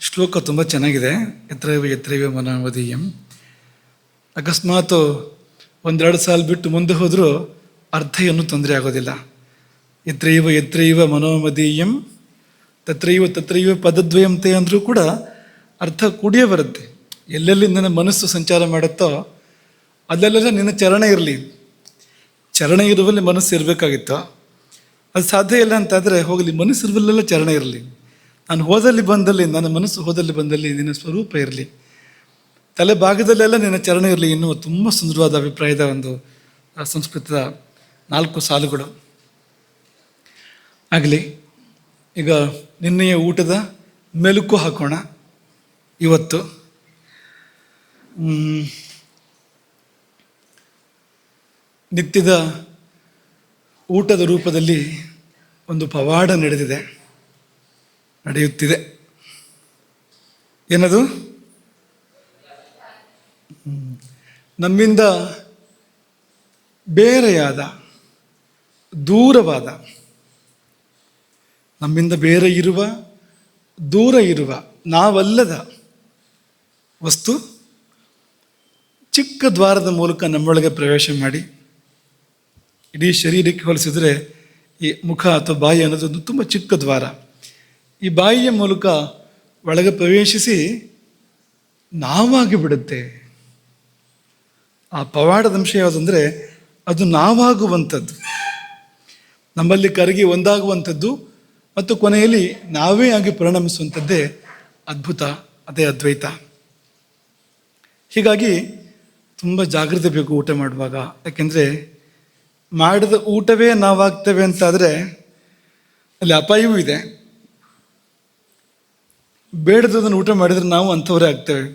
ಶ್ಲೋಕ ತುಂಬ ಚೆನ್ನಾಗಿದೆ. ಯತ್ರೈವ ಯತ್ರೈವ ಮನೋಮದೀಯಂ. ಅಕಸ್ಮಾತ್ ಒಂದೆರಡು ಸಾಲ ಬಿಟ್ಟು ಮುಂದೆ ಹೋದರೂ ಅರ್ಥ ಏನೂ ತೊಂದರೆ ಆಗೋದಿಲ್ಲ. ಯತ್ರೈವ ಯತ್ರೈವ ಮನೋಮದೀಯಂ ತತ್ರೈವ ತತ್ರೈವ ಪದದ್ವಯಂತೆ ಅಂದರೂ ಕೂಡ ಅರ್ಥ ಕೂಡಿಯೇ ಬರುತ್ತೆ. ಎಲ್ಲೆಲ್ಲಿ ನನ್ನ ಮನಸ್ಸು ಸಂಚಾರ ಮಾಡುತ್ತೋ ಅಲ್ಲೆಲ್ಲ ನಿನ್ನ ಚರಣ ಇರಲಿ. ಚರಣ ಇರುವಲ್ಲಿ ಮನಸ್ಸು ಇರಬೇಕಾಗಿತ್ತು. ಅದು ಸಾಧ್ಯ ಇಲ್ಲ ಅಂತಾದರೆ ಹೋಗಲಿ, ಮನಸ್ಸು ಇರುವಲ್ಲೆಲ್ಲ ಚರಣ ಇರಲಿ. ನಾನು ಹೋದಲ್ಲಿ ಬಂದಲ್ಲಿ, ನನ್ನ ಮನಸ್ಸು ಹೋದಲ್ಲಿ ಬಂದಲ್ಲಿ ನಿನ್ನ ಸ್ವರೂಪ ಇರಲಿ, ತಲೆ ಭಾಗದಲ್ಲೆಲ್ಲ ನಿನ್ನ ಚರಣ ಇರಲಿ ಎನ್ನುವ ತುಂಬ ಸುಂದರವಾದ ಅಭಿಪ್ರಾಯದ ಒಂದು ಸಂಸ್ಕೃತದ 4 ಸಾಲುಗಳು. ಆಗಲಿ, ಈಗ ನಿನ್ನೆಯ ಊಟದ ಮೆಲುಕು ಹಾಕೋಣ. ಇವತ್ತು ನಿತ್ಯದ ಊಟದ ರೂಪದಲ್ಲಿ ಒಂದು ಪವಾಡ ನಡೆಯುತ್ತಿದೆ. ಏನದು? ನಮ್ಮಿಂದ ಬೇರೆಯಾದ, ದೂರವಾದ, ನಮ್ಮಿಂದ ಬೇರೆ ಇರುವ, ದೂರ ಇರುವ, ನಾವಲ್ಲದ ವಸ್ತು ಚಿಕ್ಕ ದ್ವಾರದ ಮೂಲಕ ನಮ್ಮೊಳಗೆ ಪ್ರವೇಶ ಮಾಡಿ, ಇಡೀ ಶರೀರಕ್ಕೆ ಹೋಲಿಸಿದರೆ ಈ ಮುಖ ಅಥವಾ ಬಾಯಿ ಅನ್ನೋದೊಂದು ತುಂಬ ಚಿಕ್ಕ ದ್ವಾರ. ಈ ಬಾಯಿಯ ಮೂಲಕ ಒಳಗೆ ಪ್ರವೇಶಿಸಿ ನಾವಾಗಿ ಬಿಡುತ್ತೆ. ಆ ಪವಾಡದ ಅಂಶ ಯಾವುದಂದರೆ ಅದು ನಾವಾಗುವಂಥದ್ದು, ನಮ್ಮಲ್ಲಿ ಕರಗಿ ಒಂದಾಗುವಂಥದ್ದು ಮತ್ತು ಕೊನೆಯಲ್ಲಿ ನಾವೇ ಆಗಿ ಪರಿಣಮಿಸುವಂಥದ್ದೇ ಅದ್ಭುತ, ಅದೇ ಅದ್ವೈತ. ಹೀಗಾಗಿ ತುಂಬ ಜಾಗ್ರತೆ ಬೇಕು ಊಟ ಮಾಡುವಾಗ. ಯಾಕೆಂದರೆ ಮಾಡಿದ ಊಟವೇ ನಾವಾಗ್ತೇವೆ ಅಂತಾದರೆ ಅಲ್ಲಿ ಅಪಾಯವೂ ಇದೆ. ಬೇಡದದನ್ನು ಊಟ ಮಾಡಿದರೆ ನಾವು ಅಂಥವರೇ ಆಗ್ತೇವೆ,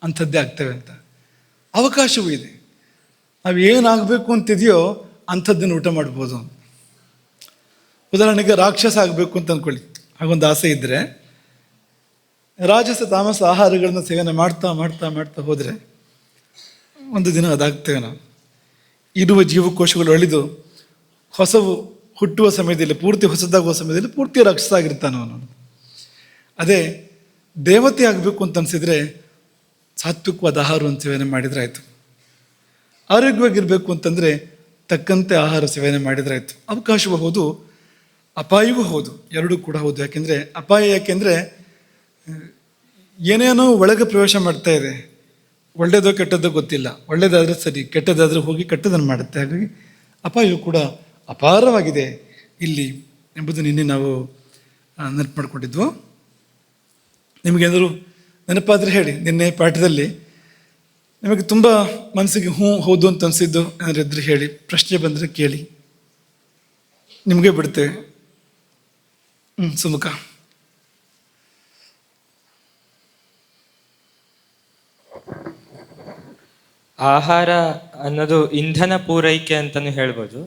ಅಂಥದ್ದೇ ಆಗ್ತೇವೆ ಅಂತ ಅವಕಾಶವೂ ಇದೆ. ನಾವು ಏನಾಗಬೇಕು ಅಂತಿದೆಯೋ ಅಂಥದ್ದನ್ನು ಊಟ ಮಾಡ್ಬೋದು. ಉದಾಹರಣೆಗೆ ರಾಕ್ಷಸ ಆಗಬೇಕು ಅಂತ ಅಂದ್ಕೊಳ್ಳಿ, ಹಾಗೊಂದು ಆಸೆ ಇದ್ದರೆ ರಾಜಸ ತಾಮಸ ಆಹಾರಗಳನ್ನು ಸೇವನೆ ಮಾಡ್ತಾ ಮಾಡ್ತಾ ಮಾಡ್ತಾ ಹೋದರೆ ಒಂದು ದಿನ ಅದಾಗ್ತೇವೆ. ನಾವು ಇರುವ ಜೀವಕೋಶಗಳು ಅಳಿದು ಹೊಸವು ಹುಟ್ಟುವ ಸಮಯದಲ್ಲಿ, ಪೂರ್ತಿ ಹೊಸದಾಗುವ ಸಮಯದಲ್ಲಿ ಪೂರ್ತಿ ರಾಕ್ಷಸ ಆಗಿರ್ತಾನೆ ಅವನು. ಅದೇ ದೇವತೆ ಆಗಬೇಕು ಅಂತ ಅನಿಸಿದರೆ ಸಾತ್ವಿಕವಾದ ಆಹಾರವನ್ನು ಸೇವನೆ ಮಾಡಿದರೆ ಆಯಿತು. ಆರೋಗ್ಯವಾಗಿರಬೇಕು ಅಂತಂದರೆ ತಕ್ಕಂತೆ ಆಹಾರ ಸೇವನೆ ಮಾಡಿದರೆ ಆಯಿತು. ಅವಕಾಶವೂ ಹೌದು, ಅಪಾಯವೂ ಹೌದು, ಎರಡೂ ಕೂಡ ಹೌದು. ಯಾಕೆಂದರೆ ಅಪಾಯ ಯಾಕೆಂದರೆ ಏನೇನೋ ಒಳಗೆ ಪ್ರವೇಶ ಮಾಡ್ತಾ ಇದೆ, ಒಳ್ಳೆಯದೋ ಕೆಟ್ಟದ್ದೋ ಗೊತ್ತಿಲ್ಲ. ಒಳ್ಳೆಯದಾದರೆ ಸರಿ, ಕೆಟ್ಟದಾದರೆ ಹೋಗಿ ಕೆಟ್ಟದನ್ನು ಮಾಡುತ್ತೆ. ಹಾಗಾಗಿ ಅಪಾಯವೂ ಕೂಡ ಅಪಾರವಾಗಿದೆ ಇಲ್ಲಿ ಎಂಬುದು ನಿನ್ನೆ ನಾವು ನೆನಪು ಮಾಡಿಕೊಂಡಿದ್ವು. ನಿಮಗೇನಾದರೂ ನೆನಪಾದರೆ ಹೇಳಿ. ನಿನ್ನೆ ಪಾಠದಲ್ಲಿ ನಿಮಗೆ ತುಂಬ ಮನಸ್ಸಿಗೆ ಹೌದು ಅಂತ ಅನಿಸಿದ್ದು ಏನಾದ್ರು ಇದ್ರೆ ಹೇಳಿ, ಪ್ರಶ್ನೆ ಬಂದರೆ ಕೇಳಿ, ನಿಮಗೆ ಬಿಡ್ತೇವೆ. ಸುಮುಖ. ಆಹಾರ ಅನ್ನೋದು ಇಂಧನ ಪೂರೈಕೆ ಅಂತಲೂ ಹೇಳ್ಬೋದು.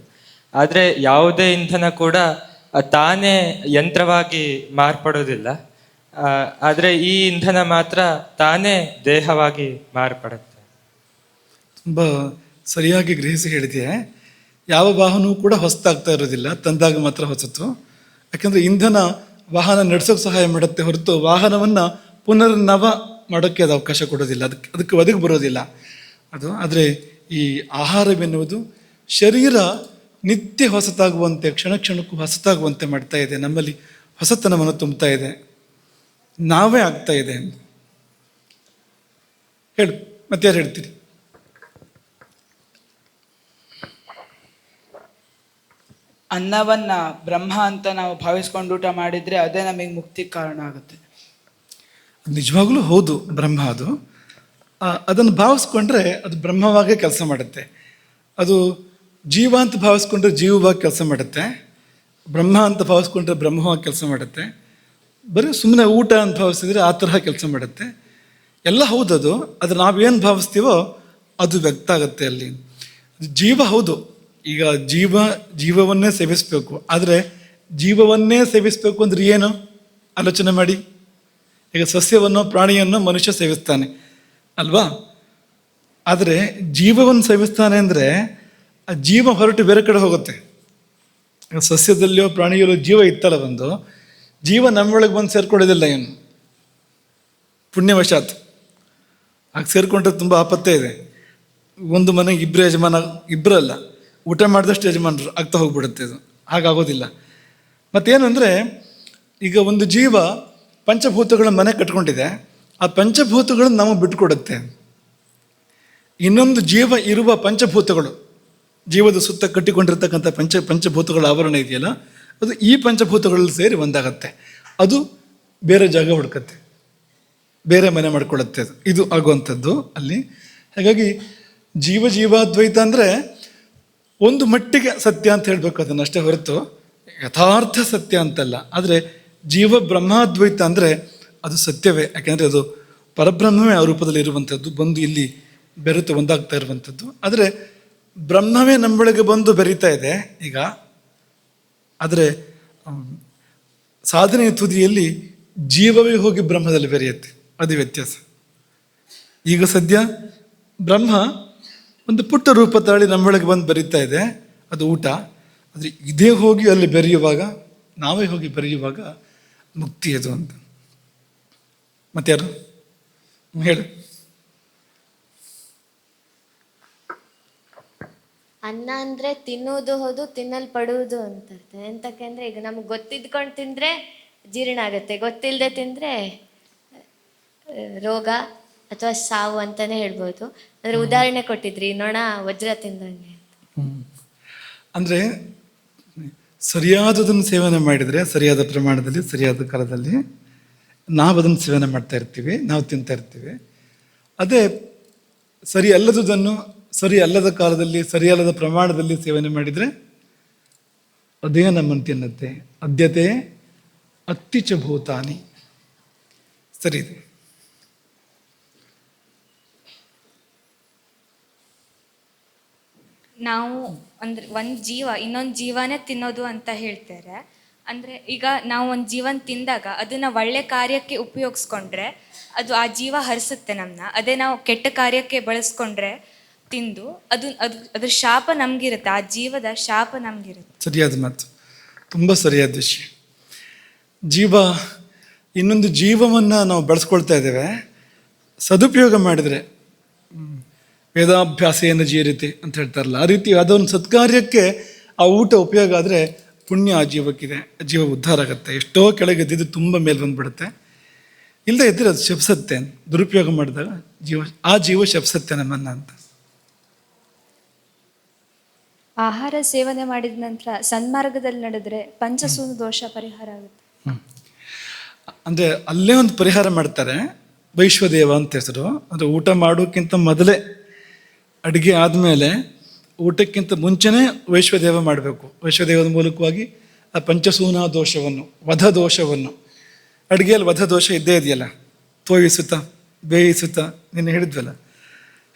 ಆದರೆ ಯಾವುದೇ ಇಂಧನ ಕೂಡ ತಾನೇ ಯಂತ್ರವಾಗಿ ಮಾರ್ಪಡೋದಿಲ್ಲ. ಆದರೆ ಈ ಇಂಧನ ಮಾತ್ರ ತಾನೇ ದೇಹವಾಗಿ ಮಾರ್ಪಡುತ್ತೆ. ತುಂಬ ಸರಿಯಾಗಿ ಗ್ರಹಿಸಿ ಹೇಳಿದೆಯೇ. ಯಾವ ವಾಹನವೂ ಕೂಡ ಹೊಸದಾಗ್ತಾ ಇರೋದಿಲ್ಲ, ತಂದಾಗ ಮಾತ್ರ ಹೊಸತು. ಯಾಕೆಂದರೆ ಇಂಧನ ವಾಹನ ನಡೆಸೋಕೆ ಸಹಾಯ ಮಾಡುತ್ತೆ ಹೊರತು ವಾಹನವನ್ನು ಪುನರ್ನವ ಮಾಡೋಕ್ಕೆ ಅದು ಅವಕಾಶ ಕೊಡೋದಿಲ್ಲ, ಅದಕ್ಕೆ ಒದಗಿ ಬರೋದಿಲ್ಲ ಅದು. ಆದರೆ ಈ ಆಹಾರವೆನ್ನುವುದು ಶರೀರ ನಿತ್ಯ ಹೊಸತಾಗುವಂತೆ, ಕ್ಷಣ ಕ್ಷಣಕ್ಕೂ ಹೊಸತಾಗುವಂತೆ ಮಾಡ್ತಾ ಇದೆ. ನಮ್ಮಲ್ಲಿ ಹೊಸತನವನ್ನು ತುಂಬ್ತಾ ಇದೆ, ನಾವೇ ಆಗ್ತಾ ಇದೆ. ಹೇಳು, ಮತ್ತೆ ಯಾರು ಹೇಳ್ತೀರಿ? ಅನ್ನವನ್ನ ಬ್ರಹ್ಮ ಅಂತ ನಾವು ಭಾವಿಸ್ಕೊಂಡು ಊಟ ಮಾಡಿದರೆ ಅದೇ ನಮಗೆ ಮುಕ್ತಿಗೆ ಕಾರಣ ಆಗುತ್ತೆ. ನಿಜವಾಗ್ಲೂ ಹೌದು, ಬ್ರಹ್ಮ ಅದು. ಅದನ್ನು ಭಾವಿಸ್ಕೊಂಡ್ರೆ ಅದು ಬ್ರಹ್ಮವಾಗೇ ಕೆಲಸ ಮಾಡುತ್ತೆ. ಅದು ಜೀವ ಅಂತ ಭಾವಿಸ್ಕೊಂಡ್ರೆ ಜೀವವಾಗಿ ಕೆಲಸ ಮಾಡುತ್ತೆ, ಬ್ರಹ್ಮ ಅಂತ ಭಾವಿಸ್ಕೊಂಡ್ರೆ ಬ್ರಹ್ಮವಾಗಿ ಕೆಲಸ ಮಾಡುತ್ತೆ. ಬರೀ ಸುಮ್ಮನೆ ಊಟ ಅಂತ ಭಾವಿಸಿದ್ರೆ ಆ ತರಹ ಕೆಲಸ ಮಾಡುತ್ತೆ. ಎಲ್ಲ ಹೌದದು, ಆದರೆ ನಾವೇನು ಭಾವಿಸ್ತೀವೋ ಅದು ವ್ಯಕ್ತ ಆಗುತ್ತೆ ಅಲ್ಲಿ. ಜೀವ ಹೌದು, ಈಗ ಜೀವವನ್ನೇ ಸೇವಿಸಬೇಕು. ಆದರೆ ಜೀವವನ್ನೇ ಸೇವಿಸಬೇಕು ಅಂದರೆ ಏನು ಆಲೋಚನೆ ಮಾಡಿ. ಈಗ ಸಸ್ಯವನ್ನು, ಪ್ರಾಣಿಯನ್ನು ಮನುಷ್ಯ ಸೇವಿಸ್ತಾನೆ ಅಲ್ವಾ? ಆದರೆ ಜೀವವನ್ನು ಸೇವಿಸ್ತಾನೆ ಅಂದರೆ ಆ ಜೀವ ಹೊರಟು ಬೇರೆ ಕಡೆ ಹೋಗುತ್ತೆ. ಸಸ್ಯದಲ್ಲಿಯೋ ಪ್ರಾಣಿಯಲ್ಲೋ ಜೀವ ಇತ್ತಲ್ಲ, ಒಂದು ಜೀವ ನಮ್ಮೊಳಗೆ ಬಂದು ಸೇರ್ಕೊಳ್ಳೋದಿಲ್ಲ. ಏನು ಪುಣ್ಯವಶಾತ್ ಆಗ ಸೇರಿಕೊಂಡ್ರೆ ತುಂಬ ಆಪತ್ತೇ ಇದೆ. ಒಂದು ಮನೆಗೆ ಇಬ್ಬರು ಯಜಮಾನ, ಇಬ್ಬರಲ್ಲ, ಊಟ ಮಾಡಿದಷ್ಟು ಯಜಮಾನರು ಆಗ್ತಾ ಹೋಗ್ಬಿಡುತ್ತೆ. ಇದು ಹಾಗಾಗೋದಿಲ್ಲ. ಮತ್ತೇನು ಅಂದರೆ, ಈಗ ಒಂದು ಜೀವ ಪಂಚಭೂತಗಳ ಮನೆ ಕಟ್ಕೊಂಡಿದೆ, ಆ ಪಂಚಭೂತಗಳನ್ನು ನಮಗೆ ಬಿಟ್ಟುಕೊಡುತ್ತೆ. ಇನ್ನೊಂದು ಜೀವ ಇರುವ ಪಂಚಭೂತಗಳು, ಜೀವದ ಸುತ್ತ ಕಟ್ಟಿಕೊಂಡಿರ್ತಕ್ಕಂಥ ಪಂಚಭೂತಗಳ ಆವರಣ ಇದೆಯಲ್ಲ, ಅದು ಈ ಪಂಚಭೂತಗಳಲ್ಲಿ ಸೇರಿ ಒಂದಾಗತ್ತೆ. ಅದು ಬೇರೆ ಜಾಗ ಹುಡುಕತ್ತೆ, ಬೇರೆ ಮನೆ ಮಾಡ್ಕೊಳ್ಳುತ್ತೆ. ಇದು ಆಗುವಂಥದ್ದು ಅಲ್ಲಿ. ಹಾಗಾಗಿ ಜೀವಾದ್ವೈತ ಅಂದರೆ ಒಂದು ಮಟ್ಟಿಗೆ ಸತ್ಯ ಅಂತ ಹೇಳಬೇಕು ಅದನ್ನಷ್ಟೇ ಹೊರತು ಯಥಾರ್ಥ ಸತ್ಯ ಅಂತಲ್ಲ. ಆದರೆ ಜೀವ ಬ್ರಹ್ಮಾದ್ವೈತ ಅಂದರೆ ಅದು ಸತ್ಯವೇ. ಯಾಕೆಂದರೆ ಅದು ಪರಬ್ರಹ್ಮವೇ ಆ ರೂಪದಲ್ಲಿ ಇರುವಂಥದ್ದು, ಬಂದು ಇಲ್ಲಿ ಬೆರೆತು ಒಂದಾಗ್ತಾ ಇರುವಂಥದ್ದು. ಆದರೆ ಬ್ರಹ್ಮವೇ ನಮ್ಮೊಳಗೆ ಬಂದು ಬೆರೀತಾ ಇದೆ ಈಗ. ಆದರೆ ಸಾಧನೆಯ ತುದಿಯಲ್ಲಿ ಜೀವವೇ ಹೋಗಿ ಬ್ರಹ್ಮದಲ್ಲಿ ಬೆರೆಯುತ್ತೆ, ಅದು ವ್ಯತ್ಯಾಸ. ಈಗ ಸದ್ಯ ಬ್ರಹ್ಮ ಒಂದು ಪುಟ್ಟ ರೂಪ ತಾಳಿ ನಮ್ಮೊಳಗೆ ಬಂದು ಬೆರೀತಾ ಇದೆ, ಅದು ಊಟ. ಆದರೆ ಇದೇ ಹೋಗಿ ಅಲ್ಲಿ ಬೆರೆಯುವಾಗ, ನಾವೇ ಹೋಗಿ ಬೆರೆಯುವಾಗ ಮುಕ್ತಿ ಅದು ಅಂತ. ಮತ್ತಾರು ಹೇಳು. ಅನ್ನ ಅಂದ್ರೆ ತಿನ್ನುವುದು ಹೌದು, ತಿನ್ನಲ್ಪಡುವುದು ಅಂತ ಅರ್ಥ. ಎಂತಕ್ಕೆ ಈಗ ನಮ್ಗೆ ಗೊತ್ತಿದ್ಕೊಂಡು ತಿಂದ್ರೆ ಜೀರ್ಣ ಆಗುತ್ತೆ, ಗೊತ್ತಿಲ್ಲದೆ ತಿಂದ್ರೆ ರೋಗ ಅಥವಾ ಸಾವು ಅಂತಾನೆ ಹೇಳ್ಬೋದು. ಅಂದ್ರೆ ಉದಾಹರಣೆ ಕೊಟ್ಟಿದ್ರಿ, ನೊಣ ವಜ್ರ ತಿಂದಂಗೆ. ಅಂದರೆ ಸರಿಯಾದದನ್ನು ಸೇವನೆ ಮಾಡಿದರೆ, ಸರಿಯಾದ ಪ್ರಮಾಣದಲ್ಲಿ, ಸರಿಯಾದ ಕಾಲದಲ್ಲಿ ನಾವು ಅದನ್ನು ಸೇವನೆ ಮಾಡ್ತಾ ಇರ್ತೀವಿ, ನಾವು ತಿಂತಾ ಇರ್ತೀವಿ. ಅದೇ ಸರಿ ಅಲ್ಲದುದನ್ನು ಸರಿ ಅಲ್ಲದ ಕಾಲದಲ್ಲಿ, ಸರಿಯಲ್ಲದ ಪ್ರಮಾಣದಲ್ಲಿ ಸೇವನೆ ಮಾಡಿದರೆ ಅದೇ ನಮ್ಮನ್ನು ತಿನ್ನುತ್ತೆ. ಅದ್ಯತೆ ಅತ್ತಿಚ ಭೂತಾನಿ. ಸರಿ ಇದೆ. ನಾವು ಅಂದ್ರೆ ಒಂದು ಜೀವ ಇನ್ನೊಂದು ಜೀವನೇ ತಿನ್ನೋದು ಅಂತ ಹೇಳ್ತಾರೆ. ಅಂದರೆ ಈಗ ನಾವು ಒಂದು ಜೀವನ ತಿಂದಾಗ ಅದನ್ನು ಒಳ್ಳೆ ಕಾರ್ಯಕ್ಕೆ ಉಪಯೋಗಿಸ್ಕೊಂಡ್ರೆ ಅದು ಆ ಜೀವ ಹರಿಸುತ್ತೆ ನಮ್ಮನ್ನ. ಅದೇ ನಾವು ಕೆಟ್ಟ ಕಾರ್ಯಕ್ಕೆ ಬಳಸ್ಕೊಂಡ್ರೆ ತಿಂದು ಅದ್ರ ಶಾಪ ನಮಗಿರುತ್ತೆ, ಆ ಜೀವದ ಶಾಪ ನಮಗಿರುತ್ತೆ. ಸರಿಯಾದ ಮಾತು, ತುಂಬ ಸರಿಯಾದ ವಿಷಯ. ಜೀವ, ಇನ್ನೊಂದು ಜೀವವನ್ನು ನಾವು ಬೆಳೆಸ್ಕೊಳ್ತಾ ಇದ್ದೇವೆ, ಸದುಪಯೋಗ ಮಾಡಿದರೆ ವೇದಾಭ್ಯಾಸೇನ ಜೀರಿತೆ ಅಂತ ಹೇಳ್ತಾರಲ್ಲ, ಆ ರೀತಿ ಅದೊಂದು ಸತ್ಕಾರ್ಯಕ್ಕೆ ಆ ಊಟ ಉಪಯೋಗ ಆದರೆ ಪುಣ್ಯ ಆ ಜೀವಕ್ಕಿದೆ, ಜೀವ ಉದ್ಧಾರ ಆಗುತ್ತೆ. ಎಷ್ಟೋ ಕೆಳಗೆದ್ದಿದ್ದು ತುಂಬ ಮೇಲೆ ಬಂದುಬಿಡುತ್ತೆ. ಇಲ್ಲದೆ ಇದ್ದರೆ ಅದು ಶಪಿಸುತ್ತೆ. ದುರುಪಯೋಗ ಮಾಡಿದಾಗ ಆ ಜೀವ ಶಪಿಸುತ್ತೆ ನಮ್ಮನ್ನು ಅಂತ. ಆಹಾರ ಸೇವನೆ ಮಾಡಿದ ನಂತರ ಸನ್ಮಾರ್ಗದಲ್ಲಿ ನಡೆದ್ರೆ ಪಂಚಸೂನ ದೋಷ ಪರಿಹಾರ ಆಗುತ್ತೆ. ಅಂದರೆ ಅಲ್ಲೇ ಒಂದು ಪರಿಹಾರ ಮಾಡ್ತಾರೆ, ವೈಶ್ವದೇವ ಅಂತ ಹೆಸರು. ಅಂದರೆ ಊಟ ಮಾಡೋಕ್ಕಿಂತ ಮೊದಲೇ, ಅಡುಗೆ ಆದಮೇಲೆ, ಊಟಕ್ಕಿಂತ ಮುಂಚೆನೇ ವೈಶ್ವದೇವ ಮಾಡಬೇಕು. ವೈಶ್ವದೇವದ ಮೂಲಕವಾಗಿ ಆ ಪಂಚಸೂನ ದೋಷವನ್ನು, ವಧ ದೋಷವನ್ನು, ಅಡುಗೆಯಲ್ಲಿ ವಧ ದೋಷ ಇದ್ದೇ ಇದೆಯಲ್ಲ, ತೋಯಿಸುತ್ತಾ ಬೇಯಿಸುತ್ತಾ, ನಿನ್ನೆ ಹೇಳಿದ್ವಲ್ಲ,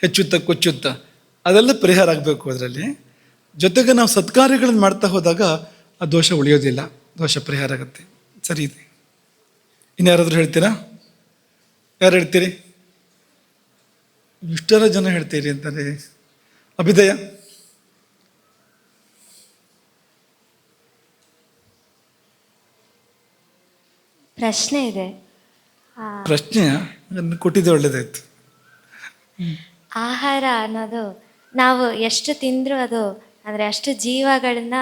ಹೆಚ್ಚುತ್ತಾ ಕೊಚ್ಚುತ್ತಾ, ಅದೆಲ್ಲ ಪರಿಹಾರ ಆಗಬೇಕು ಅದರಲ್ಲಿ. ಜೊತೆಗೆ ನಾವು ಸತ್ಕಾರ್ಯಗಳನ್ನು ಮಾಡ್ತಾ ಹೋದಾಗ ಆ ದೋಷ ಉಳಿಯೋದಿಲ್ಲ, ದೋಷ ಪರಿಹಾರ ಆಗುತ್ತೆ. ಸರಿ ಇದೆ. ಇನ್ಯಾರಾದರೂ ಹೇಳ್ತೀರಾ? ಯಾರು ಹೇಳ್ತೀರಿ? ಇಷ್ಟೆಲ್ಲ ಜನ ಹೇಳ್ತೀರಿ ಅಂತಾರೆ. ಅಭಿದಯ? ಪ್ರಶ್ನೆ ಇದೆ. ಪ್ರಶ್ನೆಯ ಕೊಟ್ಟಿದ್ದೆ, ಒಳ್ಳೇದಾಯ್ತು. ಆಹಾರ ಅನ್ನೋದು ನಾವು ಎಷ್ಟು ತಿಂದರೂ ಅದು ಅಂದರೆ ಅಷ್ಟು ಜೀವಗಳನ್ನ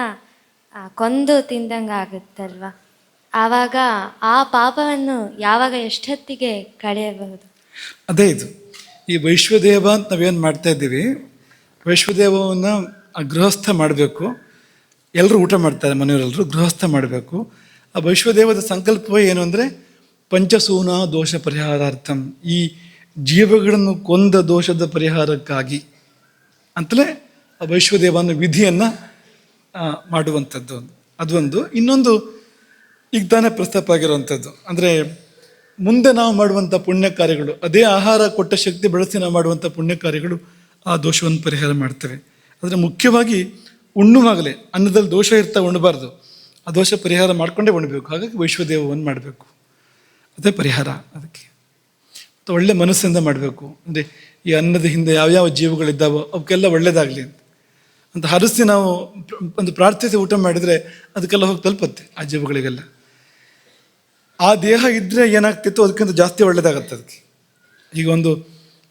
ಕೊಂದು ತಿಂದಂಗೆ ಆಗುತ್ತಲ್ವ. ಆವಾಗ ಆ ಪಾಪವನ್ನು ಯಾವಾಗ ಎಷ್ಟೊತ್ತಿಗೆ ಕಳೆಯಬಹುದು? ಅದೇ ಇದು ಈ ವೈಶ್ವದೇವ ಅಂತ ನಾವೇನು ಮಾಡ್ತಾ ಇದ್ದೀವಿ, ವೈಶ್ವದೇವವನ್ನು ಗೃಹಸ್ಥ ಮಾಡಬೇಕು. ಎಲ್ಲರೂ ಊಟ ಮಾಡ್ತಾರೆ, ಮನೆಯವರೆಲ್ಲರೂ ಗೃಹಸ್ಥ ಮಾಡಬೇಕು. ಆ ವೈಶ್ವದೇವದ ಸಂಕಲ್ಪವೇ ಏನು ಅಂದರೆ ಪಂಚಸೂನ ದೋಷ ಪರಿಹಾರಾರ್ಥಂ, ಈ ಜೀವಗಳನ್ನು ಕೊಂದ ದೋಷದ ಪರಿಹಾರಕ್ಕಾಗಿ ಅಂತಲೇ ಆ ವೈಶ್ವದೇವನ ವಿಧಿಯನ್ನು ಮಾಡುವಂಥದ್ದು. ಅದೊಂದು. ಇನ್ನೊಂದು ಈಗ ತಾನೇ ಪ್ರಸ್ತಾಪ ಆಗಿರುವಂಥದ್ದು, ಅಂದರೆ ಮುಂದೆ ನಾವು ಮಾಡುವಂಥ ಪುಣ್ಯ ಕಾರ್ಯಗಳು, ಅದೇ ಆಹಾರ ಕೊಟ್ಟ ಶಕ್ತಿ ಬಳಸಿ ನಾವು ಮಾಡುವಂಥ ಪುಣ್ಯ ಕಾರ್ಯಗಳು ಆ ದೋಷವನ್ನು ಪರಿಹಾರ ಮಾಡ್ತವೆ. ಆದರೆ ಮುಖ್ಯವಾಗಿ ಉಣ್ಣುವಾಗಲೇ ಅನ್ನದಲ್ಲಿ ದೋಷ ಇರ್ತಾ ಉಣ್ಣಬಾರ್ದು, ಆ ದೋಷ ಪರಿಹಾರ ಮಾಡಿಕೊಂಡೇ ಉಣ್ಣಬೇಕು. ಹಾಗಾಗಿ ವೈಶ್ವದೇವವನ್ನು ಮಾಡಬೇಕು, ಅದೇ ಪರಿಹಾರ. ಅದಕ್ಕೆ ಮತ್ತು ಒಳ್ಳೆ ಮನಸ್ಸಿಂದ ಮಾಡಬೇಕು. ಅಂದರೆ ಈ ಅನ್ನದ ಹಿಂದೆ ಯಾವ್ಯಾವ ಜೀವಗಳಿದ್ದಾವೋ ಅವಕ್ಕೆಲ್ಲ ಒಳ್ಳೇದಾಗಲಿ ಅಂತ ಹರಿಸಿ ನಾವು ಒಂದು ಪ್ರಾರ್ಥಿಸಿ ಊಟ ಮಾಡಿದರೆ ಅದಕ್ಕೆಲ್ಲ ಹೋಗಿ ತಲುಪುತ್ತೆ ಆ ಜೀವಗಳಿಗೆಲ್ಲ. ಆ ದೇಹ ಇದ್ದರೆ ಏನಾಗ್ತಿತ್ತು ಅದಕ್ಕಿಂತ ಜಾಸ್ತಿ ಒಳ್ಳೇದಾಗತ್ತೆ ಅದಕ್ಕೆ. ಈಗ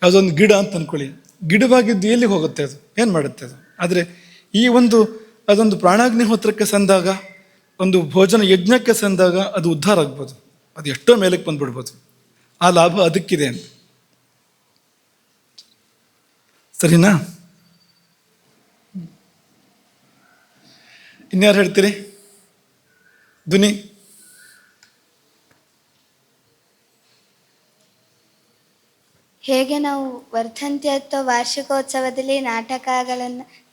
ಯಾವುದೊಂದು ಗಿಡ ಅಂತ ಅಂದ್ಕೊಳ್ಳಿ, ಗಿಡವಾಗಿದ್ದು ಎಲ್ಲಿಗೆ ಹೋಗುತ್ತೆ, ಅದು ಏನು ಮಾಡುತ್ತೆ ಅದು. ಆದರೆ ಅದೊಂದು ಪ್ರಾಣಾಗ್ನಿಹೋತ್ರಕ್ಕೆ ಸಂದಾಗ, ಒಂದು ಭೋಜನ ಯಜ್ಞಕ್ಕೆ ಸಂದಾಗ ಅದು ಉದ್ಧಾರ ಆಗ್ಬೋದು, ಅದು ಎಷ್ಟೋ ಮೇಲಕ್ಕೆ ಬಂದ್ಬಿಡ್ಬೋದು. ಆ ಲಾಭ ಅದಕ್ಕಿದೆ ಅಂತ. ಸರಿನಾ? ಇನ್ಯಾರು ಹೇಳ್ತೀರಿ? ಧ್ವನಿ. ಹೇಗೆ ನಾವು ವರ್ಧಂತಿ ಅಥವಾ ವಾರ್ಷಿಕೋತ್ಸವದಲ್ಲಿ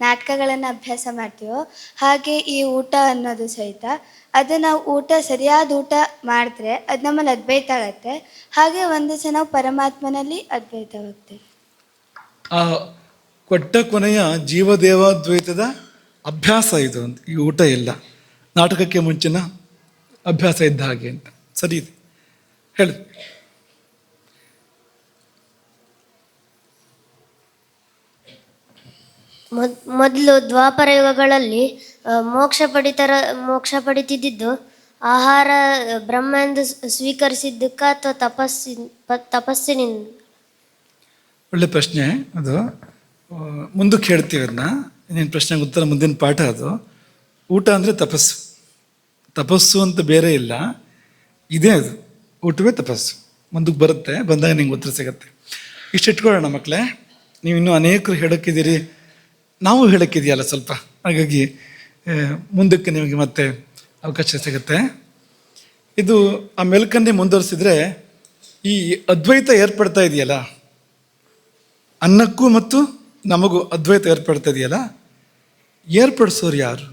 ನಾಟಕಗಳನ್ನು ಅಭ್ಯಾಸ ಮಾಡ್ತೀವೋ ಹಾಗೆ ಈ ಊಟ ಅನ್ನೋದು ಸಹಿತ, ಅದು ನಾವು ಸರಿಯಾದ ಊಟ ಮಾಡಿದ್ರೆ ಅದು ನಮ್ಮಲ್ಲಿ ಅದ್ವೈತ ಆಗತ್ತೆ. ಹಾಗೆ ಒಂದು ಸಲ ನಾವು ಪರಮಾತ್ಮನಲ್ಲಿ ಅದ್ವೈತವಾಗ್ತೇವೆ. ಆ ಕೊಟ್ಟ ಕೊನೆಯ ಜೀವದೇವಾದ್ವೈತದ ಅಭ್ಯಾಸ ಇದು ಅಂತ. ಈ ಊಟ ಇಲ್ಲ, ನಾಟಕಕ್ಕೆ ಮುಂಚಿನ ಅಭ್ಯಾಸ ಇದ್ದ ಹಾಗೆ ಅಂತ. ಸರಿ ಇದೆ, ಹೇಳಿ. ಮೊದಲು ದ್ವಾಪರ ಯುಗಗಳಲ್ಲಿ ಮೋಕ್ಷ ಪಡಿತಿದ್ದು ಆಹಾರ ಬ್ರಹ್ಮ ಎಂದು ಸ್ವೀಕರಿಸಿದ್ದಕ್ಕ ಅಥವಾ ತಪಸ್ಸಿನಿಂದ? ಒಳ್ಳೆ ಪ್ರಶ್ನೆ ಅದು. ಮುಂದಕ್ಕೆ ಹೇಳ್ತೀವಿ ಅದನ್ನ. ಇನ್ನೇನು ಪ್ರಶ್ನೆಗೆ ಉತ್ತರ ಮುಂದಿನ ಪಾಠ ಅದು. ಊಟ ಅಂದರೆ ತಪಸ್ಸು ಅಂತ ಬೇರೆ ಇಲ್ಲ, ಇದೇ ಅದು. ಊಟವೇ ತಪಸ್ಸು. ಮುಂದಕ್ಕೆ ಬರುತ್ತೆ, ಬಂದಾಗ ನಿಂಗೆ ಉತ್ತರ ಸಿಗತ್ತೆ. ಇಷ್ಟು ಇಟ್ಕೊಳ್ಳೋಣ ಮಕ್ಕಳೇ. ನೀವು ಇನ್ನೂ ಅನೇಕರು ಹೇಳೋಕ್ಕಿದ್ದೀರಿ, ನಾವು ಹೇಳೋಕ್ಕಿದೆಯಲ್ಲ ಸ್ವಲ್ಪ, ಹಾಗಾಗಿ ಮುಂದಕ್ಕೆ ನಿಮಗೆ ಮತ್ತೆ ಅವಕಾಶ ಸಿಗುತ್ತೆ. ಇದು ಆ ಮೆಲ್ಕನ್ನೇ ಮುಂದುವರಿಸಿದ್ರೆ ಈ ಅದ್ವೈತ ಏರ್ಪಡ್ತಾ ಇದೆಯಲ್ಲ, ಅನ್ನಕ್ಕೂ ಮತ್ತು ನಮಗೂ ಅದ್ವೈತ ಏರ್ಪಡ್ತಾ ಇದೆಯಲ್ಲ, ಏರ್ಪಡಿಸೋರು ಯಾರು?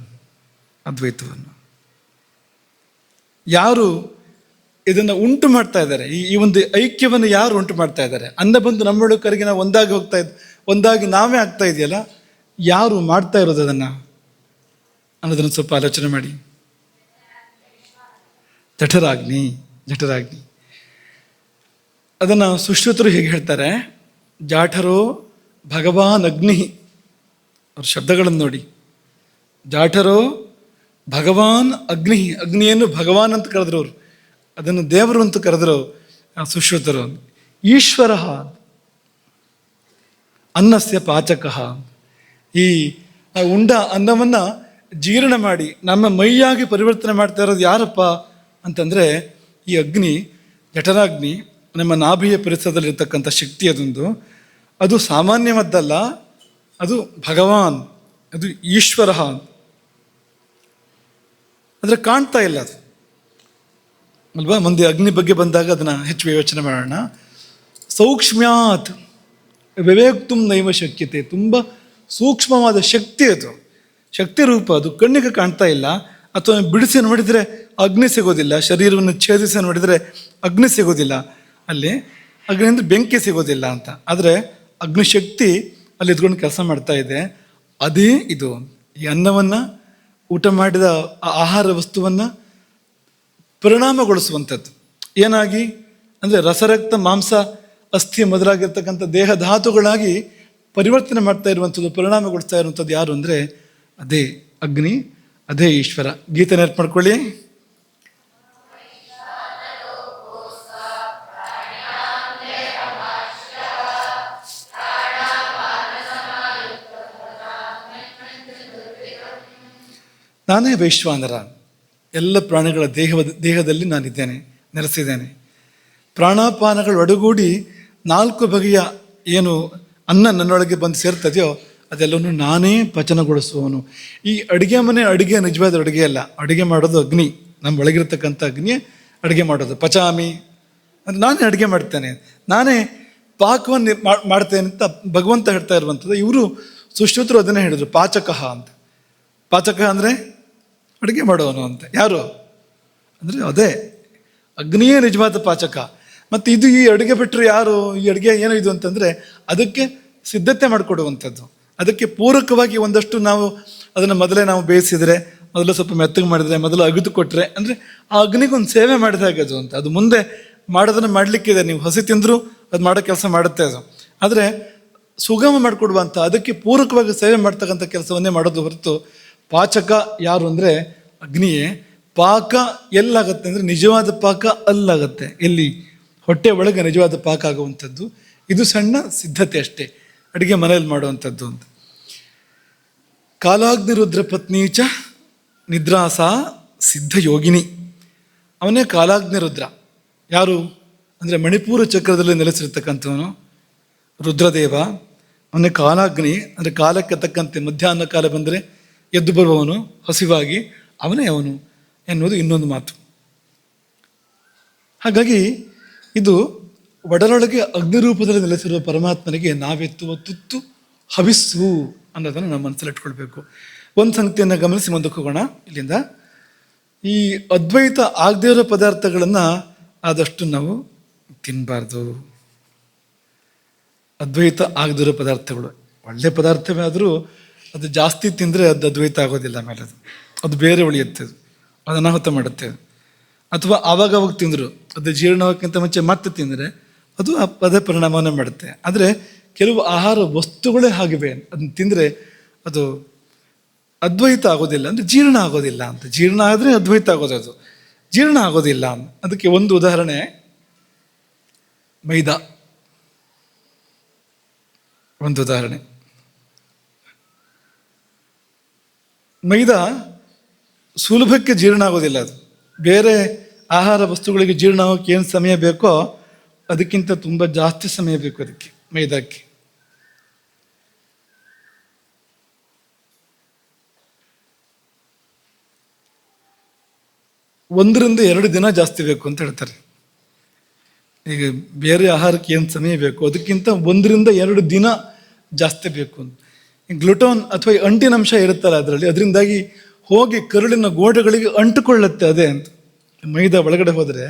ಅದ್ವೈತವನ್ನು ಯಾರು ಇದನ್ನು ಉಂಟು ಮಾಡ್ತಾ ಇದ್ದಾರೆ? ಈ ಒಂದು ಐಕ್ಯವನ್ನು ಯಾರು ಉಂಟು ಮಾಡ್ತಾ ಇದ್ದಾರೆ? ಅನ್ನ ಬಂದು ನಮ್ಮೊಳಕರಿಗೆ ನಾವು ಒಂದಾಗಿ ನಾವೇ ಆಗ್ತಾ ಇದೆಯಲ್ಲ, ಯಾರು ಮಾಡ್ತಾ ಇರೋದು ಅದನ್ನು ಅನ್ನೋದನ್ನು ಸ್ವಲ್ಪ ಆಲೋಚನೆ ಮಾಡಿ. ಜಠರಾಗ್ನಿ. ಅದನ್ನು ಸುಶ್ರುತರು ಹೇಗೆ ಹೇಳ್ತಾರೆ, ಜಾಠರೋ ಭಗವಾನ್ ಅಗ್ನಿ. ಅವ್ರ ಶಬ್ದಗಳನ್ನು ನೋಡಿ. ಜಾಠರೋ ಭಗವಾನ್ ಅಗ್ನಿ. ಅಗ್ನಿಯನ್ನು ಭಗವಾನ್ ಅಂತ ಕರೆದ್ರು ಅವರು, ಅದನ್ನು ದೇವರು ಅಂತ ಕರೆದ್ರು ಸುಶ್ರುತರು. ಈಶ್ವರ ಅನ್ನಸ್ಯ ಪಾಚಕ. ಈ ಉಂಡ ಅನ್ನವನ್ನು ಜೀರ್ಣ ಮಾಡಿ ನಮ್ಮ ಮೈಯಾಗಿ ಪರಿವರ್ತನೆ ಮಾಡ್ತಾ ಇರೋದು ಯಾರಪ್ಪ ಅಂತಂದರೆ ಈ ಅಗ್ನಿ, ಜಠರಾಗ್ನಿ. ನಮ್ಮ ನಾಭಿಯ ಪರಿಸರದಲ್ಲಿರ್ತಕ್ಕಂಥ ಶಕ್ತಿ ಅದೊಂದು. ಅದು ಸಾಮಾನ್ಯವಾದ್ದಲ್ಲ, ಅದು ಭಗವಾನ್, ಅದು ಈಶ್ವರ. ಆದರೆ ಕಾಣ್ತಾ ಇಲ್ಲ ಅದು ಅಲ್ವಾ? ಮುಂದೆ ಅಗ್ನಿ ಬಗ್ಗೆ ಬಂದಾಗ ಅದನ್ನು ಹೆಚ್ಚು ಯೋಚನೆ ಮಾಡೋಣ. ಸೌಕ್ಷ್ಮ್ಯಾತ್ ವಿವೇಕ್ತು ನೈವ ಶಕ್ಯತೆ. ತುಂಬ ಸೂಕ್ಷ್ಮವಾದ ಶಕ್ತಿ ಅದು, ಶಕ್ತಿ ರೂಪ. ಅದು ಕಣ್ಣಿಗೆ ಕಾಣ್ತಾ ಇಲ್ಲ. ಅಥವಾ ಬಿಡಿಸಿ ನೋಡಿದರೆ ಅಗ್ನಿ ಸಿಗೋದಿಲ್ಲ, ಶರೀರವನ್ನು ಛೇದಿಸಿ ನೋಡಿದರೆ ಅಗ್ನಿ ಸಿಗೋದಿಲ್ಲ, ಅಲ್ಲಿ ಅಗ್ನಿ ಅಂದರೆ ಬೆಂಕಿ ಸಿಗೋದಿಲ್ಲ ಅಂತ. ಆದರೆ ಅಗ್ನಿಶಕ್ತಿ ಅಲ್ಲಿ ಇದ್ಕೊಂಡು ಕೆಲಸ ಮಾಡ್ತಾ ಇದೆ. ಅದೇ ಇದು. ಈ ಅನ್ನವನ್ನು, ಊಟ ಮಾಡಿದ ಆಹಾರ ವಸ್ತುವನ್ನು ಪರಿಣಾಮಗೊಳಿಸುವಂಥದ್ದು. ಏನಾಗಿ ಅಂದರೆ ರಸರಕ್ತ ಮಾಂಸ ಅಸ್ಥಿ ಮೊದಲಾಗಿರ್ತಕ್ಕಂಥ ದೇಹ ಧಾತುಗಳಾಗಿ ಪರಿವರ್ತನೆ ಮಾಡ್ತಾ ಇರುವಂಥದ್ದು, ಪರಿಣಾಮಗೊಳಿಸ್ತಾ ಇರುವಂಥದ್ದು ಯಾರು ಅಂದರೆ ಅದೇ ಅಗ್ನಿ, ಅದೇ ಈಶ್ವರ. ಗೀತೆ ನೆನಪು ಮಾಡ್ಕೊಳ್ಳಿ. ನಾನೇ ವೈಶ್ವಾನರ, ಎಲ್ಲ ಪ್ರಾಣಿಗಳ ದೇಹದಲ್ಲಿ ನಾನಿದ್ದೇನೆ, ನೆಲೆಸಿದ್ದೇನೆ. ಪ್ರಾಣಾಪಾನಗಳು ಒಡಗೂಡಿ 4 ಬಗೆಯ ಏನು ಅನ್ನ ನನ್ನೊಳಗೆ ಬಂದು ಸೇರ್ತದೆಯೋ ಅದೆಲ್ಲವೂ ನಾನೇ ಪಚನಗೊಳಿಸುವವನು. ಈ ಅಡುಗೆ ಮನೆ ಅಡುಗೆ ನಿಜವಾದ ಅಡುಗೆ ಅಲ್ಲ, ಅಡುಗೆ ಮಾಡೋದು ಅಗ್ನಿ, ನಮ್ಮ ಒಳಗಿರ್ತಕ್ಕಂಥ ಅಗ್ನಿಯೇ ಅಡುಗೆ ಮಾಡೋದು. ಪಚಾಮಿ ಅಂದರೆ ನಾನೇ ಅಡುಗೆ ಮಾಡ್ತೇನೆ, ನಾನೇ ಪಾಕವನ್ನು ಮಾಡ್ತೇನೆ ಅಂತ ಭಗವಂತ ಹೇಳ್ತಾ ಇರುವಂಥದ್ದು. ಇವರು ಸುಶ್ರುತರು ಅದನ್ನೇ ಹೇಳಿದ್ರು, ಪಾಚಕ ಅಂತ. ಪಾಚಕ ಅಂದರೆ ಅಡುಗೆ ಮಾಡೋನು ಅಂತ. ಯಾರು ಅಂದರೆ ಅದೇ ಅಗ್ನಿಯೇ ನಿಜವಾದ ಪಾಚಕ. ಮತ್ತು ಇದು ಈ ಅಡುಗೆ ಬಿಟ್ಟರು ಯಾರು? ಈ ಅಡುಗೆ ಏನೋ ಇದು ಅಂತಂದರೆ ಅದಕ್ಕೆ ಸಿದ್ಧತೆ ಮಾಡಿಕೊಡುವಂಥದ್ದು. ಅದಕ್ಕೆ ಪೂರಕವಾಗಿ ಒಂದಷ್ಟು ನಾವು ಅದನ್ನು ಮೊದಲೇ ನಾವು ಬೇಯಿಸಿದರೆ, ಮೊದಲು ಸ್ವಲ್ಪ ಮೆತ್ತಗೆ ಮಾಡಿದರೆ, ಮೊದಲು ಅಗಿದು ಕೊಟ್ಟರೆ, ಅಂದರೆ ಆ ಅಗ್ನಿಗೊಂದು ಸೇವೆ ಮಾಡಿದ ಹಾಗೆ ಅದು ಅಂತ. ಅದು ಮುಂದೆ ಮಾಡೋದನ್ನು ಮಾಡಲಿಕ್ಕಿದೆ, ನೀವು ಹಸಿ ತಿಂದರೂ ಅದು ಮಾಡೋ ಕೆಲಸ ಮಾಡುತ್ತೆ ಅದು. ಆದರೆ ಸುಗಮ ಮಾಡಿಕೊಡುವಂಥ, ಅದಕ್ಕೆ ಪೂರಕವಾಗಿ ಸೇವೆ ಮಾಡ್ತಕ್ಕಂಥ ಕೆಲಸವನ್ನೇ ಮಾಡೋದು ಹೊರತು ಪಾಚಕ ಯಾರು ಅಂದರೆ ಅಗ್ನಿಯೇ. ಪಾಕ ಎಲ್ಲಾಗತ್ತೆ ಅಂದರೆ ನಿಜವಾದ ಪಾಕ ಅಲ್ಲಾಗತ್ತೆ. ಎಲ್ಲಿ? ಹೊಟ್ಟೆ ಒಳಗೆ ನಿಜವಾದ ಪಾಕ ಆಗುವಂಥದ್ದು. ಇದು ಸಣ್ಣ ಸಿದ್ಧತೆ ಅಷ್ಟೇ, ಅಡುಗೆ ಮನೆಯಲ್ಲಿ ಮಾಡುವಂಥದ್ದು ಅಂತ. ಕಾಲಾಗ್ನಿರುದ್ರ ಪತ್ನೀಚ ನಿದ್ರಾಸ ಸಿದ್ಧ ಯೋಗಿನಿ. ಅವನೇ ಕಾಲಾಗ್ನಿರುದ್ರ. ಯಾರು ಅಂದರೆ ಮಣಿಪೂರ ಚಕ್ರದಲ್ಲಿ ನೆಲೆಸಿರ್ತಕ್ಕಂಥವನು ರುದ್ರದೇವ. ಅವನೇ ಕಾಲಾಗ್ನಿ, ಅಂದರೆ ಕಾಲಕ್ಕೆ ತಕ್ಕಂತೆ ಮಧ್ಯಾಹ್ನ ಕಾಲ ಬಂದರೆ ಎದ್ದು ಬರುವವನು ಹಸಿವಾಗಿ, ಅವನೇ ಅವನು ಎನ್ನುವುದು ಇನ್ನೊಂದು ಮಾತು. ಹಾಗಾಗಿ ಇದು ಒಡಲೊಳಗೆ ಅಗ್ನಿರೂಪದಲ್ಲಿ ನೆಲೆಸಿರುವ ಪರಮಾತ್ಮನಿಗೆ ನಾವೆತ್ತುವ ತುತ್ತು ಹವಿಸ್ಸು ಅನ್ನೋದನ್ನು ನಾವು ಮನಸ್ಸಲ್ಲಿ ಇಟ್ಕೊಳ್ಬೇಕು. ಒಂದು ಸಂಗತಿಯನ್ನು ಗಮನಿಸಿ ಮುಂದಕ್ಕೆ ಹೋಗೋಣ ಇಲ್ಲಿಂದ. ಈ ಅದ್ವೈತ ಆಗದೇ ಇರೋ ಪದಾರ್ಥಗಳನ್ನು ಆದಷ್ಟು ನಾವು ತಿನ್ನಬಾರ್ದು. ಅದ್ವೈತ ಆಗದಿರೋ ಪದಾರ್ಥಗಳು ಒಳ್ಳೆ ಪದಾರ್ಥವೇ ಆದರೂ ಅದು ಜಾಸ್ತಿ ತಿಂದರೆ ಅದು ಅದ್ವೈತ ಆಗೋದಿಲ್ಲ. ಆಮೇಲೆ ಅದು ಬೇರೆ ಉಳಿಯುತ್ತೆ, ಅದು ಅನಾಹುತ ಮಾಡುತ್ತೆ. ಅಥವಾ ಆವಾಗವಾಗ ತಿಂದರು ಅದು ಜೀರ್ಣಕ್ಕಿಂತ ಮುಂಚೆ ಮತ್ತೆ ತಿಂದರೆ ಅದು ಅದೇ ಪರಿಣಾಮವನ್ನೇ ಮಾಡುತ್ತೆ. ಆದರೆ ಕೆಲವು ಆಹಾರ ವಸ್ತುಗಳೇ ಆಗಿವೆ, ಅದನ್ನು ತಿಂದರೆ ಅದು ಅದ್ವೈತ ಆಗೋದಿಲ್ಲ, ಅಂದರೆ ಜೀರ್ಣ ಆಗೋದಿಲ್ಲ ಅಂತ. ಜೀರ್ಣ ಆದರೆ ಅದ್ವೈತ ಆಗೋದು, ಅದು ಜೀರ್ಣ ಆಗೋದಿಲ್ಲ. ಅದಕ್ಕೆ ಒಂದು ಉದಾಹರಣೆ ಮೈದಾ. ಒಂದು ಉದಾಹರಣೆ, ಮೈದಾ ಸುಲಭಕ್ಕೆ ಜೀರ್ಣ ಆಗೋದಿಲ್ಲ. ಅದು ಬೇರೆ ಆಹಾರ ವಸ್ತುಗಳಿಗೆ ಜೀರ್ಣ ಆಗೋಕ್ಕೆ ಏನು ಸಮಯ ಬೇಕೋ ಅದಕ್ಕಿಂತ ತುಂಬ ಜಾಸ್ತಿ ಸಮಯ ಬೇಕು ಅದಕ್ಕೆ, ಮೈದಾಕ್ಕೆ. ಒಂದರಿಂದ 2 ದಿನ ಜಾಸ್ತಿ ಬೇಕು ಅಂತ ಹೇಳ್ತಾರೆ. ಈಗ ಬೇರೆ ಆಹಾರಕ್ಕೆ ಏನು ಸಮಯ ಬೇಕು ಅದಕ್ಕಿಂತ 1ರಿಂದ 2 ದಿನ ಜಾಸ್ತಿ ಬೇಕು ಅಂತ. ಗ್ಲುಟೋನ್ ಅಥವಾ ಅಂಟಿನಂಶ ಇರುತ್ತಲ್ಲ ಅದರಲ್ಲಿ, ಅದರಿಂದಾಗಿ ಹೋಗಿ ಕರುಳಿನ ಗೋಡೆಗಳಿಗೆ ಅಂಟಿಕೊಳ್ಳುತ್ತೆ ಅದೇ ಅಂತ. ಮೈದಾ ಒಳಗಡೆ ಹೋದರೆ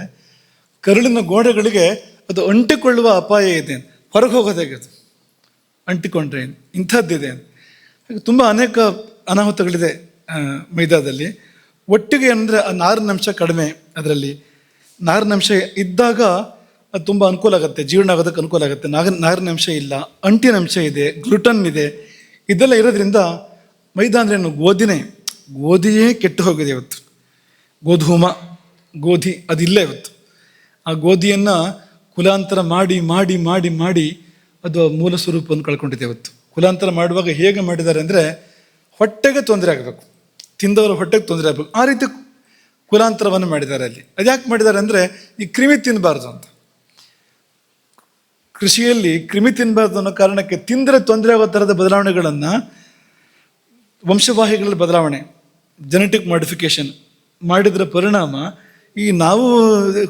ಕರುಳಿನ ಗೋಡೆಗಳಿಗೆ ಅದು ಅಂಟಿಕೊಳ್ಳುವ ಅಪಾಯ ಇದೆ, ಹೊರಗೆ ಹೋಗೋದಾಗೆ ಅದು ಅಂಟಿಕೊಂಡ್ರೆ ಇಂಥದ್ದಿದೆ ಅಂತ. ಹಾಗೆ ತುಂಬ ಅನೇಕ ಅನಾಹುತಗಳಿದೆ ಮೈದಾದಲ್ಲಿ. ಒಟ್ಟಿಗೆ ಅಂದರೆ ಆ ನಾರಿನಂಶ ಕಡಿಮೆ, ಅದರಲ್ಲಿ ನಾರಿನಂಶ ಇದ್ದಾಗ ಅದು ತುಂಬ ಅನುಕೂಲ ಆಗುತ್ತೆ, ಜೀರ್ಣ ಆಗೋದಕ್ಕೆ ಅನುಕೂಲ ಆಗುತ್ತೆ. ನಾರಿನಂಶ ಇಲ್ಲ, ಅಂಟಿನಂಶ ಇದೆ, ಗ್ಲುಟನ್ ಇದೆ, ಇದೆಲ್ಲ ಇರೋದ್ರಿಂದ ಮೈದಾ ಅಂದ್ರೆ ಏನು, ಗೋಧಿಯೇ ಕೆಟ್ಟು ಹೋಗಿದೆ ಇವತ್ತು. ಗೋಧೂಮ, ಗೋಧಿ ಅದಿಲ್ಲ ಇವತ್ತು. ಆ ಗೋಧಿಯನ್ನು ಕುಲಾಂತರ ಮಾಡಿ ಮಾಡಿ ಮಾಡಿ ಮಾಡಿ ಅದು ಮೂಲ ಸ್ವರೂಪವನ್ನು ಕಳ್ಕೊಂಡಿದೆ ಇವತ್ತು. ಕುಲಾಂತರ ಮಾಡುವಾಗ ಹೇಗೆ ಮಾಡಿದ್ದಾರೆ ಅಂದರೆ ಹೊಟ್ಟೆಗೆ ತೊಂದರೆ ಆಗಬೇಕು, ತಿಂದವರ ಹೊಟ್ಟೆಗೆ ತೊಂದರೆ ಆಗಬೇಕು, ಆ ರೀತಿ ಕುಲಾಂತರವನ್ನು ಮಾಡಿದ್ದಾರೆ ಅಲ್ಲಿ. ಅದ್ಯಾಕೆ ಮಾಡಿದ್ದಾರೆ ಅಂದರೆ ಈ ಕ್ರಿಮಿ ತಿನ್ನಬಾರ್ದು ಅಂತ. ಕೃಷಿಯಲ್ಲಿ ಕ್ರಿಮಿ ತಿನ್ನಬಾರ್ದು ಅನ್ನೋ ಕಾರಣಕ್ಕೆ ತಿಂದರೆ ತೊಂದರೆ ಆಗೋ ಥರದ ಬದಲಾವಣೆಗಳನ್ನು, ವಂಶವಾಹಿಗಳಲ್ಲಿ ಬದಲಾವಣೆ, ಜೆನೆಟಿಕ್ ಮಾಡಿಫಿಕೇಶನ್ ಮಾಡಿದ್ರ ಪರಿಣಾಮ ಈ ನಾವು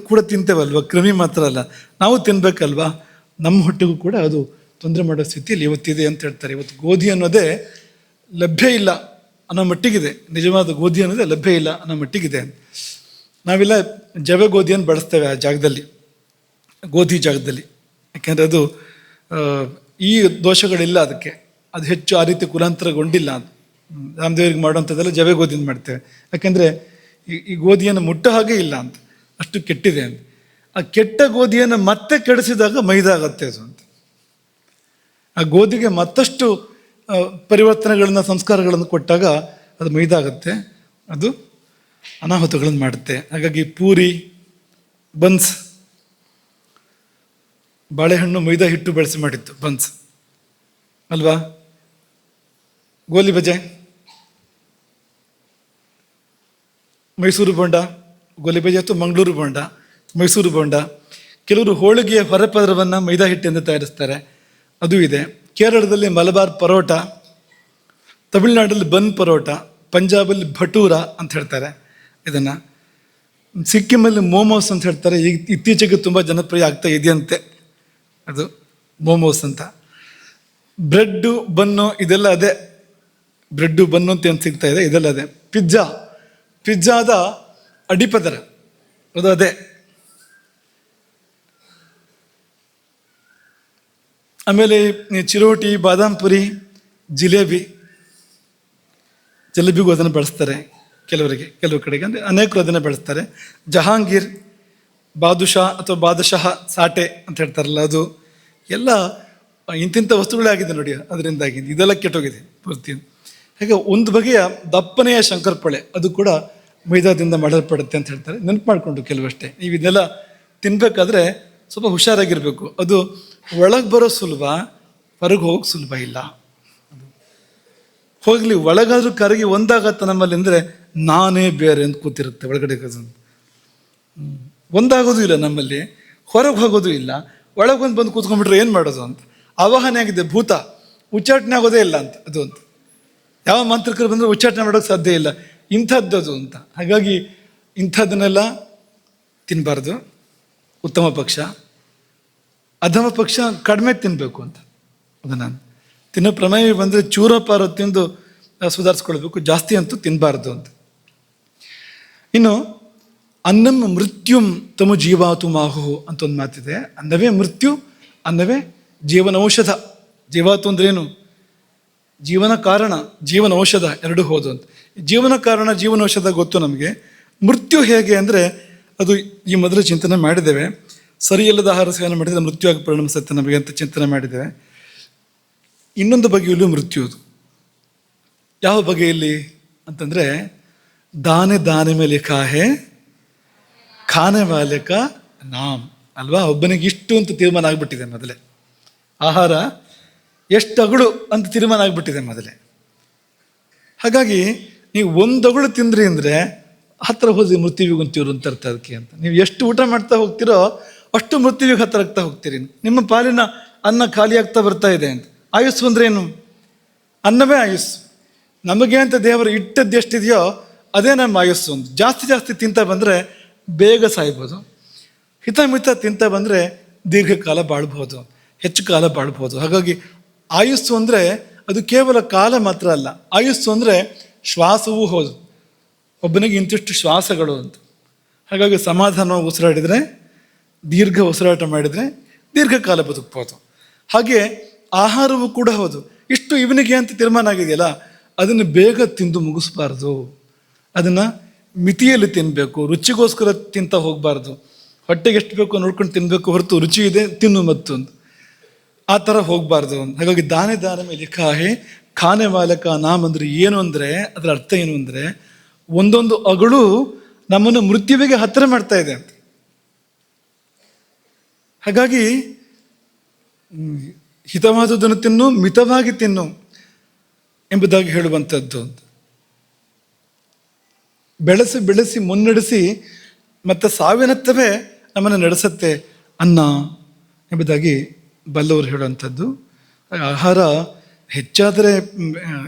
ಕೂಡ ತಿಂತೇವಲ್ವ, ಕ್ರಿಮಿ ಮಾತ್ರ ಅಲ್ಲ, ನಾವು ತಿನ್ಬೇಕಲ್ವಾ, ನಮ್ಮ ಹೊಟ್ಟೆಗೂ ಕೂಡ ಅದು ತೊಂದರೆ ಮಾಡೋ ಸ್ಥಿತಿಯಲ್ಲಿ ಇವತ್ತಿದೆ ಅಂತ ಹೇಳ್ತಾರೆ. ಇವತ್ತು ಗೋಧಿ ಅನ್ನೋದೇ ಲಭ್ಯ ಇಲ್ಲ ಅನ್ನೋ ಮಟ್ಟಿಗಿದೆ, ನಿಜವಾದ ಗೋಧಿ ಅನ್ನೋದೇ ಲಭ್ಯ ಇಲ್ಲ ಅನ್ನೋ ಮಟ್ಟಿಗಿದೆ. ನಾವೆಲ್ಲ ಜವೆ ಗೋಧಿಯನ್ನು ಬಳಸ್ತೇವೆ ಆ ಜಾಗದಲ್ಲಿ, ಗೋಧಿ ಜಾಗದಲ್ಲಿ, ಯಾಕೆಂದರೆ ಅದು ಈ ದೋಷಗಳಿಲ್ಲ ಅದಕ್ಕೆ, ಅದು ಹೆಚ್ಚು ಆ ರೀತಿ ಕುಲಾಂತರಗೊಂಡಿಲ್ಲ. ಅದು ರಾಮದೇವರಿಗೆ ಮಾಡುವಂಥದ್ದೆಲ್ಲ ಜವೆ ಗೋಧಿಯನ್ನು ಮಾಡ್ತೇವೆ, ಯಾಕೆಂದರೆ ಈ ಗೋಧಿಯನ್ನು ಮುಟ್ಟ ಹಾಗೆ ಇಲ್ಲ ಅಂತ, ಅಷ್ಟು ಕೆಟ್ಟಿದೆ ಅಂತ. ಆ ಕೆಟ್ಟ ಗೋಧಿಯನ್ನು ಮತ್ತೆ ಕೆಡಿಸಿದಾಗ ಮೈದಾ ಆಗತ್ತೆ ಅದು ಅಂತ. ಆ ಗೋಧಿಗೆ ಮತ್ತಷ್ಟು ಪರಿವರ್ತನೆಗಳನ್ನು, ಸಂಸ್ಕಾರಗಳನ್ನು ಕೊಟ್ಟಾಗ ಅದು ಮೈದಾ ಆಗುತ್ತೆ, ಅದು ಅನಾಹುತಗಳನ್ನು ಮಾಡುತ್ತೆ. ಹಾಗಾಗಿ ಪೂರಿ, ಬನ್ಸ್, ಬಾಳೆಹಣ್ಣು ಮೈದಾ ಹಿಟ್ಟು ಬೆಳೆಸಿ ಮಾಡಿತ್ತು ಬನ್ಸ್ ಅಲ್ವಾ, ಗೋಲಿ ಬಜೆ, ಮೈಸೂರು ಬೋಂಡ, ಗೋಲಿ ಬಜೆ ಅಥವಾ ಮಂಗಳೂರು ಬೋಂಡ, ಮೈಸೂರು ಬೋಂಡ. ಕೆಲವರು ಹೋಳಿಗೆಯ ಹೊರಪದರವನ್ನು ಮೈದಾ ಹಿಟ್ಟಿಂದ ತಯಾರಿಸ್ತಾರೆ, ಅದು ಇದೆ. ಕೇರಳದಲ್ಲಿ ಮಲಬಾರ್ ಪರೋಟ, ತಮಿಳುನಾಡಲ್ಲಿ ಬನ್ ಪರೋಟ, ಪಂಜಾಬಲ್ಲಿ ಭಟೂರ ಅಂತ ಹೇಳ್ತಾರೆ ಇದನ್ನು, ಸಿಕ್ಕಿಮಲ್ಲಿ ಮೋಮೋಸ್ ಅಂತ ಹೇಳ್ತಾರೆ. ಈಗ ಇತ್ತೀಚೆಗೆ ತುಂಬ ಜನಪ್ರಿಯ ಆಗ್ತಾ ಇದೆಯಂತೆ ಅದು ಮೋಮೋಸ್ ಅಂತ. ಬ್ರೆಡ್ಡು ಬನ್ನು ಇದೆಲ್ಲ ಅದೇ, ಬ್ರೆಡ್ಡು ಬನ್ನು ಅಂತ ಏನು ಸಿಗ್ತಾ ಇದೆ ಇದೆಲ್ಲ ಅದೇ. ಪಿಜ್ಜಾದ ಅಡಿಪದರ ಅದು ಅದೇ. ಆಮೇಲೆ ಚಿರೋಟಿ, ಬಾದಾಮ್ ಪುರಿ, ಜಲೇಬಿಗೂ ಅದನ್ನು ಬಳಸ್ತಾರೆ ಕೆಲವರಿಗೆ, ಕೆಲವು ಕಡೆಗೆ ಅಂದರೆ ಅನೇಕರು ಅದನ್ನು ಬಳಸ್ತಾರೆ. ಜಹಾಂಗೀರ್, ಬಾದುಷಾ ಅಥವಾ ಬಾದಶಾಹ ಸಾಟೆ ಅಂತ ಹೇಳ್ತಾರಲ್ಲ, ಅದು ಎಲ್ಲ ಇಂತಿಂಥ ವಸ್ತುಗಳೇ ಆಗಿದೆ ನೋಡಿ, ಅದರಿಂದಾಗಿ ಇದೆಲ್ಲ ಕೆಟ್ಟೋಗಿದೆ ಪೂರ್ತಿ. ಹಾಗೆ ಒಂದು ಬಗೆಯ ದಪ್ಪನೆಯ ಶಂಕರಪೊಳೆ ಅದು ಕೂಡ ಮೈದಾದಿಂದ ಮಾಡಲ್ಪಡುತ್ತೆ ಅಂತ ಹೇಳ್ತಾರೆ. ನೆನಪು ಮಾಡಿಕೊಂಡು ಕೆಲವಷ್ಟೇ, ನೀವು ಇದನ್ನೆಲ್ಲ ತಿನ್ನಬೇಕಾದ್ರೆ ಸ್ವಲ್ಪ ಹುಷಾರಾಗಿರಬೇಕು. ಅದು ಒಳಗೆ ಬರೋ ಸುಲಭ, ಹೊರಗೆ ಹೋಗೋಕೆ ಸುಲಭ ಇಲ್ಲ. ಹೋಗಲಿ, ಒಳಗಾದ್ರೂ ಕರಗಿ ಒಂದಾಗತ್ತ ನಮ್ಮಲ್ಲಿ ಅಂದರೆ ನಾನೇ ಬೇರೆ ಅಂತ ಕೂತಿರುತ್ತೆ ಒಳಗಡೆ. ಒಂದಾಗೋದು ಇಲ್ಲ ನಮ್ಮಲ್ಲಿ, ಹೊರಗೆ ಹೋಗೋದು ಇಲ್ಲ. ಒಳಗೊಂದು ಬಂದು ಕೂತ್ಕೊಂಡ್ಬಿಟ್ರೆ ಏನು ಮಾಡೋದು ಅಂತ ಆವಾಹನೆ ಆಗಿದೆ. ಭೂತ ಉಚ್ಚಾಟನೆ ಆಗೋದೇ ಇಲ್ಲ ಅಂತ ಅದು ಅಂತ. ಯಾವ ಮಂತ್ರಕರು ಬಂದರೂ ಉಚ್ಚಾಟನೆ ಮಾಡೋಕ್ಕೆ ಸಾಧ್ಯ ಇಲ್ಲ, ಇಂಥದ್ದದು ಅಂತ. ಹಾಗಾಗಿ ಇಂಥದ್ದನ್ನೆಲ್ಲ ತಿನ್ನಬಾರ್ದು, ಉತ್ತಮ ಪಕ್ಷ. ಅಧಮ ಪಕ್ಷ ಕಡಿಮೆ ತಿನ್ನಬೇಕು ಅಂತ. ಅದನ್ನು ತಿನ್ನೋ ಪ್ರಮೇಯ ಬಂದರೆ ಚೂರ ಪಾರ ತಿಂದು ಸುಧಾರಿಸ್ಕೊಳ್ಬೇಕು, ಜಾಸ್ತಿ ಅಂತೂ ತಿನ್ನಬಾರ್ದು ಅಂತ. ಇನ್ನು ಅನ್ನಂ ಮೃತ್ಯುಂ ತಮು ಜೀವಾತು ಮಾಹು ಅಂತ ಒಂದು ಮಾತಿದೆ. ಅನ್ನವೇ ಮೃತ್ಯು, ಅನ್ನವೇ ಜೀವನ ಔಷಧ. ಜೀವಾತು ಅಂದ್ರೇನು? ಜೀವನ ಕಾರಣ, ಜೀವನ ಔಷಧ ಎರಡೂ ಹೋದು ಅಂತ. ಜೀವನ ಕಾರಣ, ಜೀವನ ಔಷಧ ಗೊತ್ತು ನಮಗೆ. ಮೃತ್ಯು ಹೇಗೆ ಅಂದರೆ ಅದು ಈ ಮೊದಲು ಚಿಂತನೆ ಮಾಡಿದ್ದೇವೆ. ಸರಿಯಿಲ್ಲದ ಆಹಾರ ಸೇವನೆ ಮಾಡಿದರೆ ಮೃತ್ಯುವಾಗಿ ಪರಿಣಮಿಸುತ್ತೆ ನಮಗೆ ಅಂತ ಚಿಂತನೆ ಮಾಡಿದ್ದೇವೆ. ಇನ್ನೊಂದು ಬಗೆಯಲ್ಲೂ ಮೃತ್ಯು ಅದು. ಯಾವ ಬಗೆಯಲ್ಲಿ ಅಂತಂದರೆ ದಾನೆ ದಾನೆ ಮೇಲೆ ಕಾಹೆ ಖಾನೆ ಮಾಲಿಕ ನಾಮ್ ಅಲ್ವಾ. ಒಬ್ಬನಿಗೆ ಇಷ್ಟು ಅಂತ ತೀರ್ಮಾನ ಆಗಿಬಿಟ್ಟಿದೆ ಮೊದಲೇ. ಆಹಾರ ಎಷ್ಟು ಅಗಳು ಅಂತ ತೀರ್ಮಾನ ಆಗಿಬಿಟ್ಟಿದೆ ಮೊದಲೇ. ಹಾಗಾಗಿ ನೀವು ಒಂದು ಅಗಳು ತಿಂದ್ರಿ ಅಂದರೆ ಹತ್ತಿರ ಹೋದ್ರಿ ಮೃತ್ಯುವಿಗೆ ಅಂತೀವ್ರು ಅಂತ ಅರ್ಥ ಅದಕ್ಕೆ ಅಂತ. ನೀವು ಎಷ್ಟು ಊಟ ಮಾಡ್ತಾ ಹೋಗ್ತಿರೋ ಅಷ್ಟು ಮೃತ್ಯುವಿಗೆ ಹತ್ತಿರ ಆಗ್ತಾ ಹೋಗ್ತೀರಿ. ನಿಮ್ಮ ಪಾಲಿನ ಅನ್ನ ಖಾಲಿ ಆಗ್ತಾ ಬರ್ತಾ ಇದೆ ಅಂತ. ಆಯುಸ್ಸು ಅಂದ್ರೆ ಏನು? ಅನ್ನವೇ ಆಯುಸ್ಸು. ನಮಗೆ ಅಂತ ದೇವರು ಇಟ್ಟದ್ದು ಎಷ್ಟಿದೆಯೋ ಅದೇ ನಮ್ಮ ಆಯುಸ್ಸು. ಒಂದು ಜಾಸ್ತಿ ಜಾಸ್ತಿ ತಿಂತ ಬಂದರೆ ಬೇಗ ಸಾಯ್ಬೋದು, ಹಿತಮಿತ ತಿಂತ ಬಂದರೆ ದೀರ್ಘಕಾಲ ಬಾಳ್ಬೋದು, ಹೆಚ್ಚು ಕಾಲ ಬಾಳ್ಬೋದು. ಹಾಗಾಗಿ ಆಯುಸ್ಸು ಅಂದರೆ ಅದು ಕೇವಲ ಕಾಲ ಮಾತ್ರ ಅಲ್ಲ. ಆಯುಸ್ಸು ಅಂದರೆ ಶ್ವಾಸವೂ ಹೌದು. ಒಬ್ಬನಿಗೆ ಇಂತಿಷ್ಟು ಶ್ವಾಸಗಳು ಅಂತ. ಹಾಗಾಗಿ ಸಮಾಧಾನವಾಗಿ ಉಸಿರಾಡಿದರೆ, ದೀರ್ಘ ಉಸಿರಾಟ ಮಾಡಿದರೆ ದೀರ್ಘಕಾಲ ಬದುಕ್ಬೋದು. ಹಾಗೆ ಆಹಾರವೂ ಕೂಡ ಹೌದು. ಇಷ್ಟು ಇವನಿಗೆ ಅಂತ ತೀರ್ಮಾನ ಆಗಿದೆಯಲ್ಲ, ಅದನ್ನು ಬೇಗ ತಿಂದು ಮುಗಿಸ್ಬಾರ್ದು. ಅದನ್ನು ಮಿತಿಯಲ್ಲಿ ತಿನ್ನಬೇಕು, ರುಚಿಗೋಸ್ಕರ ತಿಂತ ಹೋಗಬಾರ್ದು. ಹೊಟ್ಟೆಗೆ ಎಷ್ಟು ಬೇಕೋ ನೋಡ್ಕೊಂಡು ತಿನ್ನಬೇಕು ಹೊರತು ರುಚಿ ಇದೆ ತಿನ್ನು ಮತ್ತೊಂದು ಆ ಥರ ಹೋಗಬಾರ್ದು. ಹಾಗಾಗಿ ದಾನೆ ದಾನೆ ಮೇಲೆ ಕಾಹೆ ಖಾನೆ ಮಾಲಕ ನಾಮ್ ಅಂದರೆ ಏನು ಅಂದರೆ, ಅದರ ಅರ್ಥ ಏನು ಅಂದರೆ ಒಂದೊಂದು ಅಗಳು ನಮ್ಮನ್ನು ಮೃತ್ಯುವಿಗೆ ಹತ್ತಿರ ಮಾಡ್ತಾ ಇದೆ ಅಂತ. ಹಾಗಾಗಿ ಹಿತವಾದುದನ್ನು ತಿನ್ನು, ಮಿತವಾಗಿ ತಿನ್ನು ಎಂಬುದಾಗಿ ಹೇಳುವಂಥದ್ದು. ಬೆಳೆಸಿ ಬೆಳೆಸಿ ಮುನ್ನಡೆಸಿ ಮತ್ತು ಸಾವಿನತ್ತವೇ ನಮ್ಮನ್ನು ನಡೆಸತ್ತೆ ಅನ್ನ ಎಂಬುದಾಗಿ ಬಲ್ಲವರು ಹೇಳುವಂಥದ್ದು. ಆಹಾರ ಹೆಚ್ಚಾದರೆ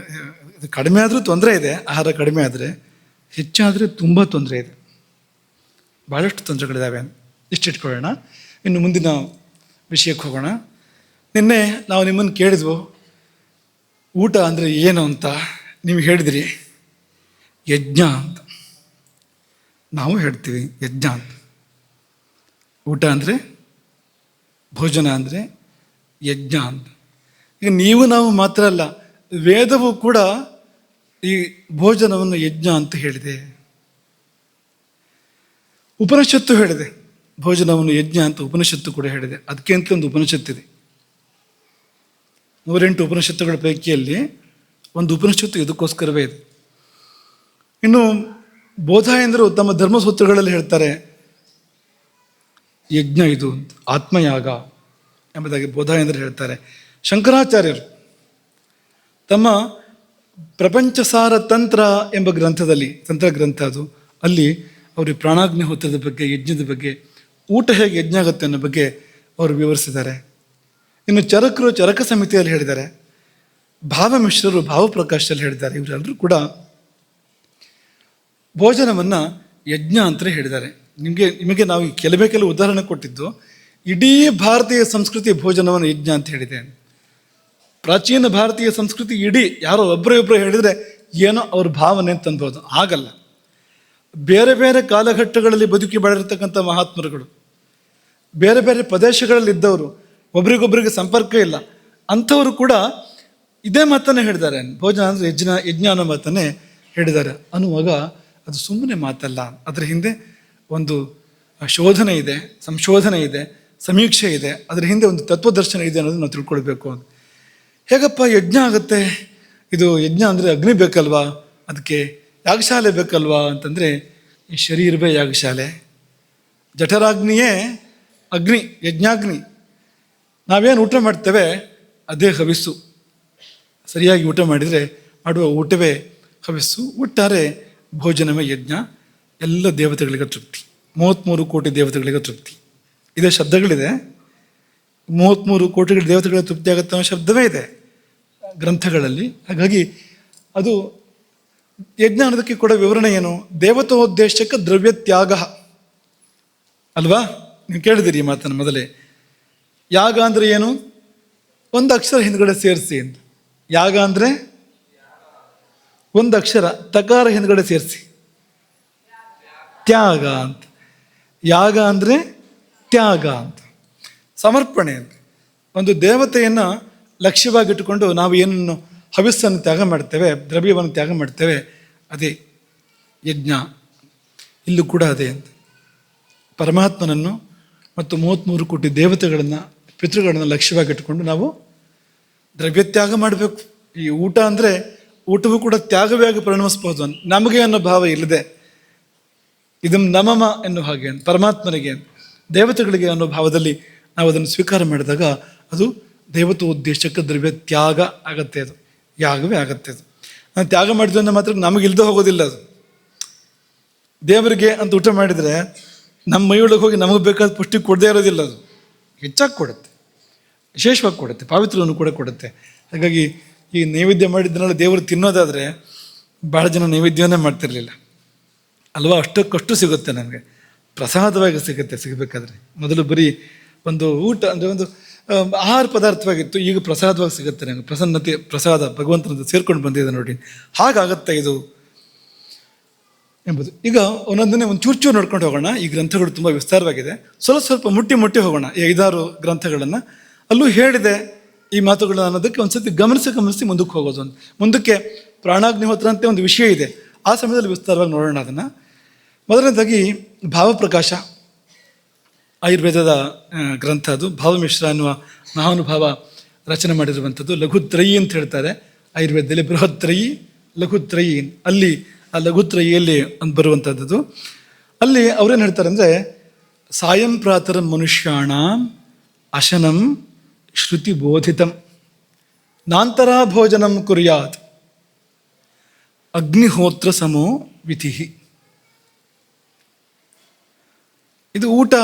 ಕಡಿಮೆ ಆದರೂ ತೊಂದರೆ ಇದೆ. ಆಹಾರ ಕಡಿಮೆ ಆದರೆ, ಹೆಚ್ಚಾದರೆ ತುಂಬ ತೊಂದರೆ ಇದೆ, ಭಾಳಷ್ಟು ತೊಂದರೆಗಳಿದ್ದಾವೆ. ಇಷ್ಟಿಟ್ಕೊಳ್ಳೋಣ. ಇನ್ನು ಮುಂದಿನ ವಿಷಯಕ್ಕೆ ಹೋಗೋಣ. ನಿನ್ನೆ ನಾವು ನಿಮ್ಮನ್ನು ಕೇಳಿದ್ವು ಊಟ ಅಂದರೆ ಏನು ಅಂತ. ನೀವು ಹೇಳಿದ್ರಿ ಯಜ್ಞ ಅಂತ. ನಾವು ಹೇಳ್ತೀವಿ ಯಜ್ಞ ಅಂತ. ಊಟ ಅಂದರೆ, ಭೋಜನ ಅಂದರೆ ಯಜ್ಞ ಅಂತ. ಈಗ ನೀವು ನಾವು ಮಾತ್ರ ಅಲ್ಲ, ವೇದವು ಕೂಡ ಈ ಭೋಜನವನ್ನು ಯಜ್ಞ ಅಂತ ಹೇಳಿದೆ. ಉಪನಿಷತ್ತು ಹೇಳಿದೆ ಭೋಜನವನ್ನು ಯಜ್ಞ ಅಂತ. ಉಪನಿಷತ್ತು ಕೂಡ ಹೇಳಿದೆ. ಅದಕ್ಕೆ ಅಂತ ಒಂದು ಉಪನಿಷತ್ತಿದೆ. 108 ಉಪನಿಷತ್ತುಗಳ ಪೈಕಿಯಲ್ಲಿ ಒಂದು ಉಪನಿಷತ್ತು ಇದಕ್ಕೋಸ್ಕರವೇ ಇದೆ. ಇನ್ನು ಬೋಧಾಯಂದರು ತಮ್ಮ ಧರ್ಮಸೂತ್ರಗಳಲ್ಲಿ ಹೇಳ್ತಾರೆ ಯಜ್ಞ ಇದು ಅಂತ, ಆತ್ಮಯಾಗ ಎಂಬುದಾಗಿ ಬೋಧಾಯಂದರು ಹೇಳ್ತಾರೆ. ಶಂಕರಾಚಾರ್ಯರು ತಮ್ಮ ಪ್ರಪಂಚಸಾರ ತಂತ್ರ ಎಂಬ ಗ್ರಂಥದಲ್ಲಿ, ತಂತ್ರ ಗ್ರಂಥ ಅದು, ಅಲ್ಲಿ ಅವರು ಪ್ರಾಣಾಗ್ನಿಹೋತ್ರದ ಬಗ್ಗೆ, ಯಜ್ಞದ ಬಗ್ಗೆ, ಊಟ ಹೇಗೆ ಯಜ್ಞ ಆಗುತ್ತೆ ಅನ್ನೋ ಬಗ್ಗೆ ಅವರು ವಿವರಿಸಿದ್ದಾರೆ. ಇನ್ನು ಚರಕರು ಚರಕ ಸಮಿತಿಯಲ್ಲಿ ಹೇಳಿದ್ದಾರೆ. ಭಾವಮಿಶ್ರರು ಭಾವಪ್ರಕಾಶದಲ್ಲಿ ಹೇಳಿದ್ದಾರೆ. ಇವರೆಲ್ಲರೂ ಕೂಡ ಭೋಜನವನ್ನು ಯಜ್ಞ ಅಂತಲೇ ಹೇಳಿದ್ದಾರೆ. ನಿಮಗೆ ನಾವು ಕೆಲವು ಉದಾಹರಣೆ ಕೊಟ್ಟಿದ್ದು, ಇಡೀ ಭಾರತೀಯ ಸಂಸ್ಕೃತಿ ಭೋಜನವನ್ನು ಯಜ್ಞ ಅಂತ ಹೇಳಿದೆ. ಪ್ರಾಚೀನ ಭಾರತೀಯ ಸಂಸ್ಕೃತಿ ಇಡೀ ಯಾರೋ ಒಬ್ಬರೊಬ್ಬರು ಹೇಳಿದರೆ ಏನೋ ಅವ್ರ ಭಾವನೆ ಅಂತ ಅನ್ಬೋದು. ಆಗಲ್ಲ. ಬೇರೆ ಬೇರೆ ಕಾಲಘಟ್ಟಗಳಲ್ಲಿ ಬದುಕಿ ಬಾಳಿರ್ತಕ್ಕಂಥ ಮಹಾತ್ಮರುಗಳು, ಬೇರೆ ಬೇರೆ ಪ್ರದೇಶಗಳಲ್ಲಿದ್ದವರು, ಒಬ್ರಿಗೊಬ್ರಿಗೆ ಸಂಪರ್ಕ ಇಲ್ಲ ಅಂಥವರು ಕೂಡ ಇದೇ ಮಾತನ್ನೇ ಹೇಳಿದ್ದಾರೆ. ಭೋಜನ ಅಂದರೆ ಯಜ್ಞ ಅನ್ನೋ ಮಾತನ್ನೇ ಹೇಳಿದ್ದಾರೆ. ಅನ್ನುವಾಗ ಅದು ಸುಮ್ಮನೆ ಮಾತಲ್ಲ. ಅದರ ಹಿಂದೆ ಒಂದು ಶೋಧನೆ ಇದೆ, ಸಂಶೋಧನೆ ಇದೆ, ಸಮೀಕ್ಷೆ ಇದೆ. ಅದರ ಹಿಂದೆ ಒಂದು ತತ್ವದರ್ಶನ ಇದೆ ಅನ್ನೋದು ನಾವು ತಿಳ್ಕೊಳ್ಬೇಕು. ಹೇಗಪ್ಪ ಯಜ್ಞ ಆಗುತ್ತೆ? ಇದು ಯಜ್ಞ ಅಂದರೆ ಅಗ್ನಿ ಬೇಕಲ್ವಾ, ಅದಕ್ಕೆ ಯಾಗಶಾಲೆ ಬೇಕಲ್ವಾ ಅಂತಂದರೆ ಈ ಶರೀರವೇ ಯಾಗಶಾಲೆ. ಜಠರಾಗ್ನಿಯೇ ಅಗ್ನಿ, ಯಜ್ಞಾಗ್ನಿ. ನಾವೇನು ಊಟ ಮಾಡ್ತೇವೆ ಅದೇ ಹವಿಸ್ಸು. ಸರಿಯಾಗಿ ಊಟ ಮಾಡಿದರೆ ಮಾಡುವ ಊಟವೇ ಹವಿಸ್ಸು. ಒಟ್ಟಾರೆ ಭೋಜನವೇ ಯಜ್ಞ. ಎಲ್ಲ ದೇವತೆಗಳಿಗೆ ತೃಪ್ತಿ, 33 ಕೋಟಿ ದೇವತೆಗಳಿಗೆ ತೃಪ್ತಿ. ಇದೇ ಶಬ್ದಗಳಿದೆ. 33 ಕೋಟಿ ದೇವತೆಗಳಿಗೆ ತೃಪ್ತಿ ಆಗುತ್ತೆ ಅನ್ನೋ ಶಬ್ದವೇ ಇದೆ ಗ್ರಂಥಗಳಲ್ಲಿ. ಹಾಗಾಗಿ ಅದು ಯಜ್ಞ ಅನ್ನೋದಕ್ಕೆ ಕೂಡ ವಿವರಣೆ ಏನು? ದೇವತೋದ್ದೇಶಕ್ಕೆ ದ್ರವ್ಯ ತ್ಯಾಗ ಅಲ್ವಾ? ನೀವು ಕೇಳಿದಿರಿ ಈ ಮಾತನ್ನು ಮೊದಲೇ. ಯಾಗ ಅಂದರೆ ಏನು? ಒಂದು ಅಕ್ಷರ ಹಿಂದ್ಗಡೆ ಸೇರಿಸಿ ಅಂತ. ಯಾಗ ಅಂದರೆ ಒಂದು ಅಕ್ಷರ ತಕಾರ ಹಿಂದ್ಗಡೆ ಸೇರಿಸಿ, ತ್ಯಾಗ ಅಂತ. ಯಾಗ ಅಂದರೆ ತ್ಯಾಗ ಅಂತ, ಸಮರ್ಪಣೆ ಅಂತ. ಒಂದು ದೇವತೆಯನ್ನು ಲಕ್ಷ್ಯವಾಗಿಟ್ಟುಕೊಂಡು ನಾವು ಏನನ್ನು ಹವಿಸ್ಸನ್ನು ತ್ಯಾಗ ಮಾಡ್ತೇವೆ, ದ್ರವ್ಯವನ್ನು ತ್ಯಾಗ ಮಾಡ್ತೇವೆ, ಅದೇ ಯಜ್ಞ. ಇಲ್ಲೂ ಕೂಡ ಅದೇ ಅಂತ. ಪರಮಾತ್ಮನನ್ನು ಮತ್ತು 33 ಕೋಟಿ ದೇವತೆಗಳನ್ನು, ಪಿತೃಗಳನ್ನು ಲಕ್ಷ್ಯವಾಗಿಟ್ಟುಕೊಂಡು ನಾವು ದ್ರವ್ಯ ತ್ಯಾಗ ಮಾಡಬೇಕು. ಈ ಊಟ ಅಂದರೆ ಊಟವೂ ಕೂಡ ತ್ಯಾಗವೇ ಆಗಿ ಪರಿಣಮಿಸ್ಬೋದು. ನಮಗೆ ಅನ್ನೋ ಭಾವ ಇಲ್ಲದೆ ಇದನ್ನು ನಮಮ ಎನ್ನುವ ಹಾಗೆ ಪರಮಾತ್ಮನಿಗೆ, ದೇವತೆಗಳಿಗೆ ಅನ್ನೋ ಭಾವದಲ್ಲಿ ನಾವು ಅದನ್ನು ಸ್ವೀಕಾರ ಮಾಡಿದಾಗ ಅದು ದೇವತ ಉದ್ದೇಶಕ್ಕೆ ದ್ರವ್ಯ ತ್ಯಾಗ ಆಗತ್ತೆ. ಅದು ಯಾಗವೇ ಆಗತ್ತೆ. ಅದು ನಾನು ತ್ಯಾಗ ಮಾಡಿದ್ವಿ ಅಂದ್ರೆ ಮಾತ್ರ ನಮಗೆ ಇಲ್ಲದೆ ಹೋಗೋದಿಲ್ಲ. ಅದು ದೇವರಿಗೆ ಅಂತ ಊಟ ಮಾಡಿದರೆ ನಮ್ಮ ಮೈಯೊಳಗೆ ಹೋಗಿ ನಮಗೆ ಬೇಕಾದ ಪುಷ್ಟಿ ಕೊಡದೇ ಇರೋದಿಲ್ಲ. ಅದು ಹೆಚ್ಚಾಗಿ ಕೊಡುತ್ತೆ, ವಿಶೇಷವಾಗಿ ಕೊಡುತ್ತೆ, ಪಾವಿತ್ರವನ್ನು ಕೂಡ ಕೊಡುತ್ತೆ. ಹಾಗಾಗಿ ಈ ನೈವೇದ್ಯ ಮಾಡಿದ್ದನ್ನೆಲ್ಲ ದೇವರು ತಿನ್ನೋದಾದರೆ ಭಾಳ ಜನ ನೈವೇದ್ಯವನ್ನೇ ಮಾಡ್ತಿರ್ಲಿಲ್ಲ ಅಲ್ವಾ? ಅಷ್ಟಕ್ಕಷ್ಟು ಸಿಗುತ್ತೆ ನಮಗೆ, ಪ್ರಸಾದವಾಗಿ ಸಿಗುತ್ತೆ. ಸಿಗಬೇಕಾದ್ರೆ ಮೊದಲು ಬರೀ ಒಂದು ಊಟ ಅಂದರೆ ಒಂದು ಆಹಾರ ಪದಾರ್ಥವಾಗಿತ್ತು, ಈಗ ಪ್ರಸಾದವಾಗಿ ಸಿಗುತ್ತೆ ನನಗೆ. ಪ್ರಸನ್ನತೆ, ಪ್ರಸಾದ ಭಗವಂತನದ್ದು ಸೇರ್ಕೊಂಡು ಬಂದಿದೆ ನೋಡಿ. ಹಾಗಾಗತ್ತೆ ಇದು ಎಂಬುದು. ಈಗ ಒಂದೊಂದನ್ನೇ ಒಂದು ಚೂರು ನೋಡ್ಕೊಂಡು ಹೋಗೋಣ. ಈ ಗ್ರಂಥಗಳು ತುಂಬ ವಿಸ್ತಾರವಾಗಿದೆ. ಸ್ವಲ್ಪ ಮುಟ್ಟಿ ಹೋಗೋಣ ಈ 5-6 ಗ್ರಂಥಗಳನ್ನು. ಅಲ್ಲೂ ಹೇಳಿದೆ ಈ ಮಾತುಗಳನ್ನ ಅನ್ನೋದಕ್ಕೆ ಒಂದ್ಸತಿ ಗಮನಿಸಿ ಮುಂದಕ್ಕೆ ಹೋಗೋದು. ಒಂದು ಮುಂದಕ್ಕೆ ಪ್ರಾಣಾಗ್ನಿಹೋತ್ರ ಅಂತ ಒಂದು ವಿಷಯ ಇದೆ, ಆ ಸಮಯದಲ್ಲಿ ವಿಸ್ತಾರವಾಗಿ ನೋಡೋಣ ಅದನ್ನು. ಮೊದಲನೇದಾಗಿ ಭಾವಪ್ರಕಾಶ, ಆಯುರ್ವೇದದ ಗ್ರಂಥ ಅದು. ಭಾವಮಿಶ್ರ ಅನ್ನುವ ಮಹಾನುಭಾವ ರಚನೆ ಮಾಡಿರುವಂಥದ್ದು. ಲಘುತ್ರಯಿ ಅಂತ ಹೇಳ್ತಾರೆ ಆಯುರ್ವೇದದಲ್ಲಿ. ಬೃಹತ್ರಯಿ, ಲಘುತ್ರಯಿ. ಅಲ್ಲಿ ಆ ಲಘುತ್ರಯಿಯಲ್ಲಿ ಒಂದು ಬರುವಂಥದ್ದು. ಅಲ್ಲಿ ಅವ್ರೇನು ಹೇಳ್ತಾರೆ ಅಂದರೆ, ಸಾಯಂ ಪ್ರಾತರ ಮನುಷ್ಯಾಣ ಅಶನಂ ಶ್ರುತಿ ಬೋಧಿತಂ ನಾಂತರ ಭೋಜನಂ ಕುರ್ಯಾತ್ ಅಗ್ನಿಹೋತ್ರ ಸಮೋ ವಿಧಿ. ಇದು ಊಟ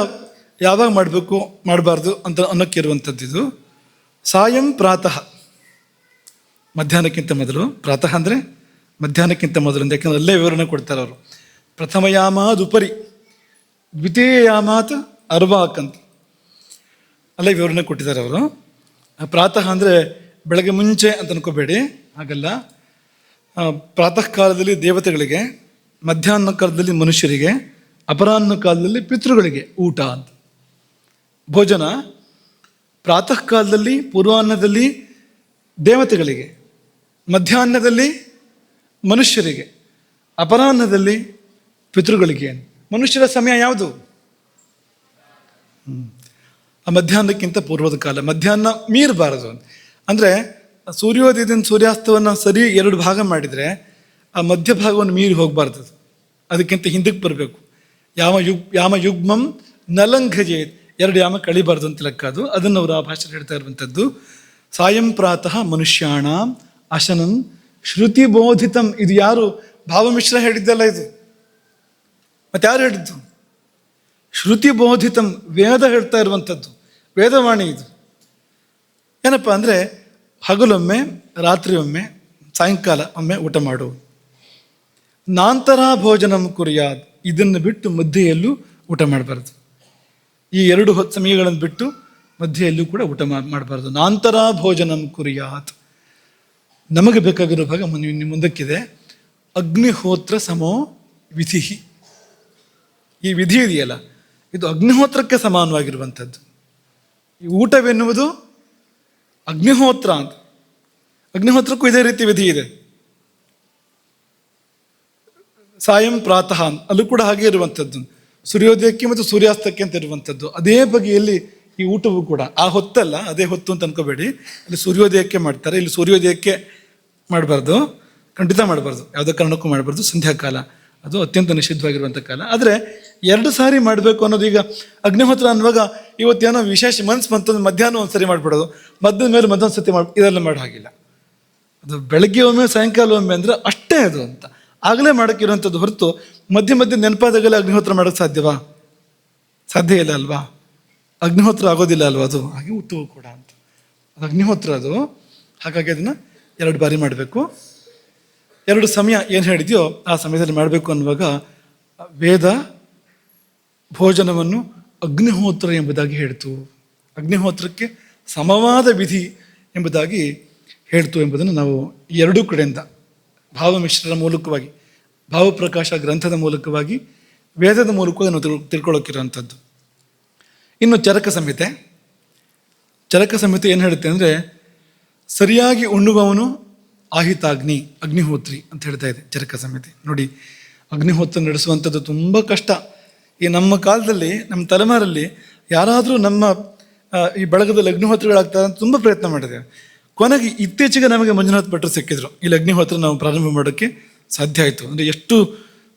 ಯಾವಾಗ ಮಾಡಬೇಕು ಮಾಡಬಾರ್ದು ಅಂತ ಅನ್ನೋಕ್ಕೆ ಇರುವಂಥದ್ದು. ಇದು ಸಾಯಂ ಪ್ರಾತಃ, ಮಧ್ಯಾಹ್ನಕ್ಕಿಂತ ಮೊದಲು. ಪ್ರಾತಃ ಅಂದರೆ ಮಧ್ಯಾಹ್ನಕ್ಕಿಂತ ಮೊದಲು ಅಂತ, ಯಾಕಂದ್ರೆ ಅಲ್ಲೇ ವಿವರಣೆ ಕೊಡ್ತಾರೆ ಅವರು. ಪ್ರಥಮ ಯಾಮಾದ್ ಉಪರಿ, ದ್ವಿತೀಯ ಯಾಮಾತ್ ಅರ್ವಾಕ್ ಅಂತ ಅಲ್ಲೇ ವಿವರಣೆ ಕೊಟ್ಟಿದ್ದಾರೆ ಅವರು. ಪ್ರಾತಃ ಅಂದರೆ ಬೆಳಗ್ಗೆ ಮುಂಚೆ ಅಂತ ಅನ್ಕೋಬೇಡಿ, ಹಾಗಲ್ಲ. ಪ್ರಾತಃ ಕಾಲದಲ್ಲಿ ದೇವತೆಗಳಿಗೆ, ಮಧ್ಯಾಹ್ನ ಕಾಲದಲ್ಲಿ ಮನುಷ್ಯರಿಗೆ, ಅಪರಾಹ್ನ ಕಾಲದಲ್ಲಿ ಪಿತೃಗಳಿಗೆ ಊಟ ಅಂತ. ಭೋಜನ ಪ್ರಾತಃ ಕಾಲದಲ್ಲಿ ಪೂರ್ವಾಹ್ನದಲ್ಲಿ ದೇವತೆಗಳಿಗೆ, ಮಧ್ಯಾಹ್ನದಲ್ಲಿ ಮನುಷ್ಯರಿಗೆ, ಅಪರಾಹ್ನದಲ್ಲಿ ಪಿತೃಗಳಿಗೆ. ಮನುಷ್ಯರ ಸಮಯ ಯಾವುದು? ಆ ಮಧ್ಯಾಹ್ನಕ್ಕಿಂತ ಪೂರ್ವದ ಕಾಲ. ಮಧ್ಯಾಹ್ನ ಮೀರಬಾರದು. ಅಂದರೆ ಸೂರ್ಯೋದಯದಿಂದ ಸೂರ್ಯಾಸ್ತವನ್ನು ಸರಿ 2 ಭಾಗ ಮಾಡಿದರೆ ಆ ಮಧ್ಯಭಾಗವನ್ನು ಮೀರಿ ಹೋಗಬಾರ್ದು. ಅದಕ್ಕಿಂತ ಹಿಂದಕ್ಕೆ ಬರಬೇಕು. ಯಾಮ ಯುಗ್ಮಂ ನಲಂಘಜೆ, 2 ಯಾಮ ಕಳಿಬಾರ್ದು ಅಂತ ಲೆಕ್ಕ ಅದು. ಅದನ್ನು ಅವರು ಆ ಭಾಷೆ ಹೇಳ್ತಾ ಇರುವಂಥದ್ದು. ಸಾಯಂ ಪ್ರಾತಃ ಮನುಷ್ಯಾಣ ಅಶನಂ ಶ್ರುತಿ ಬೋಧಿತಂ. ಇದು ಯಾರು? ಭಾವಮಿಶ್ರ ಹೇಳಿದ್ದಲ್ಲ ಇದು. ಮತ್ತೆ ಯಾರು ಹೇಳಿದ್ದು? ಶ್ರುತಿ ಬೋಧಿತಂ, ವೇದ ಹೇಳ್ತಾ ಇರುವಂಥದ್ದು, ವೇದವಾಣಿ ಇದು. ಏನಪ್ಪ ಅಂದರೆ ಹಗಲೊಮ್ಮೆ, ರಾತ್ರಿ ಒಮ್ಮೆ, ಸಾಯಂಕಾಲ ಒಮ್ಮೆ ಊಟ ಮಾಡು. ನಾಂತರ ಭೋಜನಂ ಕುರ್ಯಾತ್, ಇದನ್ನು ಬಿಟ್ಟು ಮಧ್ಯೆಯಲ್ಲೂ ಊಟ ಮಾಡಬಾರ್ದು. ಈ 2 ಸಮಯಗಳನ್ನು ಬಿಟ್ಟು ಮಧ್ಯೆಯಲ್ಲೂ ಕೂಡ ಊಟ ಮಾಡಬಾರ್ದು. ನಾಂತರ ಭೋಜನಂ ಕುರ್ಯಾತ್. ನಮಗೆ ಬೇಕಾಗಿರೋ ಭಾಗ ಮುಂದಕ್ಕಿದೆ. ಅಗ್ನಿಹೋತ್ರ ಸಮೋ ವಿಧಿ. ಈ ವಿಧಿ ಇದೆಯಲ್ಲ, ಇದು ಅಗ್ನಿಹೋತ್ರಕ್ಕೆ ಸಮಾನವಾಗಿರುವಂಥದ್ದು. ಈ ಊಟವೆನ್ನುವುದು ಅಗ್ನಿಹೋತ್ರ ಅಂತ. ಅಗ್ನಿಹೋತ್ರಕ್ಕೂ ಇದೇ ರೀತಿ ವಿಧಿ ಇದೆ. ಸಾಯಂ ಪ್ರಾತಃ ಅಲ್ಲೂ ಕೂಡ ಹಾಗೆ ಇರುವಂಥದ್ದು. ಸೂರ್ಯೋದಯಕ್ಕೆ ಮತ್ತು ಸೂರ್ಯಾಸ್ತಕ್ಕೆ ಅಂತ ಇರುವಂಥದ್ದು. ಅದೇ ಬಗೆಯಲ್ಲಿ ಈ ಊಟವೂ ಕೂಡ ಆ ಹೊತ್ತಲ್ಲ, ಅದೇ ಹೊತ್ತು ಅಂತ ಅನ್ಕೋಬೇಡಿ. ಅಲ್ಲಿ ಸೂರ್ಯೋದಯಕ್ಕೆ ಮಾಡ್ತಾರೆ, ಇಲ್ಲಿ ಸೂರ್ಯೋದಯಕ್ಕೆ ಮಾಡಬಾರ್ದು, ಖಂಡಿತ ಮಾಡಬಾರ್ದು, ಯಾವುದೇ ಕಾರಣಕ್ಕೂ ಮಾಡಬಾರ್ದು. ಸಂಧ್ಯಾಕಾಲ ಅದು ಅತ್ಯಂತ ನಿಷಿದ್ಧವಾಗಿರುವಂಥ ಕಾಲ. ಆದರೆ 2 ಸಾರಿ ಮಾಡಬೇಕು ಅನ್ನೋದು. ಈಗ ಅಗ್ನಿಹೋತ್ರ ಅನ್ನುವಾಗ ಇವತ್ತೇನೋ ವಿಶೇಷ ಮನ್ಸು ಬಂತಂದ್ರೆ ಮಧ್ಯಾಹ್ನ ಒಂದು ಸರಿ ಮಾಡಿಬಿಡೋದು, ಮಧ್ಯಾಹ್ನ ಮೇಲೆ ಮತ್ತೊಂದು ಸತಿ ಇದೆಲ್ಲ ಮಾಡೋ ಹಾಗಿಲ್ಲ. ಅದು ಬೆಳಗ್ಗೆ ಒಮ್ಮೆ ಸಾಯಂಕಾಲ ಒಮ್ಮೆ ಅಂದರೆ ಅಷ್ಟೇ ಅದು ಅಂತ ಆಗಲೇ ಮಾಡೋಕ್ಕಿರುವಂಥದ್ದು ಹೊರತು ಮಧ್ಯೆ ಮಧ್ಯೆ ನೆನಪಾದಾಗಲೇ ಅಗ್ನಿಹೋತ್ರ ಮಾಡೋಕ್ಕೆ ಸಾಧ್ಯವಾ? ಸಾಧ್ಯ ಇಲ್ಲ ಅಲ್ವಾ? ಅಗ್ನಿಹೋತ್ರ ಆಗೋದಿಲ್ಲ ಅಲ್ವಾ? ಅದು ಹಾಗೆ ಊಟವೂ ಕೂಡ ಅಂತ ಅದು ಅಗ್ನಿಹೋತ್ರ ಅದು. ಹಾಗಾಗಿ ಅದನ್ನು 2 ಬಾರಿ ಮಾಡಬೇಕು. 2 ಸಮಯ ಏನು ಹೇಳಿದೆಯೋ ಆ ಸಮಯದಲ್ಲಿ ಮಾಡಬೇಕು ಅನ್ನುವಾಗ ವೇದ ಭೋಜನವನ್ನು ಅಗ್ನಿಹೋತ್ರ ಎಂಬುದಾಗಿ ಹೇಳ್ತು. ಅಗ್ನಿಹೋತ್ರಕ್ಕೆ ಸಮವಾದ ವಿಧಿ ಎಂಬುದಾಗಿ ಹೇಳ್ತು ಎಂಬುದನ್ನು ನಾವು 2 ಕಡೆಯಿಂದ ಭಾವಮಿಶ್ರರ ಮೂಲಕವಾಗಿ, ಭಾವಪ್ರಕಾಶ ಗ್ರಂಥದ ಮೂಲಕವಾಗಿ, ವೇದದ ಮೂಲಕವಾಗಿ ನಾವು ತಿಳ್ಕೊಳ್ಳೋಕ್ಕಿರೋವಂಥದ್ದು. ಇನ್ನು ಚರಕ ಸಂಹಿತೆ ಏನು ಹೇಳುತ್ತೆ ಅಂದರೆ, ಸರಿಯಾಗಿ ಉಣ್ಣುವವನು ಆಹಿತಾಗ್ನಿ, ಅಗ್ನಿಹೋತ್ರಿ ಅಂತ ಹೇಳ್ತಾ ಇದೆ ಚರಕ ಸಂಹಿತೆ. ನೋಡಿ, ಅಗ್ನಿಹೋತ್ರ ನಡೆಸುವಂಥದ್ದು ತುಂಬ ಕಷ್ಟ. ಈ ನಮ್ಮ ಕಾಲದಲ್ಲಿ, ನಮ್ಮ ತಲೆಮಾರಲ್ಲಿ ಯಾರಾದರೂ ನಮ್ಮ ಈ ಬಳಗದಲ್ಲಿ ಅಗ್ನಿಹೋತ್ರಗಳಾಗ್ತಾರೆ ಅಂತ ತುಂಬ ಪ್ರಯತ್ನ ಮಾಡಿದ್ದೇವೆ. ಕೊನೆಗೆ ಇತ್ತೀಚೆಗೆ ನಮಗೆ ಮಂಜುನಾಥ್ ಭಟ್ರು ಸಿಕ್ಕಿದ್ರು. ಇಲ್ಲಿ ಅಗ್ನಿಹೋತ್ರ ನಾವು ಪ್ರಾರಂಭ ಮಾಡೋಕ್ಕೆ ಸಾಧ್ಯ ಆಯಿತು. ಅಂದರೆ ಎಷ್ಟು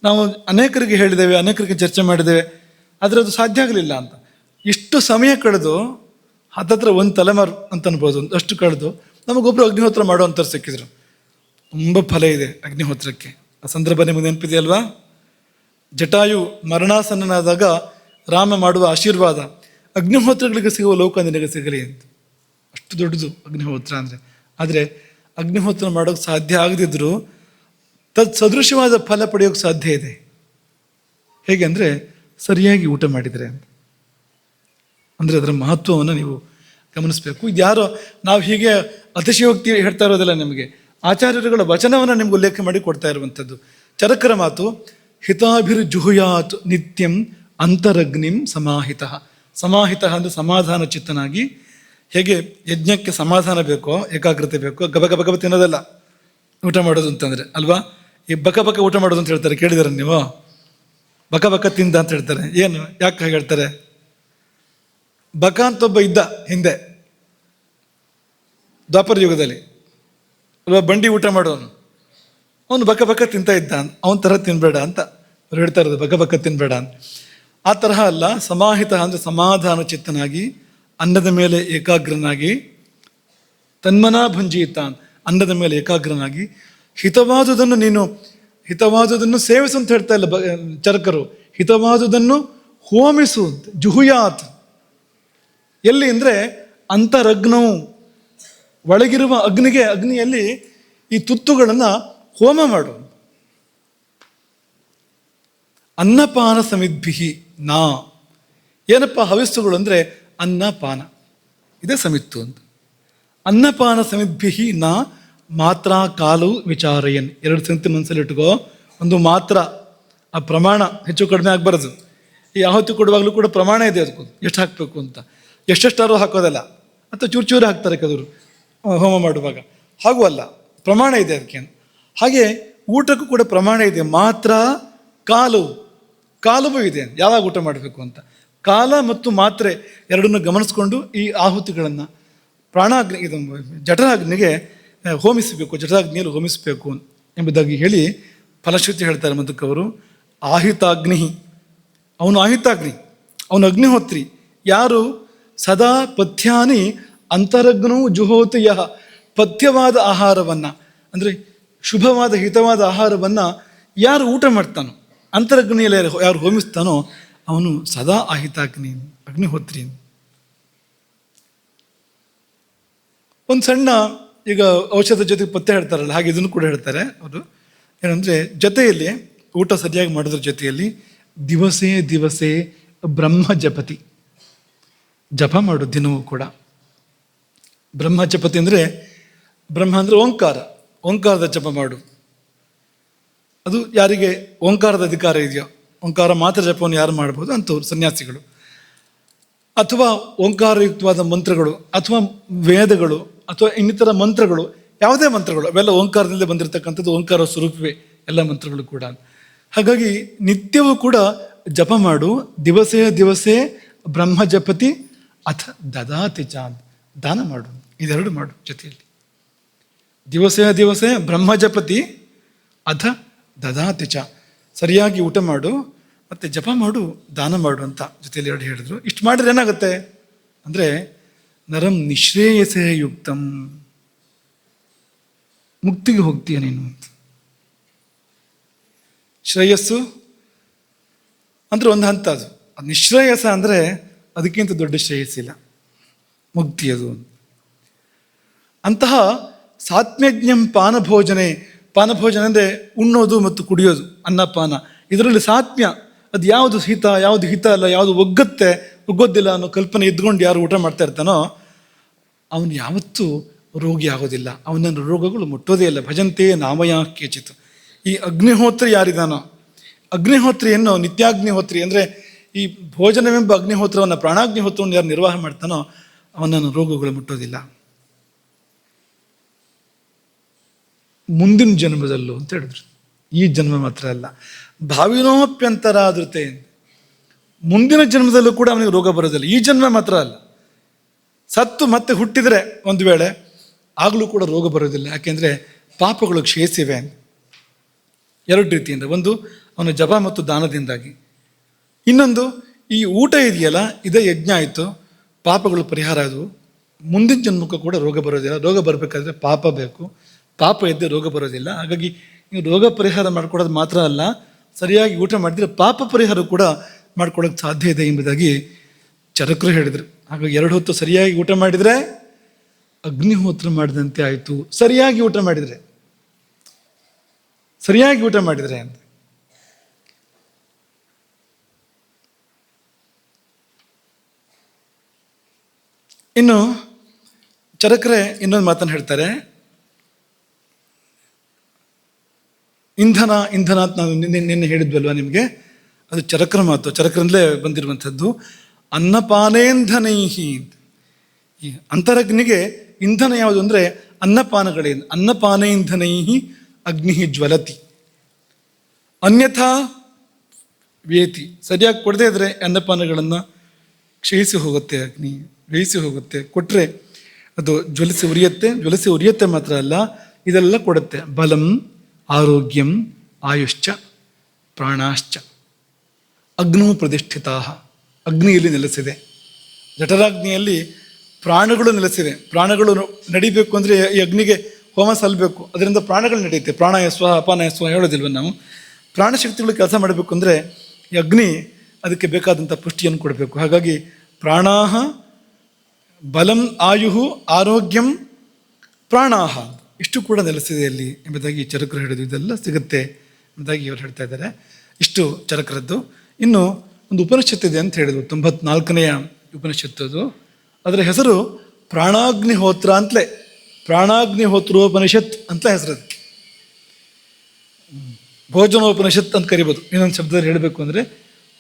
ನಾವು ಅನೇಕರಿಗೆ ಹೇಳಿದ್ದೇವೆ, ಅನೇಕರಿಗೆ ಚರ್ಚೆ ಮಾಡಿದ್ದೇವೆ, ಆದರೆ ಅದು ಸಾಧ್ಯ ಆಗಲಿಲ್ಲ ಅಂತ. ಇಷ್ಟು ಸಮಯ ಕಳೆದು ಹತ್ತತ್ರ 1 ತಲೆಮಾರು ಅಂತ ಅನ್ಬೋದು, ಅಷ್ಟು ಕಳೆದು ನಮಗೊಬ್ಬರು ಅಗ್ನಿಹೋತ್ರ ಮಾಡೋವಂಥವ್ರು ಸಿಕ್ಕಿದ್ರು. ತುಂಬ ಫಲ ಇದೆ ಅಗ್ನಿಹೋತ್ರಕ್ಕೆ. ಆ ಸಂದರ್ಭ ನಿಮಗೆ ನೆನಪಿದೆಯಲ್ವಾ? ಜಟಾಯು ಮರಣಾಸನ್ನನಾದಾಗ ರಾಮ ಮಾಡುವ ಆಶೀರ್ವಾದ, ಅಗ್ನಿಹೋತ್ರಗಳಿಗೆ ಸಿಗುವ ಲೋಕ ನಿನಗೆ ಸಿಗಲಿ ಅಂತ. ಅಷ್ಟು ದೊಡ್ಡದು ಅಗ್ನಿಹೋತ್ರ ಅಂದರೆ. ಆದರೆ ಅಗ್ನಿಹೋತ್ರ ಮಾಡೋಕ್ಕೆ ಸಾಧ್ಯ ಆಗದಿದ್ದರೂ ಸದೃಶವಾದ ಫಲ ಪಡೆಯೋಕ್ಕೆ ಸಾಧ್ಯ ಇದೆ. ಹೇಗೆ ಅಂದರೆ ಸರಿಯಾಗಿ ಊಟ ಮಾಡಿದರೆ ಅಂತ. ಅಂದರೆ ಅದರ ಮಹತ್ವವನ್ನು ನೀವು ಗಮನಿಸಬೇಕು. ಇದ್ಯಾರೋ ನಾವು ಹೀಗೆ ಅತಿಶಯೋಕ್ತಿ ಹೇಳ್ತಾ ಇರೋದಿಲ್ಲ, ನಿಮಗೆ ಆಚಾರ್ಯರುಗಳ ವಚನವನ್ನು ನಿಮ್ಗೆ ಉಲ್ಲೇಖ ಮಾಡಿ ಕೊಡ್ತಾ ಇರುವಂಥದ್ದು. ಚರಕರ ಮಾತು, ಹಿತಾಭಿರ್ಜುಹುಯಾತ್ ನಿತ್ಯಂ ಅಂತರಗ್ನಿಂ ಸಮಾಹಿತ. ಸಮಾಹಿತ ಅಂದರೆ ಸಮಾಧಾನ ಚಿತ್ತನಾಗಿ. ಹೇಗೆ ಯಜ್ಞಕ್ಕೆ ಸಮಾಧಾನ ಬೇಕೋ, ಏಕಾಗ್ರತೆ ಬೇಕೋ, ಗಬ ತಿನ್ನೋದಲ್ಲ ಊಟ ಮಾಡೋದು ಅಂತಂದರೆ ಅಲ್ವಾ? ಈ ಬಕ ಊಟ ಮಾಡೋದು ಅಂತ ಹೇಳ್ತಾರೆ, ಕೇಳಿದಾರೆ ನೀವು? ಬಕ ತಿಂದ ಅಂತ ಹೇಳ್ತಾರೆ. ಏನು, ಯಾಕೆ ಹಾಗೆ ಹೇಳ್ತಾರೆ? ಬಕ ಅಂತ ಒಬ್ಬ ಇದ್ದ ಹಿಂದೆ ದ್ವಾಪರ ಯುಗದಲ್ಲಿ ಅಲ್ವಾ, ಬಂಡಿ ಊಟ ಮಾಡೋನು. ಅವನು ಬಕ ತಿಂತ ಇದ್ದ, ಅವನ ಥರ ತಿನ್ಬೇಡ ಅಂತ ಅವ್ರು ಹೇಳ್ತಾ ಇರೋದು, ಬಕ ತಿನ್ಬೇಡ ಅಂತ. ಆ ತರಹ ಅಲ್ಲ, ಸಮಾಹಿತ ಅಂದರೆ ಸಮಾಧಾನ ಚಿತ್ತನಾಗಿ, ಅನ್ನದ ಮೇಲೆ ಏಕಾಗ್ರನಾಗಿ, ತನ್ಮನಾ ಭುಂಜಿತ, ಅನ್ನದ ಮೇಲೆ ಏಕಾಗ್ರನಾಗಿ, ಹಿತವಾದುದನ್ನು ಸೇವಿಸು ಅಂತ ಹೇಳ್ತಾ ಇಲ್ಲ ಚರಕರು, ಹಿತವಾದುದನ್ನು ಹೋಮಿಸು ಅಂತ. ಜುಹುಯಾತ್ ಎಲ್ಲಿ ಅಂದರೆ ಅಂತರಗ್ನವು, ಒಳಗಿರುವ ಅಗ್ನಿಯಲ್ಲಿ ಈ ತುತ್ತುಗಳನ್ನು ಹೋಮ ಮಾಡು. ಅನ್ನಪಾನ ಸಮಿದ್ಭಿಹಿ ನಾ. ಏನಪ್ಪ ಹವಿಸ್ಸುಗಳು ಅಂದರೆ ಅನ್ನಪಾನ, ಇದೇ ಸಮಿತ್ತು ಅಂತ. ಅನ್ನಪಾನ ಸಮಿದ್ಭಿಹಿ ನಾ ಮಾತ್ರ ಕಾಲು ವಿಚಾರಯನ್. 2 ಸಂಗತಿ ಮನಸ್ಸಲ್ಲಿ ಇಟ್ಕೋ. ಒಂದು ಮಾತ್ರ, ಆ ಪ್ರಮಾಣ ಹೆಚ್ಚು ಕಡಿಮೆ ಆಗಬಾರ್ದು. ಈ ಆಹುತಿ ಕೊಡುವಾಗಲೂ ಕೂಡ ಪ್ರಮಾಣ ಇದೆ, ಅದಕ್ಕೂ ಎಷ್ಟು ಹಾಕಬೇಕು ಅಂತ. ಎಷ್ಟೆಷ್ಟಾರು ಹಾಕೋದಲ್ಲ, ಅಥವಾ ಚೂರು ಹಾಕ್ತಾರೆ ಕೆಲವರು ಹೋಮ ಮಾಡುವಾಗ. ಹಾಗೂ ಅಲ್ಲ, ಪ್ರಮಾಣ ಇದೆ ಅದಕ್ಕೆ. ಹಾಗೆ ಊಟಕ್ಕೂ ಕೂಡ ಪ್ರಮಾಣ ಇದೆ. ಮಾತ್ರ, ಕಾಲವೂ ಇದೆ, ಯಾವಾಗ ಊಟ ಮಾಡಬೇಕು ಅಂತ. ಕಾಲ ಮತ್ತು ಮಾತ್ರೆ ಎರಡನ್ನು ಗಮನಿಸ್ಕೊಂಡು ಈ ಆಹುತಿಗಳನ್ನು ಪ್ರಾಣಾಗ್ನಿ, ಇದು ಜಠರಾಗ್ನಿಗೆ ಹೋಮಿಸಬೇಕು, ಜಠರಾಗ್ನಿಯಲ್ಲಿ ಹೋಮಿಸಬೇಕು ಎಂಬುದಾಗಿ ಹೇಳಿ ಫಲಶ್ರುತಿ ಹೇಳ್ತಾರೆ ಮಧುಕವರು. ಆಹಿತಾಗ್ನಿ, ಅವನು ಆಹಿತಾಗ್ನಿ, ಅವನು ಅಗ್ನಿಹೋತ್ರಿ. ಯಾರು? ಸದಾ ಪಥ್ಯಾನಿ ಅಂತರಗ್ನೂ ಜುಹೋತಿ ಯಹ. ಪಥ್ಯವಾದ ಆಹಾರವನ್ನು, ಅಂದರೆ ಶುಭವಾದ ಹಿತವಾದ ಆಹಾರವನ್ನು ಯಾರು ಊಟ ಮಾಡ್ತಾನೋ, ಅಂತರಗ್ನಿಯಲ್ಲಿ ಯಾರು ಹೋಮಿಸ್ತಾನೋ ಅವನು ಸದಾ ಆಹಿತಾಗ್ನಿ, ಅಗ್ನಿಹೋತ್ರಿ. ಒಂದು ಸಣ್ಣ, ಈಗ ಔಷಧ ಜೊತೆಗೆ ಪಥ್ಯ ಹೇಳ್ತಾರಲ್ಲ, ಹಾಗೆ ಇದನ್ನು ಕೂಡ ಹೇಳ್ತಾರೆ ಅವರು. ಏನಂದರೆ ಜೊತೆಯಲ್ಲಿ ಊಟ ಸರಿಯಾಗಿ ಮಾಡೋದ್ರ ಜೊತೆಯಲ್ಲಿ ದಿವಸೇ ಬ್ರಹ್ಮ ಜಪತಿ, ಜಪ ಮಾಡು ದಿನವೂ ಕೂಡ. ಬ್ರಹ್ಮ ಜಪತಿ ಅಂದರೆ, ಬ್ರಹ್ಮ ಅಂದರೆ ಓಂಕಾರದ ಜಪ ಮಾಡು. ಅದು ಯಾರಿಗೆ ಓಂಕಾರದ ಅಧಿಕಾರ ಇದೆಯೋ, ಓಂಕಾರ ಮಾತ್ರ ಜಪವನ್ನು ಯಾರು ಮಾಡ್ಬೋದು ಅಂಥವ್ರು ಸನ್ಯಾಸಿಗಳು. ಅಥವಾ ಓಂಕಾರಯುಕ್ತವಾದ ಮಂತ್ರಗಳು, ಅಥವಾ ವೇದಗಳು, ಅಥವಾ ಇನ್ನಿತರ ಮಂತ್ರಗಳು, ಯಾವುದೇ ಮಂತ್ರಗಳು, ಅವೆಲ್ಲ ಓಂಕಾರದಲ್ಲೇ ಬಂದಿರತಕ್ಕಂಥದ್ದು, ಓಂಕಾರ ಸ್ವರೂಪವೇ ಎಲ್ಲ ಮಂತ್ರಗಳು ಕೂಡ. ಹಾಗಾಗಿ ನಿತ್ಯವೂ ಕೂಡ ಜಪ ಮಾಡು. ದಿವಸೇ ಬ್ರಹ್ಮ ಜಪತಿ ಅಥ ದದಾತಿ ಚಾಂದ್, ದಾನ ಮಾಡು. ಇದೆರಡು ಮಾಡು ಜೊತೆಯಲ್ಲಿ. ದಿವಸೇ ಬ್ರಹ್ಮ ಜಪತಿ ಅಥ ದದಾತಿ ಚ, ಸರಿಯಾಗಿ ಊಟ ಮಾಡು ಮತ್ತು ಜಪ ಮಾಡು, ದಾನ ಮಾಡು ಅಂತ ಜೊತೆಯಲ್ಲಿ ಎರಡು ಹೇಳಿದ್ರು. ಇಷ್ಟು ಮಾಡಿದ್ರೆ ಏನಾಗುತ್ತೆ ಅಂದರೆ ನರಂ ನಿಶ್ರೇಯಸೇ ಯುಕ್ತಂ, ಮುಕ್ತಿಗೆ ಹೋಗ್ತೀಯ ನೀನು. ಶ್ರೇಯಸ್ಸು ಅಂದರೆ ಒಂದು ಹಂತ, ಅದು ನಿಶ್ರೇಯಸ ಅಂದರೆ ಅದಕ್ಕಿಂತ ದೊಡ್ಡ ಶ್ರೇಯಸ್ಸಿಲ್ಲ, ಮುಕ್ತಿ ಅದು. ಅಂತಹ ಸಾತ್ಮ್ಯಜ್ಞಂ ಪಾನಭೋಜನೆ, ಪಾನಭೋಜನ ಅಂದರೆ ಉಣ್ಣೋದು ಮತ್ತು ಕುಡಿಯೋದು, ಅನ್ನಪಾನ. ಇದರಲ್ಲಿ ಸಾತ್ಮ್ಯ, ಅದು ಯಾವುದು ಹಿತ ಯಾವುದು ಹಿತ ಅಲ್ಲ, ಯಾವುದು ಒಗ್ಗೋದಿಲ್ಲ ಅನ್ನೋ ಕಲ್ಪನೆ ಇದ್ಕೊಂಡು ಯಾರು ಊಟ ಮಾಡ್ತಾ ಇರ್ತಾನೋ ಅವನು ಯಾವತ್ತೂ ರೋಗಿ ಆಗೋದಿಲ್ಲ, ಅವನನ್ನು ರೋಗಗಳು ಮುಟ್ಟೋದೇ ಇಲ್ಲ. ಭಜಂತೆ ನಾಮಯ ಕೇಚಿತ್. ಈ ಅಗ್ನಿಹೋತ್ರಿ ಯಾರಿದಾನೋ, ಅಗ್ನಿಹೋತ್ರಿಯನ್ನು ನಿತ್ಯಾಗ್ನಿಹೋತ್ರಿ ಅಂದರೆ ಈ ಭೋಜನವೆಂಬ ಅಗ್ನಿಹೋತ್ರವನ್ನು, ಪ್ರಾಣಾಗ್ನಿಹೋತ್ರವನ್ನು ಯಾರು ನಿರ್ವಾಹ ಮಾಡ್ತಾನೋ ಅವನನ್ನು ರೋಗಗಳು ಮುಟ್ಟೋದಿಲ್ಲ. ಮುಂದಿನ ಜನ್ಮದಲ್ಲೂ ಅಂತ ಹೇಳಿದ್ರು, ಈ ಜನ್ಮ ಮಾತ್ರ ಅಲ್ಲ. ಭಾವಿನೋಪ್ಯಂತರಾದೃತೆ, ಮುಂದಿನ ಜನ್ಮದಲ್ಲೂ ಕೂಡ ಅವನಿಗೆ ರೋಗ ಬರೋದಿಲ್ಲ, ಈ ಜನ್ಮ ಮಾತ್ರ ಅಲ್ಲ. ಸತ್ತು ಮತ್ತೆ ಹುಟ್ಟಿದರೆ ಒಂದು ವೇಳೆ ಆಗಲೂ ಕೂಡ ರೋಗ ಬರೋದಿಲ್ಲ. ಯಾಕೆಂದರೆ ಪಾಪಗಳು ಕ್ಷಯಿಸಿವೆ ಎರಡು ರೀತಿಯಿಂದ. ಒಂದು ಅವನ ಜಪ ಮತ್ತು ದಾನದಿಂದಾಗಿ, ಇನ್ನೊಂದು ಈ ಊಟ ಇದೆಯಲ್ಲ ಇದೇ ಯಜ್ಞ ಆಯಿತು, ಪಾಪಗಳು ಪರಿಹಾರ ಆದವು. ಮುಂದಿನ ಜನ್ಮಕ್ಕೂ ಕೂಡ ರೋಗ ಬರೋದಿಲ್ಲ. ರೋಗ ಬರಬೇಕಾದ್ರೆ ಪಾಪ ಬೇಕು, ಪಾಪ ಇದ್ದೇ ರೋಗ ಬರೋದಿಲ್ಲ. ಹಾಗಾಗಿ ನೀವು ರೋಗ ಪರಿಹಾರ ಮಾಡ್ಕೊಡೋದು ಮಾತ್ರ ಅಲ್ಲ, ಸರಿಯಾಗಿ ಊಟ ಮಾಡಿದರೆ ಪಾಪ ಪರಿಹಾರ ಕೂಡ ಮಾಡ್ಕೊಳ್ಳೋಕೆ ಸಾಧ್ಯ ಇದೆ ಎಂಬುದಾಗಿ ಚರಕರು ಹೇಳಿದರು. ಹಾಗಾಗಿ 2 ಹೊತ್ತು ಸರಿಯಾಗಿ ಊಟ ಮಾಡಿದರೆ ಅಗ್ನಿಹೋತ್ರ ಮಾಡಿದಂತೆ ಆಯಿತು. ಸರಿಯಾಗಿ ಊಟ ಮಾಡಿದರೆ ಅಂತ. ಇನ್ನು ಚರಕರೇ ಇನ್ನೊಂದು ಮಾತನ್ನು ಹೇಳ್ತಾರೆ. ಇಂಧನ ಅಂತ ನಾವು ನಿನ್ನೆ ಹೇಳಿದ್ವಲ್ವ ನಿಮಗೆ, ಅದು ಚರಕರ ಮಾತು, ಚರಕರಿಂದಲೇ ಬಂದಿರುವಂಥದ್ದು. ಅನ್ನಪಾನೇಂಧನೈಹಿ, ಈ ಅಂತರಗ್ನಿಗೆ ಇಂಧನ ಯಾವುದು ಅಂದರೆ ಅನ್ನಪಾನಗಳೇನು. ಅನ್ನಪಾನೇಂಧನೈಹಿ ಅಗ್ನಿ ಜ್ವಲತಿ ಅನ್ಯಥಾ ವೇತಿ. ಸರಿಯಾಗಿ ಕೊಡದೇ ಇದ್ರೆ ಅನ್ನಪಾನಗಳನ್ನು ಕ್ಷಯಿಸಿ ಹೋಗುತ್ತೆ, ಅಗ್ನಿ ಬೇಯಿಸಿ ಹೋಗುತ್ತೆ. ಕೊಟ್ಟರೆ ಅದು ಜ್ವಲಿಸಿ ಉರಿಯುತ್ತೆ ಮಾತ್ರ ಅಲ್ಲ, ಇದೆಲ್ಲ ಕೊಡುತ್ತೆ. ಬಲಂ ಆರೋಗ್ಯಂ ಆಯುಶ್ಚ ಪ್ರಾಣಾಶ್ಚ ಅಗ್ನೋ ಪ್ರತಿಷ್ಠಿತಾ. ಅಗ್ನಿಯಲ್ಲಿ ನೆಲೆಸಿದೆ, ಜಠರಾಗ್ನಿಯಲ್ಲಿ ಪ್ರಾಣಗಳು ನೆಲೆಸಿವೆ. ಪ್ರಾಣಗಳು ನಡಿಬೇಕು ಅಂದರೆ ಈ ಅಗ್ನಿಗೆ ಹೋಮ ಸಲ್ಲಬೇಕು, ಅದರಿಂದ ಪ್ರಾಣಗಳು ನಡೆಯುತ್ತೆ. ಪ್ರಾಣಾಯ ಸ್ವ ಅಪಾನಾಯ ಸ್ವ ಹೇಳೋದಿಲ್ವ ನಾವು. ಪ್ರಾಣಶಕ್ತಿಗಳು ಕೆಲಸ ಮಾಡಬೇಕು ಅಂದರೆ ಈ ಅಗ್ನಿ ಅದಕ್ಕೆ ಬೇಕಾದಂಥ ಪುಷ್ಟಿಯನ್ನು ಕೊಡಬೇಕು. ಹಾಗಾಗಿ ಪ್ರಾಣಾಹ ಬಲಂ ಆಯುಹು ಆರೋಗ್ಯಂ ಪ್ರಾಣಾಹ, ಇಷ್ಟು ಕೂಡ ನೆಲೆಸಿದೆ ಅಲ್ಲಿ ಎಂಬುದಾಗಿ ಚರಕರು ಹೇಳಿದ್ರು. ಇದೆಲ್ಲ ಸಿಗುತ್ತೆ ಎಂಬುದಾಗಿ ಇವರು ಹೇಳ್ತಾ ಇದ್ದಾರೆ. ಇಷ್ಟು ಚರಕರದ್ದು. ಇನ್ನು ಒಂದು ಉಪನಿಷತ್ತಿದೆ ಅಂತ ಹೇಳಿದ್ರು, 94ನೇ ಉಪನಿಷತ್ತು. ಅದು ಅದರ ಹೆಸರು ಪ್ರಾಣಾಗ್ನಿಹೋತ್ರ ಅಂತಲೇ, ಪ್ರಾಣಾಗ್ನಿಹೋತ್ರೋಪನಿಷತ್ ಅಂತ ಹೆಸರು. ಭೋಜನೋಪನಿಷತ್ ಅಂತ ಕರಿಬೋದು. ಇನ್ನೊಂದು ಶಬ್ದದಲ್ಲಿ ಹೇಳಬೇಕು ಅಂದರೆ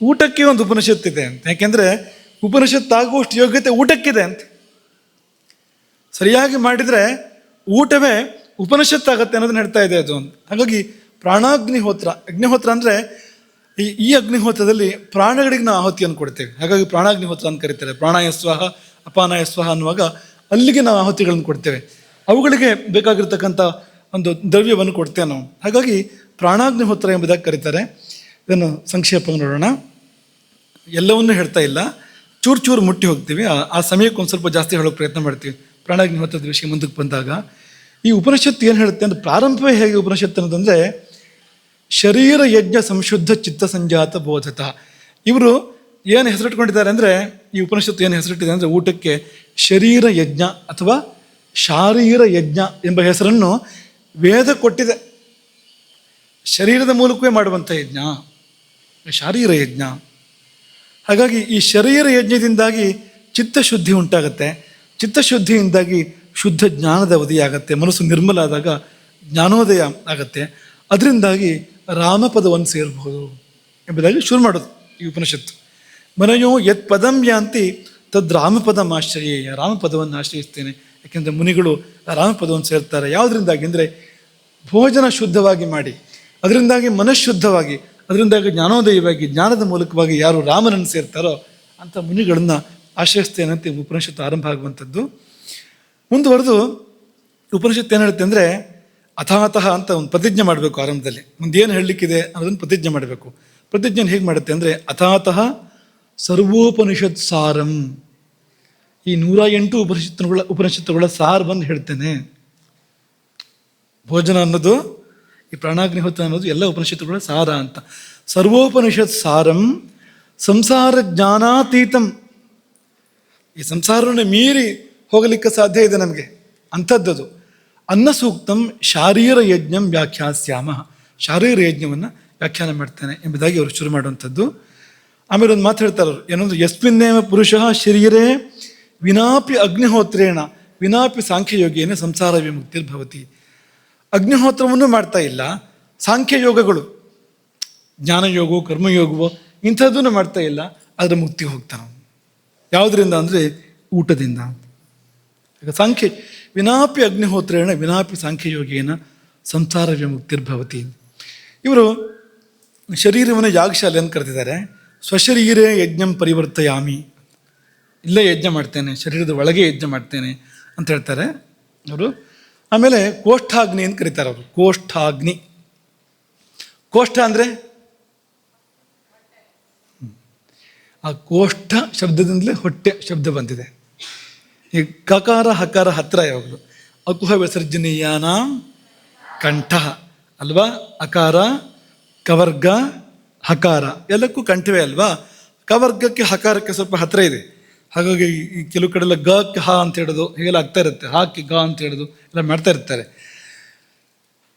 ಊಟಕ್ಕೆ ಒಂದು ಉಪನಿಷತ್ತಿದೆ ಅಂತ. ಯಾಕೆಂದರೆ ಉಪನಿಷತ್ತಾಗುವಷ್ಟು ಯೋಗ್ಯತೆ ಊಟಕ್ಕಿದೆ ಅಂತ. ಸರಿಯಾಗಿ ಮಾಡಿದರೆ ಊಟವೇ ಉಪನಿಷತ್ತಾಗತ್ತೆ ಅನ್ನೋದನ್ನ ಹೇಳ್ತಾ ಇದೆ ಅದು ಅಂತ. ಹಾಗಾಗಿ ಪ್ರಾಣಾಗ್ನಿಹೋತ್ರ, ಅಗ್ನಿಹೋತ್ರ ಅಂದರೆ ಈ ಅಗ್ನಿಹೋತ್ರದಲ್ಲಿ ಪ್ರಾಣಗಳಿಗೆ ನಾವು ಆಹುತಿಯನ್ನು ಕೊಡ್ತೇವೆ. ಹಾಗಾಗಿ ಪ್ರಾಣಾಗ್ನಿಹೋತ್ರ ಅಂತ ಕರೀತಾರೆ. ಪ್ರಾಣಾಯ ಸ್ವಹ ಅಪಾನಾಯ ಸ್ವಹ ಅನ್ನುವಾಗ ಅಲ್ಲಿಗೆ ನಾವು ಆಹುತಿಗಳನ್ನು ಕೊಡ್ತೇವೆ, ಅವುಗಳಿಗೆ ಬೇಕಾಗಿರ್ತಕ್ಕಂಥ ಒಂದು ದ್ರವ್ಯವನ್ನು ಕೊಡ್ತೇವೆ ನಾವು. ಹಾಗಾಗಿ ಪ್ರಾಣಾಗ್ನಿಹೋತ್ರ ಎಂಬುದಾಗಿ ಕರೀತಾರೆ. ಇದನ್ನು ಸಂಕ್ಷೇಪ ನೋಡೋಣ. ಎಲ್ಲವನ್ನೂ ಹೇಳ್ತಾ ಇಲ್ಲ, ಚೂರು ಮುಟ್ಟಿ ಹೋಗ್ತೀವಿ. ಆ ಸಮಯಕ್ಕೆ ಒಂದು ಸ್ವಲ್ಪ ಜಾಸ್ತಿ ಹೇಳೋಕೆ ಪ್ರಯತ್ನ ಮಾಡ್ತೀವಿ ಪ್ರಾಣಾಗ್ನಿಹೋತ್ರದ ವಿಷಯ ಮುಂದಕ್ಕೆ ಬಂದಾಗ. ಈ ಉಪನಿಷತ್ತು ಏನು ಹೇಳುತ್ತೆ ಅಂದರೆ, ಪ್ರಾರಂಭವೇ ಹೇಗೆ ಉಪನಿಷತ್ತು ಅನ್ನೋದಂದರೆ ಶರೀರ ಯಜ್ಞ ಸಂಶುದ್ಧ ಚಿತ್ತ ಸಂಜಾತ ಬೋಧತ. ಇವರು ಏನು ಹೆಸರಿಟ್ಕೊಂಡಿದ್ದಾರೆ ಅಂದರೆ, ಈ ಉಪನಿಷತ್ತು ಏನು ಹೆಸರಿಟ್ಟಿದೆ ಅಂದರೆ ಊಟಕ್ಕೆ ಶರೀರ ಯಜ್ಞ ಅಥವಾ ಶಾರೀರ ಯಜ್ಞ ಎಂಬ ಹೆಸರನ್ನು ವೇದ ಕೊಟ್ಟಿದೆ. ಶರೀರದ ಮೂಲಕವೇ ಮಾಡುವಂಥ ಯಜ್ಞ ಶಾರೀರ ಯಜ್ಞ. ಹಾಗಾಗಿ ಈ ಶರೀರ ಯಜ್ಞದಿಂದಾಗಿ ಚಿತ್ತಶುದ್ಧಿ ಉಂಟಾಗತ್ತೆ. ಚಿತ್ತಶುದ್ಧಿಯಿಂದಾಗಿ ಶುದ್ಧ ಜ್ಞಾನದ ಉದಯ ಮನಸ್ಸು ನಿರ್ಮಲ ಆದಾಗ ಜ್ಞಾನೋದಯ ಆಗತ್ತೆ. ಅದರಿಂದಾಗಿ ರಾಮಪದವನ್ನು ಸೇರಬಹುದು ಎಂಬುದಾಗಿ ಶುರು ಮಾಡೋದು ಈ ಉಪನಿಷತ್ತು. ಮನಯೋ ಯತ್ ಪದಂ ಯಾಂತಿ ತದ್ ರಾಮಪದಂ ಆಶ್ರಯೇಯ. ರಾಮಪದವನ್ನು ಆಶ್ರಯಿಸ್ತೇನೆ, ಯಾಕೆಂದರೆ ಮುನಿಗಳು ರಾಮಪದವನ್ನು ಸೇರ್ತಾರೆ. ಯಾವುದರಿಂದಾಗಿ ಅಂದರೆ ಭೋಜನ ಶುದ್ಧವಾಗಿ ಮಾಡಿ, ಅದರಿಂದಾಗಿ ಮನಃಶುದ್ಧವಾಗಿ, ಅದರಿಂದಾಗಿ ಜ್ಞಾನೋದಯವಾಗಿ, ಜ್ಞಾನದ ಮೂಲಕವಾಗಿ ಯಾರು ರಾಮನನ್ನು ಸೇರ್ತಾರೋ ಅಂಥ ಮುನಿಗಳನ್ನು ಆಶ್ರಯಿಸ್ತೇನೆ ಅಂತ ಉಪನಿಷತ್ತು ಆರಂಭ ಆಗುವಂಥದ್ದು. ಮುಂದುವರೆದು ಉಪನಿಷತ್ತು ಏನು ಹೇಳುತ್ತೆ ಅಂದರೆ, ಅಥಾತಃ ಅಂತ ಒಂದು ಪ್ರತಿಜ್ಞೆ ಮಾಡಬೇಕು ಆರಂಭದಲ್ಲಿ. ಮುಂದೇನು ಹೇಳಲಿಕ್ಕಿದೆ ಅನ್ನೋದನ್ನು ಪ್ರತಿಜ್ಞೆ ಮಾಡಬೇಕು. ಪ್ರತಿಜ್ಞೆ ಹೇಗೆ ಮಾಡುತ್ತೆ ಅಂದರೆ ಅಥಾತಃ ಸರ್ವೋಪನಿಷತ್ ಸಾರಂ, ಈ 108 ಉಪನಿಷತ್ತುಗಳ ಸಾರ ಬಂದು ಹೇಳ್ತೇನೆ. ಭೋಜನ ಅನ್ನೋದು, ಈ ಪ್ರಾಣಾಗ್ನಿಹೋತ್ರ ಅನ್ನೋದು ಎಲ್ಲ ಉಪನಿಷತ್ತುಗಳ ಸಾರ ಅಂತ. ಸರ್ವೋಪನಿಷತ್ ಸಾರಂ ಸಂಸಾರ ಜ್ಞಾನಾತೀತಂ, ಈ ಸಂಸಾರವನ್ನು ಮೀರಿ ಹೋಗಲಿಕ್ಕೆ ಸಾಧ್ಯ ಇದೆ ನಮಗೆ, ಅಂಥದ್ದದು. ಅನ್ನ ಸೂಕ್ತಂ ಶಾರೀರ ಯಜ್ಞಂ ವ್ಯಾಖ್ಯಾಸ್ಯಾಮ, ಶಾರೀರ ಯಜ್ಞವನ್ನು ವ್ಯಾಖ್ಯಾನ ಮಾಡ್ತೇನೆ ಎಂಬುದಾಗಿ ಅವರು ಶುರು ಮಾಡುವಂಥದ್ದು. ಆಮೇಲೆ ಒಂದು ಮಾತು ಹೇಳ್ತಾರೆ ಅವರು, ಏನೊಂದು ಯಸ್ಮಿನ್ನೇವ ಪುರುಷಃ ಶರೀರೇ ವಿನಾಪಿ ಅಗ್ನಿಹೋತ್ರೇಣ ವಿನಾಪಿ ಸಾಂಖ್ಯಯೋಗೇನ ಸಂಸಾರ ವಿಮುಕ್ತಿರ್ಭವತಿ. ಅಗ್ನಿಹೋತ್ರವನ್ನು ಮಾಡ್ತಾ ಇಲ್ಲ, ಸಾಂಖ್ಯಯೋಗಗಳು ಜ್ಞಾನಯೋಗವೋ ಕರ್ಮಯೋಗವೋ ಇಂಥದ್ದನ್ನು ಮಾಡ್ತಾ ಇಲ್ಲ, ಅದರ ಮುಕ್ತಿಗೆ ಹೋಗ್ತಾನೆ. ಯಾವುದರಿಂದ ಅಂದರೆ ಊಟದಿಂದ. ಈಗ ಸಾಂಖ್ಯ ವಿನಾಪಿ ಅಗ್ನಿಹೋತ್ರೇಣ ವಿನಾಪಿ ಸಾಂಖ್ಯಯೋಗೇನ ಸಂಸಾರ ವಿಮುಕ್ತಿರ್ಭವತಿ. ಇವರು ಶರೀರವನ್ನು ಯಾಗಶಾಲೆ ಅಂತ ಕರೆದಿದ್ದಾರೆ. ಸ್ವಶರೀರೇ ಯಜ್ಞಂ ಪರಿವರ್ತಯಾಮಿ, ಇಲ್ಲೇ ಯಜ್ಞ ಮಾಡ್ತೇನೆ, ಶರೀರದ ಒಳಗೆ ಯಜ್ಞ ಮಾಡ್ತೇನೆ ಅಂತ ಹೇಳ್ತಾರೆ ಅವರು. ಆಮೇಲೆ ಕೋಷ್ಠಾಗ್ನಿ ಅಂತ ಕರೀತಾರೆ ಅವರು. ಕೋಷ್ಠಾಗ್ನಿ, ಕೋಷ್ಠ ಅಂದರೆ ಆ ಕೋಷ್ಠ ಶಬ್ದದಿಂದಲೇ ಹೊಟ್ಟೆ ಶಬ್ದ ಬಂದಿದೆ. ಈ ಕಕಾರ ಹಕಾರ ಹತ್ರ ಯಾವಾಗಲು ಅಕುಹ ವಿಸರ್ಜನೀಯಾನ ಕಂಠ ಅಲ್ವಾ. ಅಕಾರ ಕವರ್ಗ ಹಕಾರ ಎಲ್ಲಕ್ಕೂ ಕಂಠವೇ ಅಲ್ವಾ. ಕವರ್ಗಕ್ಕೆ ಹಕಾರಕ್ಕೆ ಸ್ವಲ್ಪ ಹತ್ರ ಇದೆ, ಹಾಗಾಗಿ ಈ ಕೆಲವು ಕಡೆಲ್ಲ ಗಕ್ಕೆ ಹಾ ಅಂತ ಹೇಳೋದು ಹೀಗೆಲ್ಲ ಆಗ್ತಾ ಇರುತ್ತೆ. ಹಾಕಿ ಗ ಅಂತ ಹೇಳೋದು ಎಲ್ಲ ಮಾಡ್ತಾ ಇರ್ತಾರೆ.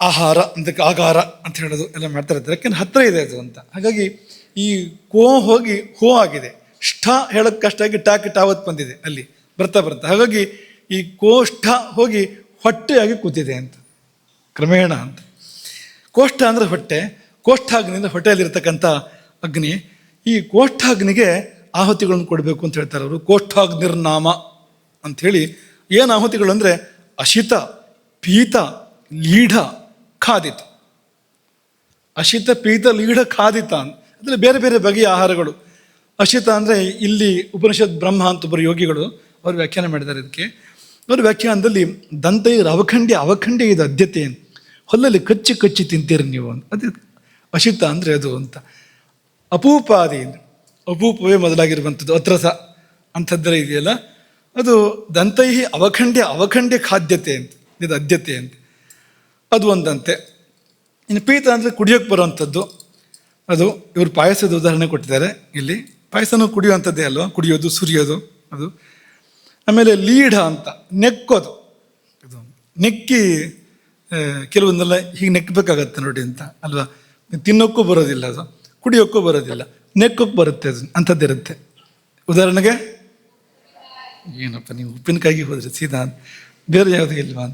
ಆಹಾರ ಅಂತಕ್ಕೆ ಆಗಾರ ಅಂತ ಹೇಳೋದು ಎಲ್ಲ ಮಾಡ್ತಾ ಇರ್ತಾರೆ, ಯಾಕೆಂದ್ರೆ ಹತ್ರ ಇದೆ ಅದು ಅಂತ. ಹಾಗಾಗಿ ಈ ಕೋ ಹೋಗಿ ಹೋ ಆಗಿದೆ. ಷ್ಠ ಹೇಳೋಕ್ಕೆ ಕಷ್ಟ ಆಗಿ ಟಾಕಿ ಟಾವತ್ ಬಂದಿದೆ ಅಲ್ಲಿ ಬರ್ತಾ ಬರ್ತಾ. ಹಾಗಾಗಿ ಈ ಕೋಷ್ಠ ಹೋಗಿ ಹೊಟ್ಟೆಯಾಗಿ ಕೂತಿದೆ ಅಂತ ಕ್ರಮೇಣ ಅಂತ. ಕೋಷ್ಠ ಅಂದರೆ ಹೊಟ್ಟೆ, ಕೋಷ್ಠಾಗ್ನಿಯಿಂದ ಹೊಟ್ಟೆಯಲ್ಲಿರ್ತಕ್ಕಂಥ ಅಗ್ನಿ. ಈ ಕೋಷ್ಠಾಗ್ನಿಗೆ ಆಹುತಿಗಳನ್ನು ಕೊಡಬೇಕು ಅಂತ ಹೇಳ್ತಾರೆ ಅವರು. ಕೋಷ್ಠಾಗ್ನಿರ್ನಾಮ ಅಂಥೇಳಿ ಏನು ಆಹುತಿಗಳು ಅಂದರೆ ಅಶಿತ, ಪೀತ, ಲೀಢ, ಖಾದಿತ. ಅಶಿತ, ಪೀತ, ಲೀಢ, ಖಾದಿತ ಅಂದರೆ ಬೇರೆ ಬೇರೆ ಬಗೆಯ ಆಹಾರಗಳು. ಅಶಿತ ಅಂದರೆ ಇಲ್ಲಿ ಉಪನಿಷತ್ ಬ್ರಹ್ಮ ಅಂತ ಒಬ್ಬರು ಯೋಗಿಗಳು ಅವರು ವ್ಯಾಖ್ಯಾನ ಮಾಡಿದ್ದಾರೆ ಇದಕ್ಕೆ. ಅವರು ವ್ಯಾಖ್ಯಾನದಲ್ಲಿ ದಂತೈರ್ ಅವಖಂಡ್ಯ ಇದು ಅದ್ಯತೆ, ಹೊಲ್ಲಲ್ಲಿ ಕಚ್ಚಿ ಕಚ್ಚಿ ತಿಂತೀರಿ ನೀವು ಅಂತ. ಅದು ಅಶಿತ ಅಂದರೆ ಅದು ಅಂತ. ಅಪೂಪಾದಿ, ಅಪೂಪವೇ ಮೊದಲಾಗಿರುವಂಥದ್ದು, ಅತ್ರಸ ಅಂಥದ್ದರ ಇದೆಯಲ್ಲ ಅದು ದಂತೈಹಿ ಅವಖಂಡ್ಯ ಖಾದ್ಯತೆ ಅಂತ, ಇದು ಅದ್ಯತೆ ಅಂತ, ಅದು ಒಂದಂತೆ. ಇನ್ನು ಪೀತ ಅಂದರೆ ಕುಡಿಯೋಕ್ಕೆ ಬರುವಂಥದ್ದು, ಅದು ಇವರು ಪಾಯಸದ ಉದಾಹರಣೆ ಕೊಟ್ಟಿದ್ದಾರೆ ಇಲ್ಲಿ. ಪಾಯಸನೂ ಕುಡಿಯುವಂಥದ್ದೇ ಅಲ್ವಾ, ಕುಡಿಯೋದು ಸುರಿಯೋದು ಅದು. ಆಮೇಲೆ ಲೀಢ ಅಂತ ನೆಕ್ಕೋದು, ಇದು ನೆಕ್ಕಿ ಕೆಲವೊಂದೆಲ್ಲ ಹೀಗೆ ನೆಕ್ಕಬೇಕಾಗತ್ತೆ ನೋಡಿ ಅಂತ ಅಲ್ವಾ. ತಿನ್ನೋಕ್ಕೂ ಬರೋದಿಲ್ಲ ಅದು, ಕುಡಿಯೋಕ್ಕೂ ಬರೋದಿಲ್ಲ, ನೆಕ್ಕೋಕ್ಕೆ ಬರುತ್ತೆ ಅದು, ಅಂಥದ್ದಿರುತ್ತೆ. ಉದಾಹರಣೆಗೆ ಏನಪ್ಪ ನೀವು ಉಪ್ಪಿನಕಾಯಿಗೆ ಹೋದ್ರಿ ಸೀದಾ, ಬೇರೆ ಯಾವುದೂ ಇಲ್ವಾ?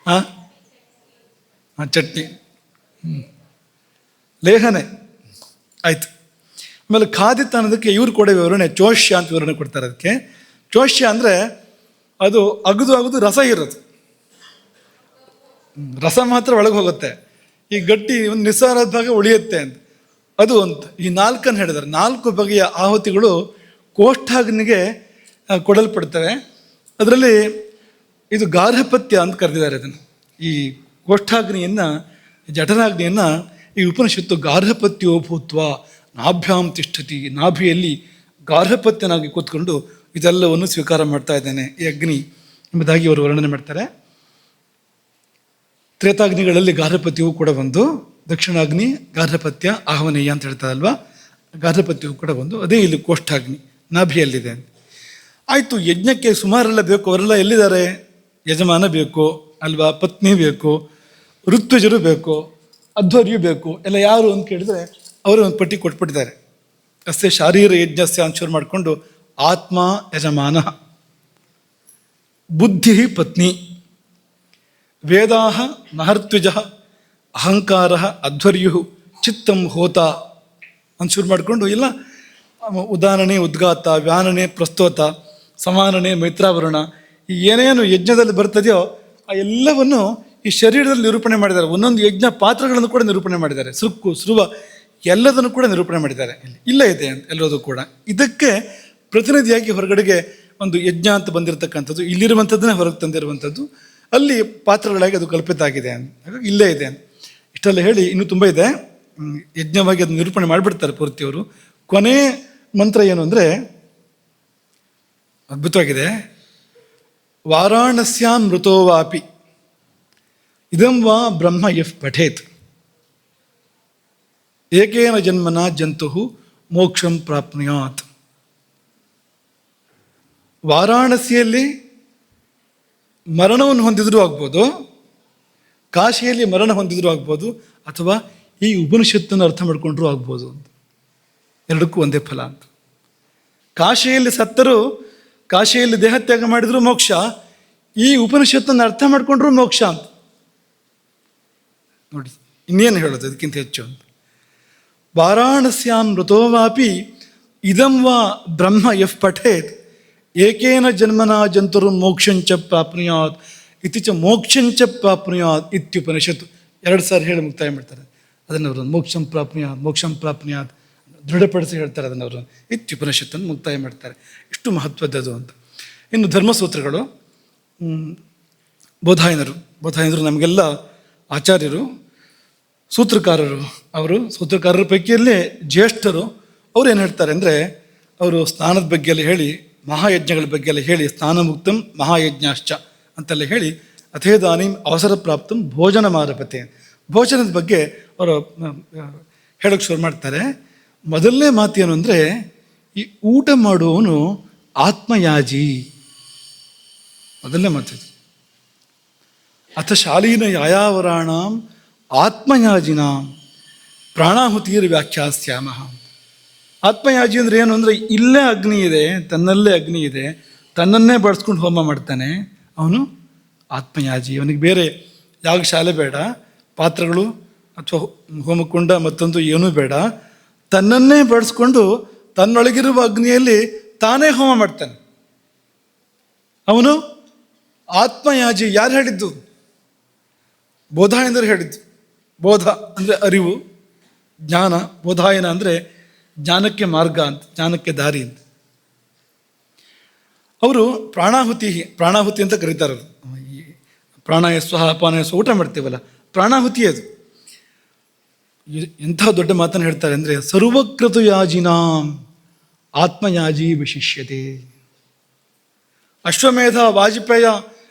ಹಾಂ ಚಟ್ನಿ, ಲೇಹನೆ ಆಯಿತು. ಆಮೇಲೆ ಖಾದಿತ ಅನ್ನೋದಕ್ಕೆ ಇವ್ರು ಕೊಡೋ ವಿವರಣೆ ಚೋಷ್ಯ ಅಂತ ವಿವರಣೆ ಕೊಡ್ತಾರೆ ಅದಕ್ಕೆ. ಚೋಷ್ಯ ಅಂದರೆ ಅದು ಅಗದು ರಸ ಇರೋದು, ರಸ ಮಾತ್ರ ಒಳಗೆ ಹೋಗುತ್ತೆ, ಈ ಗಟ್ಟಿ ಒಂದು ನಿಸ್ಸಾರದ ಭಾಗ ಉಳಿಯುತ್ತೆ ಅಂತ ಅದು ಅಂತ. ಈ 4 ಹೇಳಿದ್ದಾರೆ. 4 ಬಗೆಯ ಆಹುತಿಗಳು ಕೋಷ್ಠಾಗ್ನಿಗೆ ಕೊಡಲ್ಪಡ್ತವೆ. ಅದರಲ್ಲಿ ಇದು ಗಾರ್ಹಪತ್ಯ ಅಂತ ಕರೆದಿದ್ದಾರೆ ಅದನ್ನು. ಈ ಕೋಷ್ಠಾಗ್ನಿಯನ್ನು, ಜಠರಾಗ್ನಿಯನ್ನು ಈ ಉಪನಿಷತ್ತು ಗಾರ್ಹಪತ್ಯೋ ಭೂತ್ವ ನಾಭ್ಯಾಂ ತಿಷ್ಠತಿ, ನಾಭಿಯಲ್ಲಿ ಗಾರ್ಹಪತ್ಯನಾಗಿ ಕೂತ್ಕೊಂಡು ಇದೆಲ್ಲವನ್ನು ಸ್ವೀಕಾರ ಮಾಡ್ತಾ ಇದ್ದಾನೆ ಈ ಅಗ್ನಿ ಎಂಬುದಾಗಿ ಅವರು ವರ್ಣನೆ ಮಾಡ್ತಾರೆ. ತ್ರೇತಾಗ್ನಿಗಳಲ್ಲಿ ಗಾರ್ಹಪತ್ಯವೂ ಕೂಡ ಒಂದು, ದಕ್ಷಿಣಾಗ್ನಿ ಗಾರ್ಹಪತ್ಯ ಆಹ್ವನೀಯ ಅಂತ ಹೇಳ್ತಾರಲ್ವಾ, ಗಾರ್ಹಪತ್ಯವೂ ಕೂಡ ಒಂದು, ಅದೇ ಇಲ್ಲಿ ಕೋಷ್ಠಾಗ್ನಿ ನಾಭಿಯಲ್ಲಿದೆ. ಆಯಿತು, ಯಜ್ಞಕ್ಕೆ ಸುಮಾರೆಲ್ಲ ಬೇಕು, ಅವರೆಲ್ಲ ಎಲ್ಲಿದ್ದಾರೆ? ಯಜಮಾನ ಬೇಕು ಅಲ್ವಾ, ಪತ್ನಿ ಬೇಕು, ಋತ್ವಿಜರು ಬೇಕು, ಅಧ್ವರ್ಯು ಬೇಕು, ಎಲ್ಲ ಯಾರು ಅಂತ ಕೇಳಿದ್ರೆ ಅವರು ಒಂದು ಪಟ್ಟಿ ಕೊಟ್ಬಿಟ್ಟಿದ್ದಾರೆ. ಅಷ್ಟೇ ಶಾರೀರ ಯಜ್ಞಸ್ಯ ಅಂತ ಶುರು ಮಾಡಿಕೊಂಡು ಆತ್ಮ ಯಜಮಾನ, ಬುದ್ಧಿ ಪತ್ನಿ, ವೇದಾ ಮಹರ್ತ್ವಿಜ, ಅಹಂಕಾರ ಅಧ್ವರ್ಯು, ಚಿತ್ತಂ ಹೋತ ಅಂತ ಶುರು ಮಾಡಿಕೊಂಡು ಇಲ್ಲ ಉದಾನನೆ ಉದ್ಗಾತ, ವ್ಯಾನನೆ ಪ್ರಸ್ತೋತ, ಸಮಾನನೆ ಮೈತ್ರಾವರಣ, ಈ ಏನೇನು ಯಜ್ಞದಲ್ಲಿ ಬರ್ತದೆಯೋ ಆ ಎಲ್ಲವನ್ನು ಈ ಶರೀರದಲ್ಲಿ ನಿರೂಪಣೆ ಮಾಡಿದ್ದಾರೆ. ಒಂದೊಂದು ಯಜ್ಞ ಪಾತ್ರಗಳನ್ನು ಕೂಡ ನಿರೂಪಣೆ ಮಾಡಿದ್ದಾರೆ. ಸೃಕ್ಕು ಸ್ರುವ ಎಲ್ಲದನ್ನು ಕೂಡ ನಿರೂಪಣೆ ಮಾಡಿದ್ದಾರೆ. ಇಲ್ಲೇ ಇದೆ ಅಂತ ಎಲ್ಲೋದು ಕೂಡ. ಇದಕ್ಕೆ ಪ್ರತಿನಿಧಿಯಾಗಿ ಹೊರಗಡೆಗೆ ಒಂದು ಯಜ್ಞ ಅಂತ ಬಂದಿರತಕ್ಕಂಥದ್ದು, ಇಲ್ಲಿರುವಂಥದ್ದನ್ನೇ ಹೊರಗೆ ತಂದಿರುವಂಥದ್ದು, ಅಲ್ಲಿ ಪಾತ್ರಗಳಾಗಿ ಅದು ಕಲ್ಪಿತ ಆಗಿದೆ ಅಂತ. ಹಾಗಾಗಿ ಇಲ್ಲೇ ಇದೆ ಅಂತ. ಇಷ್ಟೆಲ್ಲ ಹೇಳಿ ಇನ್ನೂ ತುಂಬ ಇದೆ, ಯಜ್ಞವಾಗಿ ಅದನ್ನು ನಿರೂಪಣೆ ಮಾಡಿಬಿಡ್ತಾರೆ ಪೂರ್ತಿಯವರು. ಕೊನೆ ಮಂತ್ರ ಏನು ಅಂದರೆ ಅದ್ಭುತವಾಗಿದೆ. ವಾರಾಣಸ್ಯಾಂ ಮೃತೋವಾಪಿ ಇದಂ ವಾ ಬ್ರಹ್ಮ ಯಃ ಪಠೇತ್ ಏಕೇನ ಜನ್ಮನ ಜಂತು ಮೋಕ್ಷಂ ಪ್ರಾಪ್ನುಯಾತ್. ವಾರಾಣಸಿಯಲ್ಲಿ ಮರಣವನ್ನು ಹೊಂದಿದರೂ ಆಗ್ಬೋದು, ಕಾಶಿಯಲ್ಲಿ ಮರಣ ಹೊಂದಿದರೂ ಆಗ್ಬೋದು, ಅಥವಾ ಈ ಉಪನಿಷತ್ತನ್ನು ಅರ್ಥ ಮಾಡ್ಕೊಂಡ್ರೂ ಆಗ್ಬೋದು ಅಂತ. ಎರಡಕ್ಕೂ ಒಂದೇ ಫಲ ಅಂತ. ಕಾಶಿಯಲ್ಲಿ ಸತ್ತರೂ, ಕಾಶಿಯಲ್ಲಿ ದೇಹತ್ಯಾಗ ಮಾಡಿದರೂ ಮೋಕ್ಷ, ಈ ಉಪನಿಷತ್ತನ್ನು ಅರ್ಥ ಮಾಡ್ಕೊಂಡ್ರೂ ಮೋಕ್ಷ ಅಂತ. ನೋಡಿ ಇನ್ನೇನು ಹೇಳೋದು ಅದಕ್ಕಿಂತ ಹೆಚ್ಚು ಅಂತ. ವಾರಾಣಸ್ಯಾಂ ಮೃತೋವಾಪಿ ಇದಂ ವಾ ಬ್ರಹ್ಮ ಯಃ ಪಠೇತ್ ಏಕೇನ ಜನ್ಮನ ಜಂತುರು ಮೋಕ್ಷಂಚ ಪ್ರಾಪ್ನುಯಾತ್ ಇತ್ತೀಚ ಮೋಕ್ಷಂಚ ಪ್ರಾಪ್ನುಯಾತ್ ಇತ್ಯುಪನಿಷತ್ತು 2 ಸಾರಿ ಹೇಳಿ ಮುಕ್ತಾಯ ಮಾಡ್ತಾರೆ ಅದನ್ನು. ಅವರು ಮೋಕ್ಷಂ ಪ್ರಾಪ್ನುಯಾತ್ ಮೋಕ್ಷಂ ಪ್ರಾಪ್ನುಯಾತ್ ದೃಢಪಡಿಸಿ ಹೇಳ್ತಾರೆ ಅದನ್ನು. ಅವರು ಇತ್ಯುಪನಿಷತ್ತನ್ನು ಮುಕ್ತಾಯ ಮಾಡ್ತಾರೆ. ಇಷ್ಟು ಮಹತ್ವದ್ದದು ಅಂತ. ಇನ್ನು ಧರ್ಮಸೂತ್ರಗಳು. ಬೋಧಾಯನರು ನಮಗೆಲ್ಲ ಆಚಾರ್ಯರು, ಸೂತ್ರಕಾರರು. ಅವರು ಸೂತ್ರಕಾರರ ಪೈಕಿಯಲ್ಲೇ ಜ್ಯೇಷ್ಠರು. ಅವ್ರು ಏನು ಹೇಳ್ತಾರೆ ಅಂದರೆ, ಅವರು ಸ್ನಾನದ ಬಗ್ಗೆ ಎಲ್ಲ ಹೇಳಿ, ಮಹಾಯಜ್ಞಗಳ ಬಗ್ಗೆ ಎಲ್ಲ ಹೇಳಿ, ಸ್ನಾನ ಮುಕ್ತಂ ಮಹಾಯಜ್ಞಾಶ್ಚ ಅಂತೆಲ್ಲ ಹೇಳಿ, ಅಥೇದಾನಿಂ ಅವಸರ ಪ್ರಾಪ್ತಂ ಭೋಜನ ಮಾರಪತೆ, ಭೋಜನದ ಬಗ್ಗೆ ಅವರು ಹೇಳೋಕ್ಕೆ ಶುರು ಮಾಡ್ತಾರೆ. ಮೊದಲನೇ ಮಾತು ಏನು ಅಂದರೆ, ಈ ಊಟ ಮಾಡುವವನು ಆತ್ಮಯಾಜಿ. ಮೊದಲನೇ ಮಾತು ಇದು. ಅಥ ಶಾಲೀನ ಯಾಯಾವರಾಣಾಂ ಆತ್ಮಯಾಜಿನಾಂ ಪ್ರಾಣಾಹುತಿರ್ ವ್ಯಾಖ್ಯಾಸ್ಯಾಮಃ. ಆತ್ಮಯಾಜಿ ಅಂದರೆ ಏನು ಅಂದರೆ, ಇಲ್ಲೇ ಅಗ್ನಿ ಇದೆ, ತನ್ನಲ್ಲೇ ಅಗ್ನಿ ಇದೆ, ತನ್ನನ್ನೇ ಬಳಸ್ಕೊಂಡು ಹೋಮ ಮಾಡ್ತಾನೆ, ಅವನು ಆತ್ಮಯಾಜಿ. ಅವನಿಗೆ ಬೇರೆ ಯಾಗಶಾಲೆ ಬೇಡ, ಪಾತ್ರಗಳು ಅಥವಾ ಹೋಮಕುಂಡ ಮತ್ತೊಂದು ಏನೂ ಬೇಡ, ತನ್ನನ್ನೇ ಬಳಸ್ಕೊಂಡು ತನ್ನೊಳಗಿರುವ ಅಗ್ನಿಯಲ್ಲಿ ತಾನೇ ಹೋಮ ಮಾಡ್ತಾನೆ. ಅವನು ಆತ್ಮಯಾಜಿ. ಯಾರು ಹೇಳಿದ್ದು? ಬೋಧಾಯನರು ಹೇಳಿದ್ದು. ಬೋಧ ಅಂದರೆ ಅರಿವು, ಜ್ಞಾನ. ಬೋಧಾಯನ ಅಂದರೆ ಜ್ಞಾನಕ್ಕೆ ಮಾರ್ಗ ಅಂತ, ಜ್ಞಾನಕ್ಕೆ ದಾರಿ ಅಂತ. ಅವರು ಪ್ರಾಣಾಹುತಿ ಅಂತ ಕರೀತಾರೆ. ಈ ಪ್ರಾಣಾಯ ಸ್ವಹ ಅಪಾನಾಯ ಸ್ವ ಊಟ ಮಾಡ್ತೀವಲ್ಲ, ಪ್ರಾಣಾಹುತಿ ಅದು. ಎಂಥ ದೊಡ್ಡ ಮಾತನ್ನು ಹೇಳ್ತಾರೆ ಅಂದರೆ, ಸರ್ವಕ್ರತುಯಾಜಿನಾಂ ಆತ್ಮಯಾಜಿ ವಿಶಿಷ್ಯತೆ. ಅಶ್ವಮೇಧ, ವಾಜಪೇಯ,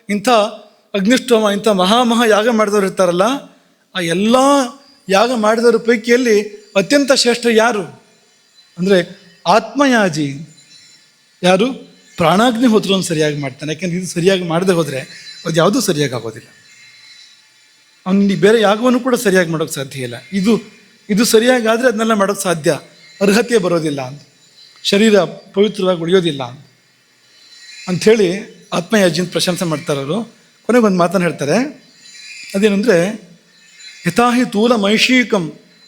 ಇಂಥ ಅಗ್ನಿಷ್ಠೋಮ, ಇಂಥ ಮಹಾ ಯಾಗ ಮಾಡಿದವರು ಇರ್ತಾರಲ್ಲ, ಆ ಎಲ್ಲ ಯಾಗ ಮಾಡಿದವರ ಪೈಕಿಯಲ್ಲಿ ಅತ್ಯಂತ ಶ್ರೇಷ್ಠ ಯಾರು ಅಂದರೆ ಆತ್ಮಯಾಜಿ. ಯಾರು? ಪ್ರಾಣಾಗ್ನಿ ಹೋತ್ರವನ್ನು ಸರಿಯಾಗಿ ಮಾಡ್ತಾನೆ. ಯಾಕೆಂದರೆ ಇದು ಸರಿಯಾಗಿ ಮಾಡದೆ ಹೋದರೆ ಅದು ಯಾವುದೂ ಸರಿಯಾಗಿ ಆಗೋದಿಲ್ಲ. ಅವನಿಗೆ ಬೇರೆ ಯಾಗವನ್ನು ಕೂಡ ಸರಿಯಾಗಿ ಮಾಡೋಕ್ಕೆ ಸಾಧ್ಯ ಇಲ್ಲ. ಇದು ಸರಿಯಾಗಿ ಆದರೆ ಅದನ್ನೆಲ್ಲ ಮಾಡೋಕ್ಕೆ ಸಾಧ್ಯ, ಅರ್ಹತೆ ಬರೋದಿಲ್ಲ ಅಂತ, ಶರೀರ ಪವಿತ್ರವಾಗಿ ಉಳಿಯೋದಿಲ್ಲ ಅಂಥೇಳಿ ಆತ್ಮಯಾಜಿನ ಪ್ರಶಂಸೆ ಮಾಡ್ತಾರೆ ಅವರು. ಕೊನೆಗೊಂದು ಮಾತನ್ನು ಹೇಳ್ತಾರೆ. ಅದೇನೆಂದರೆ, ಯಥಾಹಿ ತೂಲ ಮೈಷೀಕಂ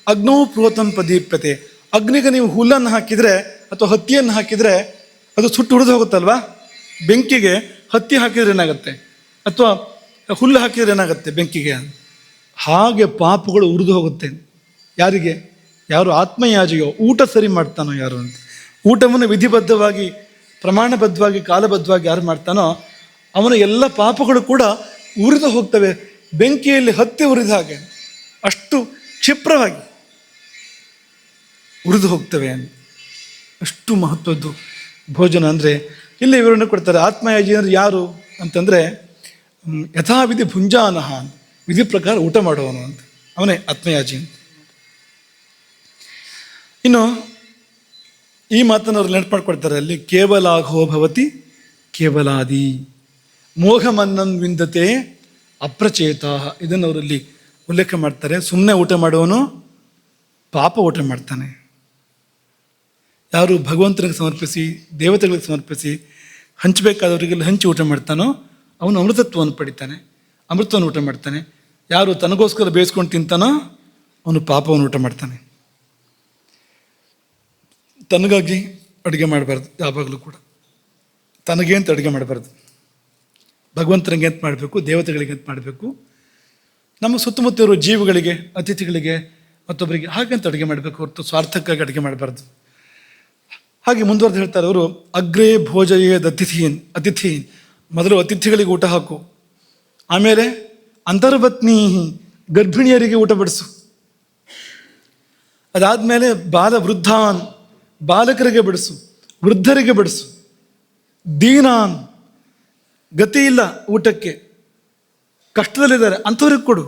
ಅಗ್ನೋ ಪ್ರೋತಂ ಪ್ರದೀಪ್ಯತೆ. ಅಗ್ನಿಗೆ ನೀವು ಹುಲ್ಲನ್ನು ಹಾಕಿದರೆ ಅಥವಾ ಹತ್ತಿಯನ್ನು ಹಾಕಿದರೆ ಅದು ಸುಟ್ಟು ಹುರಿದು ಹೋಗುತ್ತಲ್ವಾ? ಬೆಂಕಿಗೆ ಹತ್ತಿ ಹಾಕಿದ್ರೆ ಏನಾಗುತ್ತೆ, ಅಥವಾ ಹುಲ್ಲು ಹಾಕಿದ್ರೆ ಏನಾಗುತ್ತೆ ಬೆಂಕಿಗೆ? ಹಾಗೆ ಪಾಪಗಳು ಉರಿದು ಹೋಗುತ್ತೆ. ಯಾರಿಗೆ? ಯಾರು ಆತ್ಮಯಾಜಿಯೋ, ಊಟ ಸರಿ ಮಾಡ್ತಾನೋ ಯಾರು ಅಂತ. ಊಟವನ್ನು ವಿಧಿಬದ್ಧವಾಗಿ, ಪ್ರಮಾಣಬದ್ಧವಾಗಿ, ಕಾಲಬದ್ಧವಾಗಿ ಯಾರು ಮಾಡ್ತಾನೋ ಅವನ ಎಲ್ಲ ಪಾಪಗಳು ಕೂಡ ಉರಿದು ಹೋಗ್ತವೆ, ಬೆಂಕಿಯಲ್ಲಿ ಹತ್ತಿ ಉರಿದ ಹಾಗೆ ಅಷ್ಟು ಕ್ಷಿಪ್ರವಾಗಿ ಉರಿದು ಹೋಗ್ತವೆ. ಅಷ್ಟು ಮಹತ್ವದ್ದು ಭೋಜನ ಅಂದರೆ. ಇಲ್ಲಿ ವಿವರಣೆ ಕೊಡ್ತಾರೆ. ಆತ್ಮಯಾಜಿ ಅಂದರೆ ಯಾರು ಅಂತಂದರೆ, ಯಥಾವಿಧಿ ಭುಂಜಾನಃ, ವಿಧಿ ಪ್ರಕಾರ ಊಟ ಮಾಡುವವನು ಅಂತ, ಅವನೇ ಆತ್ಮಯಾಜಿ ಅಂತ. ಇನ್ನು ಈ ಮಾತನ್ನು ಅವ್ರು ನೆನಪು ಮಾಡ್ಕೊಡ್ತಾರೆ ಅಲ್ಲಿ. ಕೇವಲಾಘೋ ಭವತಿ ಕೇವಲಾದಿ ಮೋಘಮನ್ನನ್ ವಿಂದತೆ ಅಪ್ರಚೇತ. ಇದನ್ನು ಅವರಲ್ಲಿ ಉಲ್ಲೇಖ ಮಾಡ್ತಾರೆ. ಸುಮ್ಮನೆ ಊಟ ಮಾಡುವವನು ಪಾಪ ಊಟ ಮಾಡ್ತಾನೆ. ಯಾರು ಭಗವಂತನಿಗೆ ಸಮರ್ಪಿಸಿ, ದೇವತೆಗಳಿಗೆ ಸಮರ್ಪಿಸಿ, ಹಂಚಬೇಕಾದವರಿಗೆಲ್ಲ ಹಂಚಿ ಊಟ ಮಾಡ್ತಾನೋ ಅವನು ಅಮೃತತ್ವವನ್ನು ಪಡಿತಾನೆ, ಅಮೃತವನ್ನು ಊಟ ಮಾಡ್ತಾನೆ. ಯಾರು ತನಗೋಸ್ಕರ ಬೇಯಿಸ್ಕೊಂಡು ತಿಂತಾನೋ ಅವನು ಪಾಪವನ್ನು ಊಟ ಮಾಡ್ತಾನೆ. ತನಗಾಗಿ ಅಡುಗೆ ಮಾಡಬಾರ್ದು, ಯಾವಾಗಲೂ ಕೂಡ ತನಗೆ ಅಂತ ಅಡುಗೆ ಮಾಡಬಾರ್ದು. ಭಗವಂತನಿಗೆ ಅಂತ ಮಾಡಬೇಕು, ದೇವತೆಗಳಿಗೆ ಅಂತ ಮಾಡಬೇಕು. ನಮ್ಮ ಸುತ್ತಮುತ್ತ ಇರುವ ಜೀವಿಗಳಿಗೆ, ಅತಿಥಿಗಳಿಗೆ, ಮತ್ತೊಬ್ಬರಿಗೆ ಹಾಗಂತ ಅಡುಗೆ ಮಾಡಬೇಕು ಹೊರತು ಸ್ವಾರ್ಥಕ್ಕಾಗಿ ಅಡುಗೆ ಮಾಡಬಾರ್ದು. ಹಾಗೆ ಮುಂದುವರೆದು ಹೇಳ್ತಾರೆ ಅವರು. ಅಗ್ರೇ ಭೋಜಯೇದ್ ಅತಿಥೀನ್. ಮೊದಲು ಅತಿಥಿಗಳಿಗೆ ಊಟ ಹಾಕು, ಆಮೇಲೆ ಅಂತರ್ಪತ್ನಿ ಗರ್ಭಿಣಿಯರಿಗೆ ಊಟ ಬಡಿಸು. ಅದಾದಮೇಲೆ ವೃದ್ಧಾನ್, ಬಾಲಕರಿಗೆ ಬಡಿಸು, ವೃದ್ಧರಿಗೆ ಬಡಿಸು, ದೀನಾನ್, ಗತಿ ಇಲ್ಲ ಊಟಕ್ಕೆ, ಕಷ್ಟದಲ್ಲಿದ್ದಾರೆ ಅಂಥವ್ರಿಗೆ ಕೊಡು,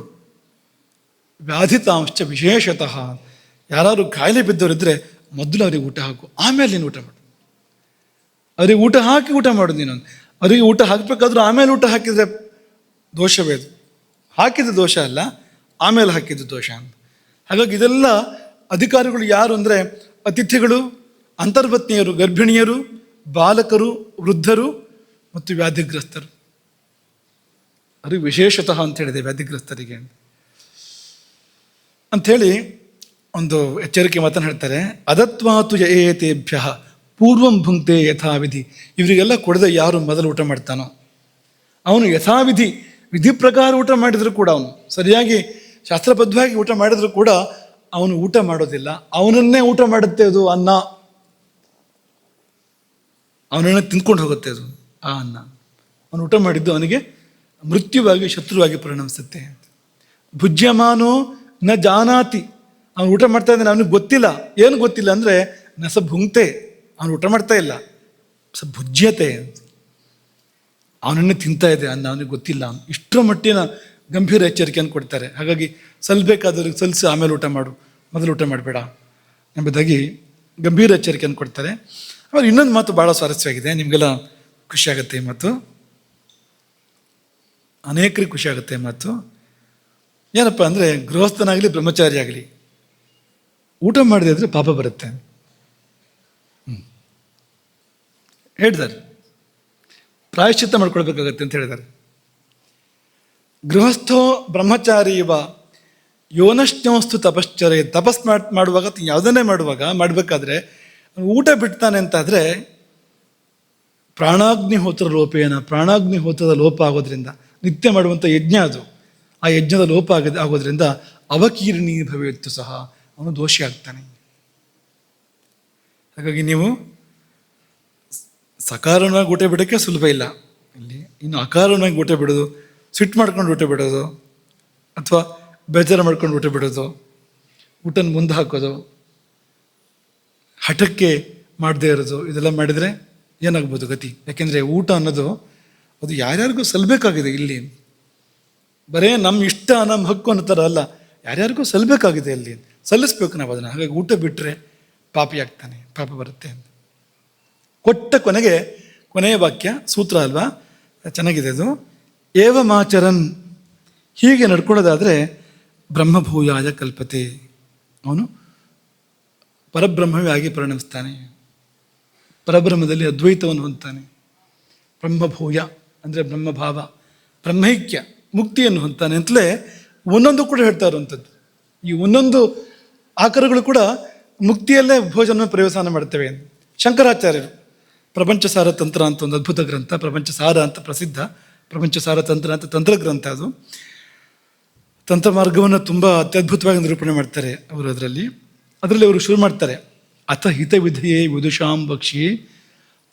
ವ್ಯಾಧಿತಾಂಶ ವಿಶೇಷತಃ, ಯಾರಾದ್ರು ಕಾಯಿಲೆ ಬಿದ್ದವರಿದ್ದರೆ ಮೊದಲು ಅವ್ರಿಗೆ ಊಟ ಹಾಕು, ಆಮೇಲೆ ನೀನು ಊಟ ಮಾಡು. ಅವ್ರಿಗೆ ಊಟ ಹಾಕಿ ಊಟ ಮಾಡು ನೀನು. ಅವರಿಗೆ ಊಟ ಹಾಕಬೇಕಾದ್ರೂ ಆಮೇಲೆ ಊಟ ಹಾಕಿದರೆ ದೋಷವೇ ಅದು. ಹಾಕಿದ ದೋಷ ಅಲ್ಲ, ಆಮೇಲೆ ಹಾಕಿದ ದೋಷ ಅಂತ. ಹಾಗಾಗಿ ಇದೆಲ್ಲ ಅಧಿಕಾರಿಗಳು ಯಾರು ಅಂದರೆ ಅತಿಥಿಗಳು, ಅಂತರ್ಪತ್ನಿಯರು, ಗರ್ಭಿಣಿಯರು, ಬಾಲಕರು, ವೃದ್ಧರು ಮತ್ತು ವ್ಯಾಧಿಗ್ರಸ್ತರು. ಅವ್ರಿಗೆ ವಿಶೇಷತಃ ಅಂತ ಹೇಳಿದೆ, ವ್ಯಾಧಿಗ್ರಸ್ತರಿಗೆ ಅಂಥೇಳಿ ಒಂದು ಎಚ್ಚರಿಕೆ ಮಾತನ್ನು ಹೇಳ್ತಾರೆ. ಅದತ್ವಾತು ಯೇತೇಭ್ಯ ಪೂರ್ವಂ ಭುಂಕ್ತೆ ಯಥಾವಿಧಿ. ಇವರಿಗೆಲ್ಲ ಕೊಡದೆ ಯಾರು ಮೊದಲು ಊಟ ಮಾಡ್ತಾನೋ ಅವನು ಯಥಾವಿಧಿ, ವಿಧಿ ಪ್ರಕಾರ ಊಟ ಮಾಡಿದರೂ ಕೂಡ, ಅವನು ಸರಿಯಾಗಿ ಶಾಸ್ತ್ರಬದ್ಧವಾಗಿ ಊಟ ಮಾಡಿದರೂ ಕೂಡ ಅವನು ಊಟ ಮಾಡೋದಿಲ್ಲ. ಅವನನ್ನೇ ಊಟ ಮಾಡುತ್ತೆ ಅದು ಅನ್ನ, ಅವನನ್ನೇ ತಿಂದ್ಕೊಂಡು ಹೋಗುತ್ತೆ ಅದು ಆ ಅನ್ನ. ಅವನು ಊಟ ಮಾಡಿದ್ದು ಅವನಿಗೆ ಮೃತ್ಯುವಾಗಿ, ಶತ್ರುವಾಗಿ ಪರಿಣಮಿಸುತ್ತೆ. ಭುಜ್ಯಮಾನೋ ನ ಜಾನಾತಿ, ಅವನು ಊಟ ಮಾಡ್ತಾ ಇದ್ದಾನೆ, ಅವನಿಗೆ ಗೊತ್ತಿಲ್ಲ. ಏನು ಗೊತ್ತಿಲ್ಲ ಅಂದರೆ ನ ಸ ಭುಂಕ್ತೆ, ಅವನು ಊಟ ಮಾಡ್ತಾ ಇಲ್ಲ, ಸ ಭುಜ್ಯತೆ, ಅವನನ್ನೇ ತಿಂತಾ ಇದೆ ಅನ್ನ, ಅವನಿಗೆ ಗೊತ್ತಿಲ್ಲ. ಇಷ್ಟರ ಮಟ್ಟಿನ ಗಂಭೀರ ಎಚ್ಚರಿಕೆಯನ್ನು ಕೊಡ್ತಾರೆ. ಹಾಗಾಗಿ ಸಲ್ಲಬೇಕಾದವ್ರಿಗೆ ಸಲ್ಲಿಸಿ ಆಮೇಲೆ ಊಟ ಮಾಡು, ಮೊದಲು ಊಟ ಮಾಡಬೇಡ ಎಂಬುದಾಗಿ ಗಂಭೀರ ಎಚ್ಚರಿಕೆಯನ್ನು ಕೊಡ್ತಾರೆ. ಆಮೇಲೆ ಇನ್ನೊಂದು ಮಾತು ಭಾಳ ಸ್ವಾರಸ್ಯವಾಗಿದೆ, ನಿಮಗೆಲ್ಲ ಖುಷಿಯಾಗುತ್ತೆ ಈ ಮಾತು, ಅನೇಕರಿಗೆ ಖುಷಿಯಾಗುತ್ತೆ ಈ ಮಾತು. ಏನಪ್ಪ ಅಂದರೆ, ಗೃಹಸ್ಥನಾಗಲಿ ಬ್ರಹ್ಮಚಾರಿ ಆಗಲಿ ಊಟ ಮಾಡದೆ ಅಂದರೆ ಪಾಪ ಬರುತ್ತೆ ಹೇಳಿದ್ದಾರೆ. ಪ್ರಾಯಶ್ಚಿತ್ತ ಮಾಡ್ಕೊಳ್ಬೇಕಾಗತ್ತೆ ಅಂತ ಹೇಳಿದ್ದಾರೆ. ಗೃಹಸ್ಥೋ ಬ್ರಹ್ಮಚಾರಿ ಇವ ಯೋನಶ್ಚಂಸ್ತು ತಪಶ್ಚರ್ಯ. ಮಾಡುವಾಗ, ಯಾವುದನ್ನೇ ಮಾಡಬೇಕಾದ್ರೆ ಊಟ ಬಿಡ್ತಾನೆ ಅಂತಾದರೆ ಪ್ರಾಣಾಗ್ನಿಹೋತ್ರ ಲೋಪೇನ, ಪ್ರಾಣಾಗ್ನಿಹೋತ್ರದ ಲೋಪ ಆಗೋದ್ರಿಂದ, ನಿತ್ಯ ಮಾಡುವಂಥ ಯಜ್ಞ ಅದು, ಆ ಯಜ್ಞದ ಲೋಪ ಆಗೋದ್ರಿಂದ ಅವಕೀರ್ಣಿ ಭವೇತ್ತು ಸಹ, ಅವನು ದೋಷಿ ಆಗ್ತಾನೆ. ಹಾಗಾಗಿ ನೀವು ಸಕಾರಣವಾಗಿ ಊಟ ಬಿಡೋಕ್ಕೆ ಸುಲಭ ಇಲ್ಲ ಇಲ್ಲಿ. ಇನ್ನು ಅಕಾರಣವಾಗಿ ಊಟ ಬಿಡೋದು, ಸಿಟ್ಟು ಮಾಡ್ಕೊಂಡು ಊಟ ಬಿಡೋದು, ಅಥವಾ ಬೇಜಾರು ಮಾಡ್ಕೊಂಡು ಊಟ ಬಿಡೋದು, ಊಟನ ಮುಂದೆ ಹಾಕೋದು, ಹಠಕ್ಕೆ ಮಾಡದೇ ಇರೋದು, ಇದೆಲ್ಲ ಮಾಡಿದರೆ ಏನಾಗ್ಬೋದು ಗತಿ? ಯಾಕೆಂದರೆ ಊಟ ಅನ್ನೋದು ಅದು ಯಾರ್ಯಾರಿಗೂ ಸಲ್ಲಬೇಕಾಗಿದೆ. ಇಲ್ಲಿ ಬರೇ ನಮ್ಮ ಇಷ್ಟ, ನಮ್ಮ ಹಕ್ಕು ಅನ್ನೋ ಥರ ಅಲ್ಲ, ಯಾರ್ಯಾರಿಗೂ ಸಲ್ಲಬೇಕಾಗಿದೆ, ಅಲ್ಲಿ ಸಲ್ಲಿಸ್ಬೇಕು ನಾವು ಅದನ್ನು. ಹಾಗಾಗಿ ಊಟ ಬಿಟ್ಟರೆ ಪಾಪಿ ಆಗ್ತಾನೆ, ಪಾಪ ಬರುತ್ತೆ ಅಂತ ಕೊಟ್ಟ ಕೊನೆಯ ವಾಕ್ಯ ಸೂತ್ರ ಅಲ್ವಾ, ಚೆನ್ನಾಗಿದೆ ಅದು. ಏವಮಾಚರನ್, ಹೀಗೆ ನಡ್ಕೊಳ್ಳೋದಾದರೆ ಬ್ರಹ್ಮಭೂಯಾಯ ಕಲ್ಪತೆ, ಅವನು ಪರಬ್ರಹ್ಮವೇ ಆಗಿ ಪರಿಣಮಿಸ್ತಾನೆ, ಪರಬ್ರಹ್ಮದಲ್ಲಿ ಅದ್ವೈತವನ್ನು ಹೊಂದ್ತಾನೆ. ಬ್ರಹ್ಮಭೂಯ ಅಂದರೆ ಬ್ರಹ್ಮಭಾವ, ಬ್ರಹ್ಮೈಕ್ಯ, ಮುಕ್ತಿಯನ್ನು ಹೊಂದ್ತಾನೆ ಅಂತಲೇ ಒಂದೊಂದು ಕೂಡ ಹೇಳ್ತಾ ಇರುವಂಥದ್ದು. ಈ ಒಂದೊಂದು ಆಕಾರಗಳು ಕೂಡ ಮುಕ್ತಿಯಲ್ಲೇ ಭೋಜನ ಪ್ರಯೋಜನ ಮಾಡ್ತೇವೆ. ಶಂಕರಾಚಾರ್ಯರು ಪ್ರಪಂಚಸಾರ ತಂತ್ರ ಅಂತ ಒಂದು ಅದ್ಭುತ ಗ್ರಂಥ, ಪ್ರಪಂಚಸಾರ ಅಂತ ಪ್ರಸಿದ್ಧ, ಪ್ರಪಂಚಸಾರ ತಂತ್ರ ಅಂತ ತಂತ್ರಗ್ರಂಥ, ಅದು ತಂತ್ರ ಮಾರ್ಗವನ್ನು ತುಂಬ ಅತ್ಯದ್ಭುತವಾಗಿ ನಿರೂಪಣೆ ಮಾಡ್ತಾರೆ ಅವರು. ಅದರಲ್ಲಿ ಅವರು ಶುರು ಮಾಡ್ತಾರೆ, ಅಥ ಹಿತವಿಧಯೇ ವಿದುಷಾಂ ಭಕ್ಷಿ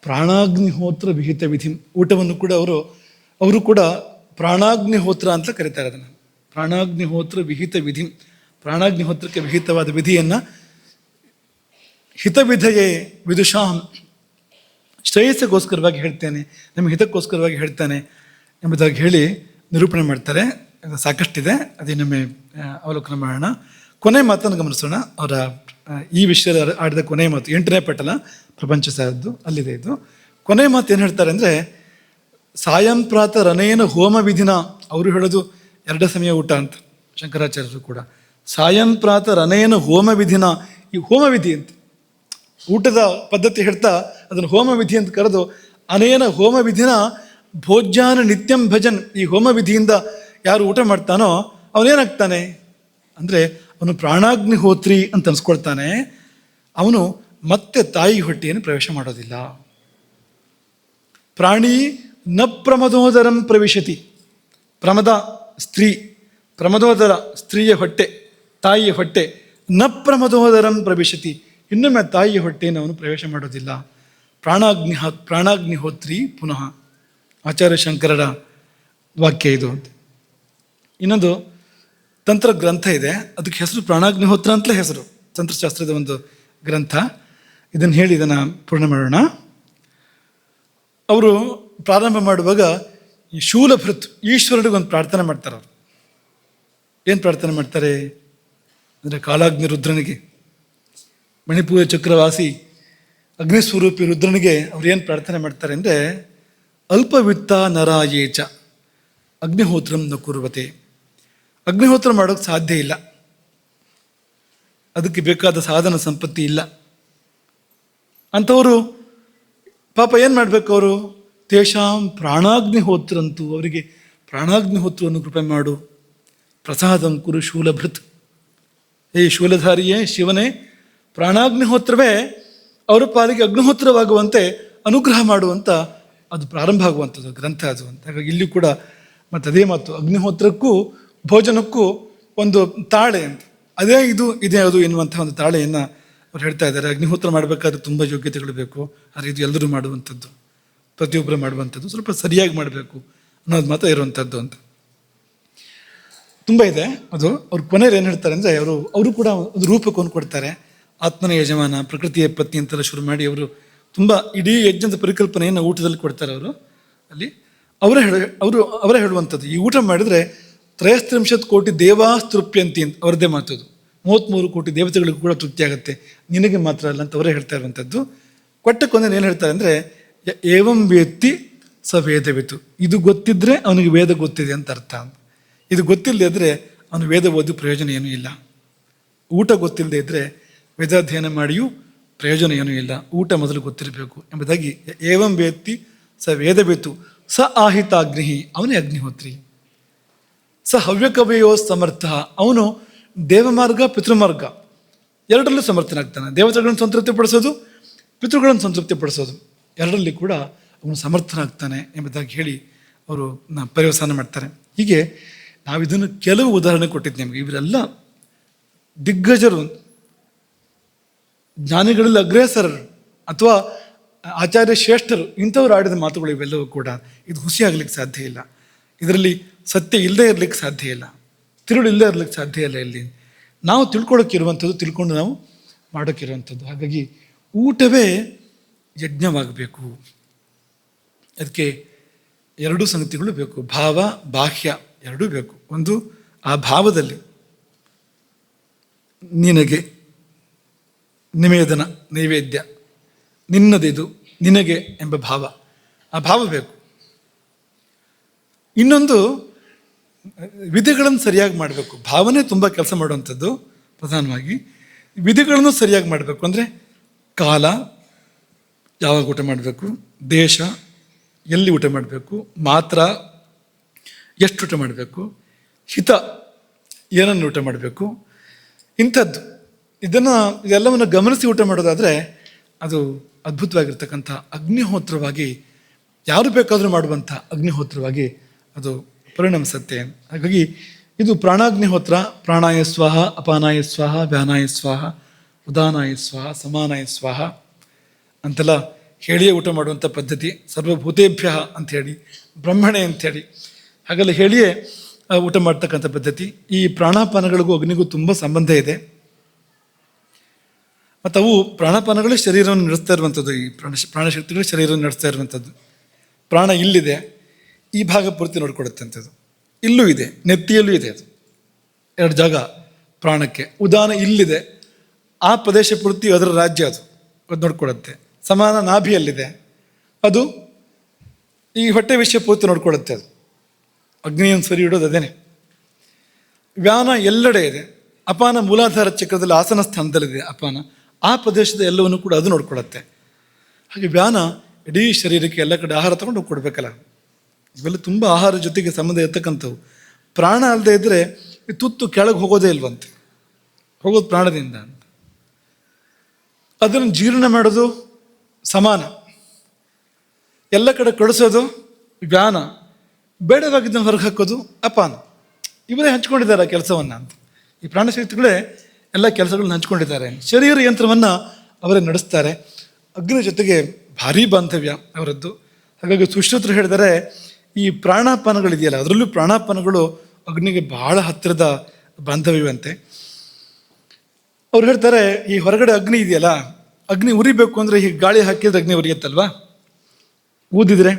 ಪ್ರಾಣಾಗ್ನಿಹೋತ್ರ ವಿಹಿತ ವಿಧಿ. ಊಟವನ್ನು ಕೂಡ ಅವರು ಕೂಡ ಪ್ರಾಣಾಗ್ನಿಹೋತ್ರ ಅಂತ ಕರೀತಾರೆ ಅದನ್ನು. ಪ್ರಾಣಾಗ್ನಿಹೋತ್ರ ವಿಹಿತ ವಿಧಿ, ಪ್ರಾಣಾಗ್ನಿಹೋತ್ರಕ್ಕೆ ವಿಹಿತವಾದ ವಿಧಿಯನ್ನು ಹಿತವಿಧಯೇ ವಿದುಷಾಂ, ಶ್ರೇಯಸ್ಸಿಗೋಸ್ಕರವಾಗಿ ಹೇಳ್ತೇನೆ, ನಮ್ಮ ಹಿತಕ್ಕೋಸ್ಕರವಾಗಿ ಹೇಳ್ತಾನೆ ಎಂಬುದಾಗಿ ಹೇಳಿ ನಿರೂಪಣೆ ಮಾಡ್ತಾರೆ. ಸಾಕಷ್ಟಿದೆ, ಅದೇನೊಮ್ಮೆ ಅವಲೋಕನ ಮಾಡೋಣ. ಕೊನೆ ಮಾತನ್ನು ಗಮನಿಸೋಣ. ಅವರ ಈ ವಿಷಯದ ಆಡಿದ ಕೊನೆ ಮಾತು 8ನೇ ಪಟ್ಟಲ ಪ್ರಪಂಚ ಸಾರದ್ದು, ಅಲ್ಲಿದೆ ಇದು. ಕೊನೆ ಮಾತು ಏನು ಹೇಳ್ತಾರೆ ಅಂದರೆ, ಸಾಯಂ ಪ್ರಾತ ರನೇನ ಹೋಮ ವಿಧಿನ. ಅವರು ಹೇಳೋದು 2 ಸಮಯ ಊಟ ಅಂತ, ಶಂಕರಾಚಾರ್ಯರು ಕೂಡ. ಸಾಯಂ ಪ್ರಾತ ರನೇನ ಹೋಮ ವಿಧಿನ, ಈ ಹೋಮ ವಿಧಿ ಅಂತ ಊಟದ ಪದ್ಧತಿ ಹೇಳ್ತಾ ಅದನ್ನು ಹೋಮ ವಿಧಿ ಅಂತ ಕರೆದು, ಅನೇನ ಹೋಮ ವಿಧಿನ ಭೋಜ್ಯಾನ ನಿತ್ಯಂ ಭಜನ್. ಈ ಹೋಮ ವಿಧಿಯಿಂದ ಯಾರು ಊಟ ಮಾಡ್ತಾನೋ ಅವನೇನಾಗ್ತಾನೆ ಅಂದರೆ, ಅವನು ಪ್ರಾಣಾಗ್ನಿಹೋತ್ರಿ ಅಂತ ಅನ್ಸ್ಕೊಳ್ತಾನೆ. ಅವನು ಮತ್ತೆ ತಾಯಿ ಹೊಟ್ಟೆಯನ್ನು ಪ್ರವೇಶ ಮಾಡೋದಿಲ್ಲ. ಪ್ರಾಣಿ ನ ಪ್ರಮದೋದರಂ ಪ್ರವಿಶತಿ. ಪ್ರಮದ ಸ್ತ್ರೀ, ಪ್ರಮದೋದರ ಸ್ತ್ರೀಯ ಹೊಟ್ಟೆ, ತಾಯಿಯ ಹೊಟ್ಟೆ. ನ ಪ್ರಮದೋದರಂ ಪ್ರವಿಶತಿ, ಇನ್ನೊಮ್ಮೆ ತಾಯಿಯ ಹೊಟ್ಟೆಯನ್ನು ಅವನು ಪ್ರವೇಶ ಮಾಡೋದಿಲ್ಲ. ಪ್ರಾಣಾಗ್ನಿಹೋತ್ರಿ ಪುನಃ. ಆಚಾರ್ಯ ಶಂಕರರ ವಾಕ್ಯ ಇದು ಅಂತ. ಇನ್ನೊಂದು ತಂತ್ರ ಗ್ರಂಥ ಇದೆ, ಅದಕ್ಕೆ ಹೆಸರು ಪ್ರಾಣಾಗ್ನಿಹೋತ್ರ ಅಂತಲೇ ಹೆಸರು, ತಂತ್ರಶಾಸ್ತ್ರದ ಒಂದು ಗ್ರಂಥ. ಇದನ್ನು ಹೇಳಿ ಇದನ್ನು ಪೂರ್ಣ ಮಾಡೋಣ. ಅವರು ಪ್ರಾರಂಭ ಮಾಡುವಾಗ ಈ ಶೂಲಭೃತ್ ಈಶ್ವರನಿಗೆ ಒಂದು ಪ್ರಾರ್ಥನೆ ಮಾಡ್ತಾರೆ. ಅವರು ಏನು ಪ್ರಾರ್ಥನೆ ಮಾಡ್ತಾರೆ ಅಂದರೆ, ಕಾಲಾಗ್ನಿ ರುದ್ರನಿಗೆ, ಮಣಿಪುರ ಚಕ್ರವಾಸಿ ಅಗ್ನಿಸ್ವರೂಪಿ ರುದ್ರನಿಗೆ ಅವ್ರು ಏನು ಪ್ರಾರ್ಥನೆ ಮಾಡ್ತಾರೆ ಅಂದರೆ, ಅಲ್ಪವಿತ್ತ ನರಾಯೇಚ ಅಗ್ನಿಹೋತ್ರಂ ನ ಕುರ್ವತೆ. ಅಗ್ನಿಹೋತ್ರ ಮಾಡೋಕ್ಕೆ ಸಾಧ್ಯ ಇಲ್ಲ, ಅದಕ್ಕೆ ಬೇಕಾದ ಸಾಧನ ಸಂಪತ್ತಿ ಇಲ್ಲ. ಅಂಥವರು ಪಾಪ ಏನು ಮಾಡಬೇಕು? ಅವರು ತೇಷಾಂ ಪ್ರಾಣಾಗ್ನಿಹೋತ್ರಂತೂ, ಅವರಿಗೆ ಪ್ರಾಣಾಗ್ನಿಹೋತ್ರವನ್ನು ಕೃಪೆ ಮಾಡು. ಪ್ರಸಾದಂ ಕುರು ಶೂಲಭೃತ್, ಏ ಶೂಲಧಾರಿಯೇ, ಶಿವನೇ, ಪ್ರಾಣಾಗ್ನಿಹೋತ್ರವೇ ಅವರ ಪಾಲಿಗೆ ಅಗ್ನಿಹೋತ್ರವಾಗುವಂತೆ ಅನುಗ್ರಹ ಮಾಡುವಂತ ಅದು ಪ್ರಾರಂಭ ಆಗುವಂಥದ್ದು ಗ್ರಂಥ ಅದು ಅಂತ. ಹಾಗಾಗಿ ಇಲ್ಲಿ ಕೂಡ ಮತ್ತು ಅದೇ ಮಾತು, ಅಗ್ನಿಹೋತ್ರಕ್ಕೂ ಭೋಜನಕ್ಕೂ ಒಂದು ತಾಳೆ ಅಂತ, ಅದೇ ಇದು ಇದೇ ಅದು ಎನ್ನುವಂಥ ಒಂದು ತಾಳೆಯನ್ನು ಅವ್ರು ಹೇಳ್ತಾ ಇದ್ದಾರೆ. ಅಗ್ನಿಹೋತ್ರ ಮಾಡಬೇಕಾದ್ರೆ ತುಂಬ ಯೋಗ್ಯತೆಗಳು ಬೇಕು, ಆದರೆ ಇದು ಎಲ್ಲರೂ ಮಾಡುವಂಥದ್ದು, ಪ್ರತಿಯೊಬ್ಬರು ಮಾಡುವಂಥದ್ದು, ಸ್ವಲ್ಪ ಸರಿಯಾಗಿ ಮಾಡಬೇಕು ಅನ್ನೋದು ಮಾತ್ರ ಇರುವಂಥದ್ದು ಅಂತ ತುಂಬ ಇದೆ. ಅದು ಅವ್ರ ಕೊನೆಯಲ್ಲಿ ಏನು ಹೇಳ್ತಾರೆ ಅಂದರೆ, ಅವರು ಕೂಡ ಒಂದು ರೂಪಕ್ಕೊಂದು ಕೊಡ್ತಾರೆ. ಆತ್ಮನ ಯಜಮಾನ, ಪ್ರಕೃತಿಯ ಪತ್ನಿ ಅಂತೆಲ್ಲ ಶುರು ಮಾಡಿ ಅವರು ತುಂಬ ಇಡೀ ಯಜ್ಞದ ಪರಿಕಲ್ಪನೆಯನ್ನು ಊಟದಲ್ಲಿ ಕೊಡ್ತಾರೆ. ಅವರು ಅಲ್ಲಿ ಅವರೇ ಹೇಳುವಂಥದ್ದು, ಈ ಊಟ ಮಾಡಿದರೆ 33 ಕೋಟಿ ದೇವಾಸ್ತೃಪ್ಯಂತಿ ಅಂತ ಅವರದ್ದೇ ಮಾತದು. 33 ಕೋಟಿ ದೇವತೆಗಳಿಗೂ ಕೂಡ ತೃಪ್ತಿ ಆಗುತ್ತೆ, ನಿನಗೆ ಮಾತ್ರ ಅಲ್ಲ ಅಂತ ಅವರೇ ಹೇಳ್ತಾ ಇರುವಂಥದ್ದು. ಕೊಟ್ಟಕ್ಕೊಂದೇನು ಏನು ಹೇಳ್ತಾರೆ ಅಂದರೆ, ಏವಂ ವೇತ್ತಿ ಸ ವೇದವಿತು, ಇದು ಗೊತ್ತಿದ್ರೆ ಅವನಿಗೆ ವೇದ ಗೊತ್ತಿದೆ ಅಂತ ಅರ್ಥ. ಇದು ಗೊತ್ತಿಲ್ಲದೆ ಇದ್ದರೆ ಅವನು ವೇದ ಓದಿ ಪ್ರಯೋಜನ ಏನೂ ಇಲ್ಲ. ಊಟ ಗೊತ್ತಿಲ್ಲದೆ ಇದ್ದರೆ ವೇದಾಧ್ಯಯನ ಮಾಡಿಯೂ ಪ್ರಯೋಜನ ಏನೂ ಇಲ್ಲ. ಊಟ ಮೊದಲು ಗೊತ್ತಿರಬೇಕು ಎಂಬುದಾಗಿ ಏವಂ ವೇತ್ತಿ ಸ ವೇದವಿತು ಸ ಆಹಿತಾಗ್ನಿ, ಅವನೇ ಅಗ್ನಿಹೋತ್ರಿ. ಸ ಹವ್ಯಕವಯೋ ಸಮರ್ಥ, ಅವನು ದೇವಮಾರ್ಗ ಪಿತೃಮಾರ್ಗ ಎರಡರಲ್ಲೂ ಸಮರ್ಥನಾಗ್ತಾನೆ. ದೇವತೆಗಳನ್ನು ಸಂತೃಪ್ತಿಪಡಿಸೋದು, ಪಿತೃಗಳನ್ನು ಸಂತೃಪ್ತಿಪಡಿಸೋದು, ಎರಡರಲ್ಲಿ ಕೂಡ ಅವನು ಸಮರ್ಥನಾಗ್ತಾನೆ ಎಂಬುದಾಗಿ ಹೇಳಿ ಅವರು ಪರ್ಯವಸಾನ ಮಾಡ್ತಾರೆ. ಹೀಗೆ ನಾವಿದನ್ನು ಕೆಲವು ಉದಾಹರಣೆ ಕೊಟ್ಟಿದ್ದು ನಿಮಗೆ. ಇವರೆಲ್ಲ ದಿಗ್ಗಜರು, ಜ್ಞಾನಿಗಳಲ್ಲಿ ಅಗ್ರೇಸರರು ಅಥವಾ ಆಚಾರ್ಯ ಶ್ರೇಷ್ಠರು, ಇಂಥವ್ರು ಆಡಿದ ಮಾತುಗಳು ಇವೆಲ್ಲವೂ ಕೂಡ. ಇದು ಹುಸಿಯಾಗಲಿಕ್ಕೆ ಸಾಧ್ಯ ಇಲ್ಲ, ಇದರಲ್ಲಿ ಸತ್ಯ ಇಲ್ಲದೆ ಇರಲಿಕ್ಕೆ ಸಾಧ್ಯ ಇಲ್ಲ, ತಿರುಳು ಇಲ್ಲದೆ ಇರಲಿಕ್ಕೆ ಸಾಧ್ಯ ಇಲ್ಲ. ಇಲ್ಲಿ ನಾವು ತಿಳ್ಕೊಳ್ಳೋಕ್ಕಿರುವಂಥದ್ದು, ತಿಳ್ಕೊಂಡು ನಾವು ಮಾಡೋಕ್ಕಿರುವಂಥದ್ದು. ಹಾಗಾಗಿ ಊಟವೇ ಯಜ್ಞವಾಗಬೇಕು. ಅದಕ್ಕೆ ಎರಡೂ ಸಂಗತಿಗಳು ಬೇಕು, ಭಾವ ಬಾಹ್ಯ ಎರಡೂ ಬೇಕು. ಒಂದು ಆ ಭಾವದಲ್ಲಿ ನಿನಗೆ ನಿವೇದನ, ನೈವೇದ್ಯ, ನಿನ್ನದಿದು, ನಿನಗೆ ಎಂಬ ಭಾವ, ಆ ಭಾವ ಬೇಕು. ಇನ್ನೊಂದು ವಿಧಿಗಳನ್ನು ಸರಿಯಾಗಿ ಮಾಡಬೇಕು. ಭಾವನೆ ತುಂಬ ಕೆಲಸ ಮಾಡುವಂಥದ್ದು ಪ್ರಧಾನವಾಗಿ. ವಿಧಿಗಳನ್ನು ಸರಿಯಾಗಿ ಮಾಡಬೇಕು ಅಂದರೆ ಕಾಲ, ಯಾವಾಗ ಊಟ ಮಾಡಬೇಕು, ದೇಶ, ಎಲ್ಲಿ ಊಟ ಮಾಡಬೇಕು, ಮಾತ್ರ ಎಷ್ಟು ಊಟ ಮಾಡಬೇಕು, ಹಿತ, ಏನನ್ನು ಊಟ ಮಾಡಬೇಕು, ಇಂಥದ್ದು. ಇದೆಲ್ಲವನ್ನು ಗಮನಿಸಿ ಊಟ ಮಾಡೋದಾದರೆ ಅದು ಅದ್ಭುತವಾಗಿರ್ತಕ್ಕಂಥ ಅಗ್ನಿಹೋತ್ರವಾಗಿ, ಯಾರು ಬೇಕಾದರೂ ಮಾಡುವಂಥ ಅಗ್ನಿಹೋತ್ರವಾಗಿ ಅದು ಪರಿಣಮಿಸುತ್ತೆ. ಹಾಗಾಗಿ ಇದು ಪ್ರಾಣಾಗ್ನಿಹೋತ್ರ. ಪ್ರಾಣಾಯ ಸ್ವಾಹ, ಅಪಾನಾಯ ಸ್ವಾಹ, ವ್ಯಾನಾಯ ಸ್ವಾಹ, ಉದಾನಾಯ ಸ್ವಾಹ, ಸಮಾನಾಯ ಸ್ವಾಹ ಅಂತೆಲ್ಲ ಹೇಳಿಯೇ ಊಟ ಮಾಡುವಂಥ ಪದ್ಧತಿ. ಸರ್ವಭೂತೇಭ್ಯ ಅಂಥೇಳಿ, ಬ್ರಹ್ಮಣೆ ಅಂಥೇಳಿ ಹಾಗೆಲ್ಲ ಹೇಳಿಯೇ ಊಟ ಮಾಡ್ತಕ್ಕಂಥ ಪದ್ಧತಿ. ಈ ಪ್ರಾಣಾಪಾನಗಳಿಗೂ ಅಗ್ನಿಗೂ ತುಂಬ ಸಂಬಂಧ ಇದೆ. ಮತ್ತು ಅವು ಪ್ರಾಣಾಪಾನಗಳೇ ಶರೀರವನ್ನು ನಡೆಸ್ತಾ ಇರುವಂಥದ್ದು, ಈ ಪ್ರಾಣಶಕ್ತಿಗಳು ಶರೀರವನ್ನು ನಡೆಸ್ತಾ ಇರುವಂಥದ್ದು. ಪ್ರಾಣ ಇಲ್ಲಿದೆ, ಈ ಭಾಗ ಪೂರ್ತಿ ನೋಡ್ಕೊಡುತ್ತೆ ಅಂಥದ್ದು. ಇಲ್ಲೂ ಇದೆ, ನೆತ್ತಿಯಲ್ಲೂ ಇದೆ, ಅದು ಎರಡು ಜಾಗ ಪ್ರಾಣಕ್ಕೆ. ಉದಾನ ಇಲ್ಲಿದೆ, ಆ ಪ್ರದೇಶ ಪೂರ್ತಿ ಅದರ ರಾಜ್ಯ, ಅದು ನೋಡ್ಕೊಡುತ್ತೆ. ಸಮಾನ ನಾಭಿಯಲ್ಲಿದೆ, ಅದು ಈ ಹೊಟ್ಟೆ ವಿಷಯ ಪೂರ್ತಿ ನೋಡ್ಕೊಡುತ್ತೆ. ಅದು ಅಗ್ನಿಯನ್ನು ಸರಿ ಇಡೋದು ಅದೇನೆ. ವ್ಯಾನ ಎಲ್ಲೆಡೆ ಇದೆ. ಅಪಾನ ಮೂಲಾಧಾರ ಚಕ್ರದಲ್ಲಿ ಆಸನ ಸ್ಥಾನದಲ್ಲಿದೆ ಅಪಾನ, ಆ ಪ್ರದೇಶದ ಎಲ್ಲವನ್ನು ಕೂಡ ಅದು ನೋಡ್ಕೊಳತ್ತೆ. ಹಾಗೆ ವ್ಯಾನ ಇಡೀ ಶರೀರಕ್ಕೆ ಎಲ್ಲ ಕಡೆ ಆಹಾರ ತಗೊಂಡು ಕೊಡಬೇಕಲ್ಲ. ಇವೆಲ್ಲ ತುಂಬ ಆಹಾರ ಜೊತೆಗೆ ಸಂಬಂಧ ಇರ್ತಕ್ಕಂಥವು. ಪ್ರಾಣ ಅಲ್ಲದೆ ಇದ್ದರೆ ಈ ತುತ್ತು ಕೆಳಗೆ ಹೋಗೋದೇ ಇಲ್ವಂತೆ, ಹೋಗೋದು ಪ್ರಾಣದಿಂದ ಅಂತ. ಅದನ್ನು ಜೀರ್ಣ ಮಾಡೋದು ಸಮಾನ, ಎಲ್ಲ ಕಡೆ ಕಳಿಸೋದು ವ್ಯಾನ, ಬೇಡವಾಗಿದ್ದನ್ನು ಹೊರಗೆ ಹಾಕೋದು ಅಪಾನ. ಇವರೇ ಹಂಚ್ಕೊಂಡಿದ್ದಾರೆ ಆ ಕೆಲಸವನ್ನು ಅಂತ. ಈ ಪ್ರಾಣಶಕ್ತಿಗಳೇ ಎಲ್ಲ ಕೆಲಸಗಳನ್ನ ಹಂಚ್ಕೊಂಡಿದ್ದಾರೆ. ಶರೀರ ಯಂತ್ರವನ್ನು ಅವರೇ ನಡೆಸ್ತಾರೆ. ಅಗ್ನಿ ಜೊತೆಗೆ ಭಾರೀ ಬಾಂಧವ್ಯ ಅವರದ್ದು. ಹಾಗಾಗಿ ಸುಶ್ರುತರು ಹೇಳಿದರೆ, ಈ ಪ್ರಾಣಾಪಾನಗಳಿದೆಯಲ್ಲ, ಅದರಲ್ಲೂ ಪ್ರಾಣಾಪಾನಗಳು ಅಗ್ನಿಗೆ ಬಹಳ ಹತ್ತಿರದ ಬಾಂಧವ್ಯವಂತೆ. ಅವ್ರು ಹೇಳ್ತಾರೆ, ಈ ಹೊರಗಡೆ ಅಗ್ನಿ ಇದೆಯಲ್ಲ, ಅಗ್ನಿ ಉರಿಬೇಕು ಅಂದರೆ ಹೀಗೆ ಗಾಳಿ ಹಾಕಿದ್ರೆ ಅಗ್ನಿ ಉರಿಯುತ್ತಲ್ವಾ, ಊದಿದ್ರೆ.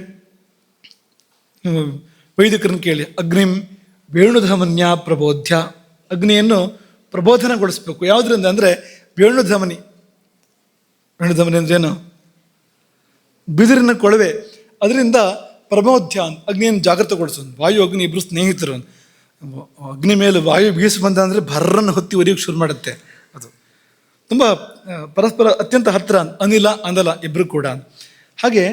ವೈದಿಕರನ್ನು ಕೇಳಿ, ಅಗ್ನಿಂ ವೇಣುಧಮನ್ಯ ಪ್ರಬೋಧ್ಯ, ಅಗ್ನಿಯನ್ನು ಪ್ರಬೋಧನಗೊಳಿಸ್ಬೇಕು. ಯಾವುದರಿಂದ ಅಂದರೆ ವೇಣುಧಮನಿ. ವೇಣುಧಮನಿ ಅಂದ್ರೇನು? ಬಿದಿರಿನ ಕೊಳವೆ, ಅದರಿಂದ ಪ್ರಬೋಧ್ಯ, ಅಗ್ನಿಯನ್ನು ಜಾಗೃತಗೊಳಿಸೋದು. ವಾಯು ಅಗ್ನಿ ಇಬ್ಬರು ಸ್ನೇಹಿತರು. ಅಗ್ನಿ ಮೇಲೆ ವಾಯು ಬೀಸಿ ಬಂದ ಅಂದರೆ ಭರ್ರನ್ನು ಹೊತ್ತಿ ಒರಿಯೋಕ್ಕೆ ಶುರು ಮಾಡುತ್ತೆ. ಅದು ತುಂಬ ಪರಸ್ಪರ ಅತ್ಯಂತ ಹತ್ತಿರ, ಅನಿಲ ಅನಲ ಇಬ್ಬರು ಕೂಡ. ಹಾಗೆ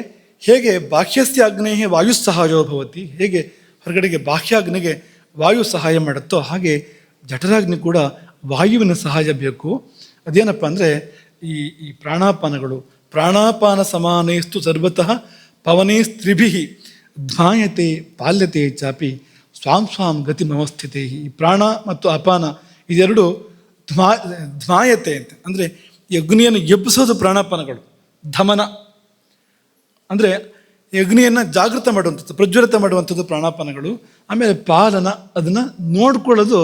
ಹೇಗೆ ಬಾಹ್ಯಸ್ಯ ಅಗ್ನೇಹೇ ವಾಯು ಸಹಾಯೋ ಭವತಿ, ಹೇಗೆ ಹೊರಗಡೆಗೆ ಬಾಹ್ಯಾಗ್ನಿಗೆ ವಾಯು ಸಹಾಯ ಮಾಡುತ್ತೋ ಹಾಗೆ ಜಠರಾಗ್ನಿ ಕೂಡ ವಾಯುವಿನ ಸಹಾಯ ಬೇಕು. ಅದೇನಪ್ಪ ಅಂದರೆ ಈ ಪ್ರಾಣಾಪಾನಗಳು. ಪ್ರಾಣಾಪಾನ ಸಮಾನೈಸ್ತು ಸರ್ವತಃ ಪವನೈಸ್ತ್ರಿಭಿಃ ಧ್ಮಾಯತೆ ಪಾಲ್ಯತೆ ಚಾಪಿ ಸ್ವಾಂ ಸ್ವಾಂ ಗತಿ ಮವಸ್ಥಿತೆ. ಈ ಪ್ರಾಣ ಮತ್ತು ಅಪಾನ ಇದೆರಡು ಧ್ಮಾಯತೆ ಅಂತ ಅಂದರೆ ಈ ಅಗ್ನಿಯನ್ನು ಎಬ್ಬಿಸೋದು ಪ್ರಾಣಾಪಾನಗಳು. ಧಮನ ಅಂದರೆ ಈ ಅಗ್ನಿಯನ್ನು ಜಾಗೃತ ಮಾಡುವಂಥದ್ದು, ಪ್ರಜ್ವಲಿತ ಮಾಡುವಂಥದ್ದು ಪ್ರಾಣಾಪಾನಗಳು. ಆಮೇಲೆ ಪಾಲನ, ಅದನ್ನು ನೋಡ್ಕೊಳ್ಳೋದು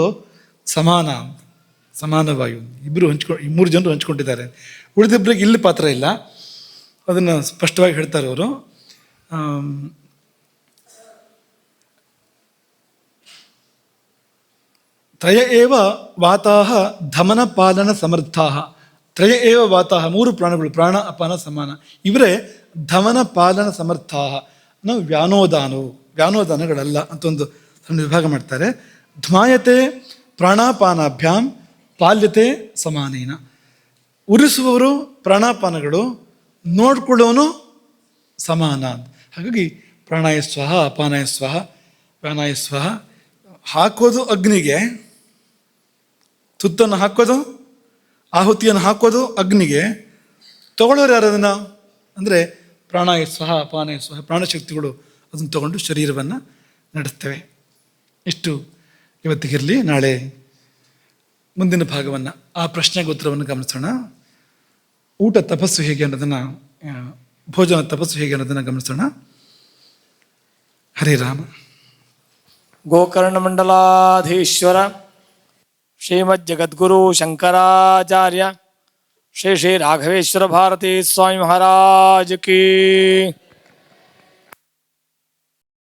ಸಮಾನವಾಯು. ಇಬ್ಬರು ಈ 3 ಜನರು ಹಂಚ್ಕೊಂಡಿದ್ದಾರೆ. ಉಳಿದಿಬ್ಬರಿಗೆ ಇಲ್ಲಿ ಪಾತ್ರ ಇಲ್ಲ, ಅದನ್ನು ಸ್ಪಷ್ಟವಾಗಿ ಹೇಳ್ತಾರೆ ಅವರು. ತ್ರಯ ಏವ ವಾತಾಹ ಧಮನ ಪಾಲನ ಸಮರ್ಥಾಹ. ತ್ರಯ ಏವ ವಾತಾಹ, 3 ಪ್ರಾಣಗಳು, ಪ್ರಾಣ ಅಪಾನ ಸಮಾನ, ಇವರೇ ಧಮನ ಪಾಲನ ಸಮರ್ಥಾಹ. ನಾವು ವ್ಯಾನೋದಾನಗಳಲ್ಲ ಅಂತ ಒಂದು ಸಣ್ಣ ವಿಭಾಗ ಮಾಡ್ತಾರೆ. ಧ್ಮಾಯತೆ ಪ್ರಾಣಾಪಾನಾಭ್ಯಾಂ ಪಾಲ್ಯತೆ ಸಮಾನೇನ. ಉರಿಸುವವರು ಪ್ರಾಣಾಪಾನಗಳು, ನೋಡ್ಕೊಳ್ಳೋನು ಸಮಾನ. ಹಾಗಾಗಿ ಪ್ರಾಣಾಯ ಸ್ವಹ, ಅಪಾನಾಯ ಸ್ವಹ, ವ್ಯಾನಾಯ ಸ್ವಹ. ಹಾಕೋದು ಅಗ್ನಿಗೆ, ತುತ್ತನ್ನು ಹಾಕೋದು, ಆಹುತಿಯನ್ನು ಹಾಕೋದು ಅಗ್ನಿಗೆ. ತಗೊಳ್ಳೋರು ಯಾರು ಅದನ್ನು ಅಂದರೆ ಪ್ರಾಣಾಯ ಸ್ವಹ, ಅಪಾನಾಯ ಸ್ವಹ, ಪ್ರಾಣಶಕ್ತಿಗಳು ಅದನ್ನು ತಗೊಂಡು ಶರೀರವನ್ನು ನಡೆಸ್ತೇವೆ. ಇಷ್ಟು ಇವತ್ತಿಗಿರಲಿ. ನಾಳೆ ಮುಂದಿನ ಭಾಗವನ್ನು, ಆ ಪ್ರಶ್ನೆಗೆ ಉತ್ತರವನ್ನು ಗಮನಿಸೋಣ. ಊಟ ತಪಸ್ಸು ಹೇಗೆ ಅನ್ನೋದನ್ನು, ಭೋಜನ ತಪಸ್ಸು ಹೇಗೆ ಅನ್ನೋದನ್ನು ಗಮನಿಸೋಣ. ಹರೇ ರಾಮ. ಗೋಕರ್ಣಮಂಡಲಾಧೀಶ್ವರ ಶ್ರೀಮಜ್ಜಗದ್ಗುರು ಶಂಕರಾಚಾರ್ಯ ಶ್ರೀ ಶ್ರೀ ರಾಘವೇಶ್ವರ ಭಾರತೀ ಸ್ವಾಮಿ ಮಹಾರಾಜ್ ಕೀ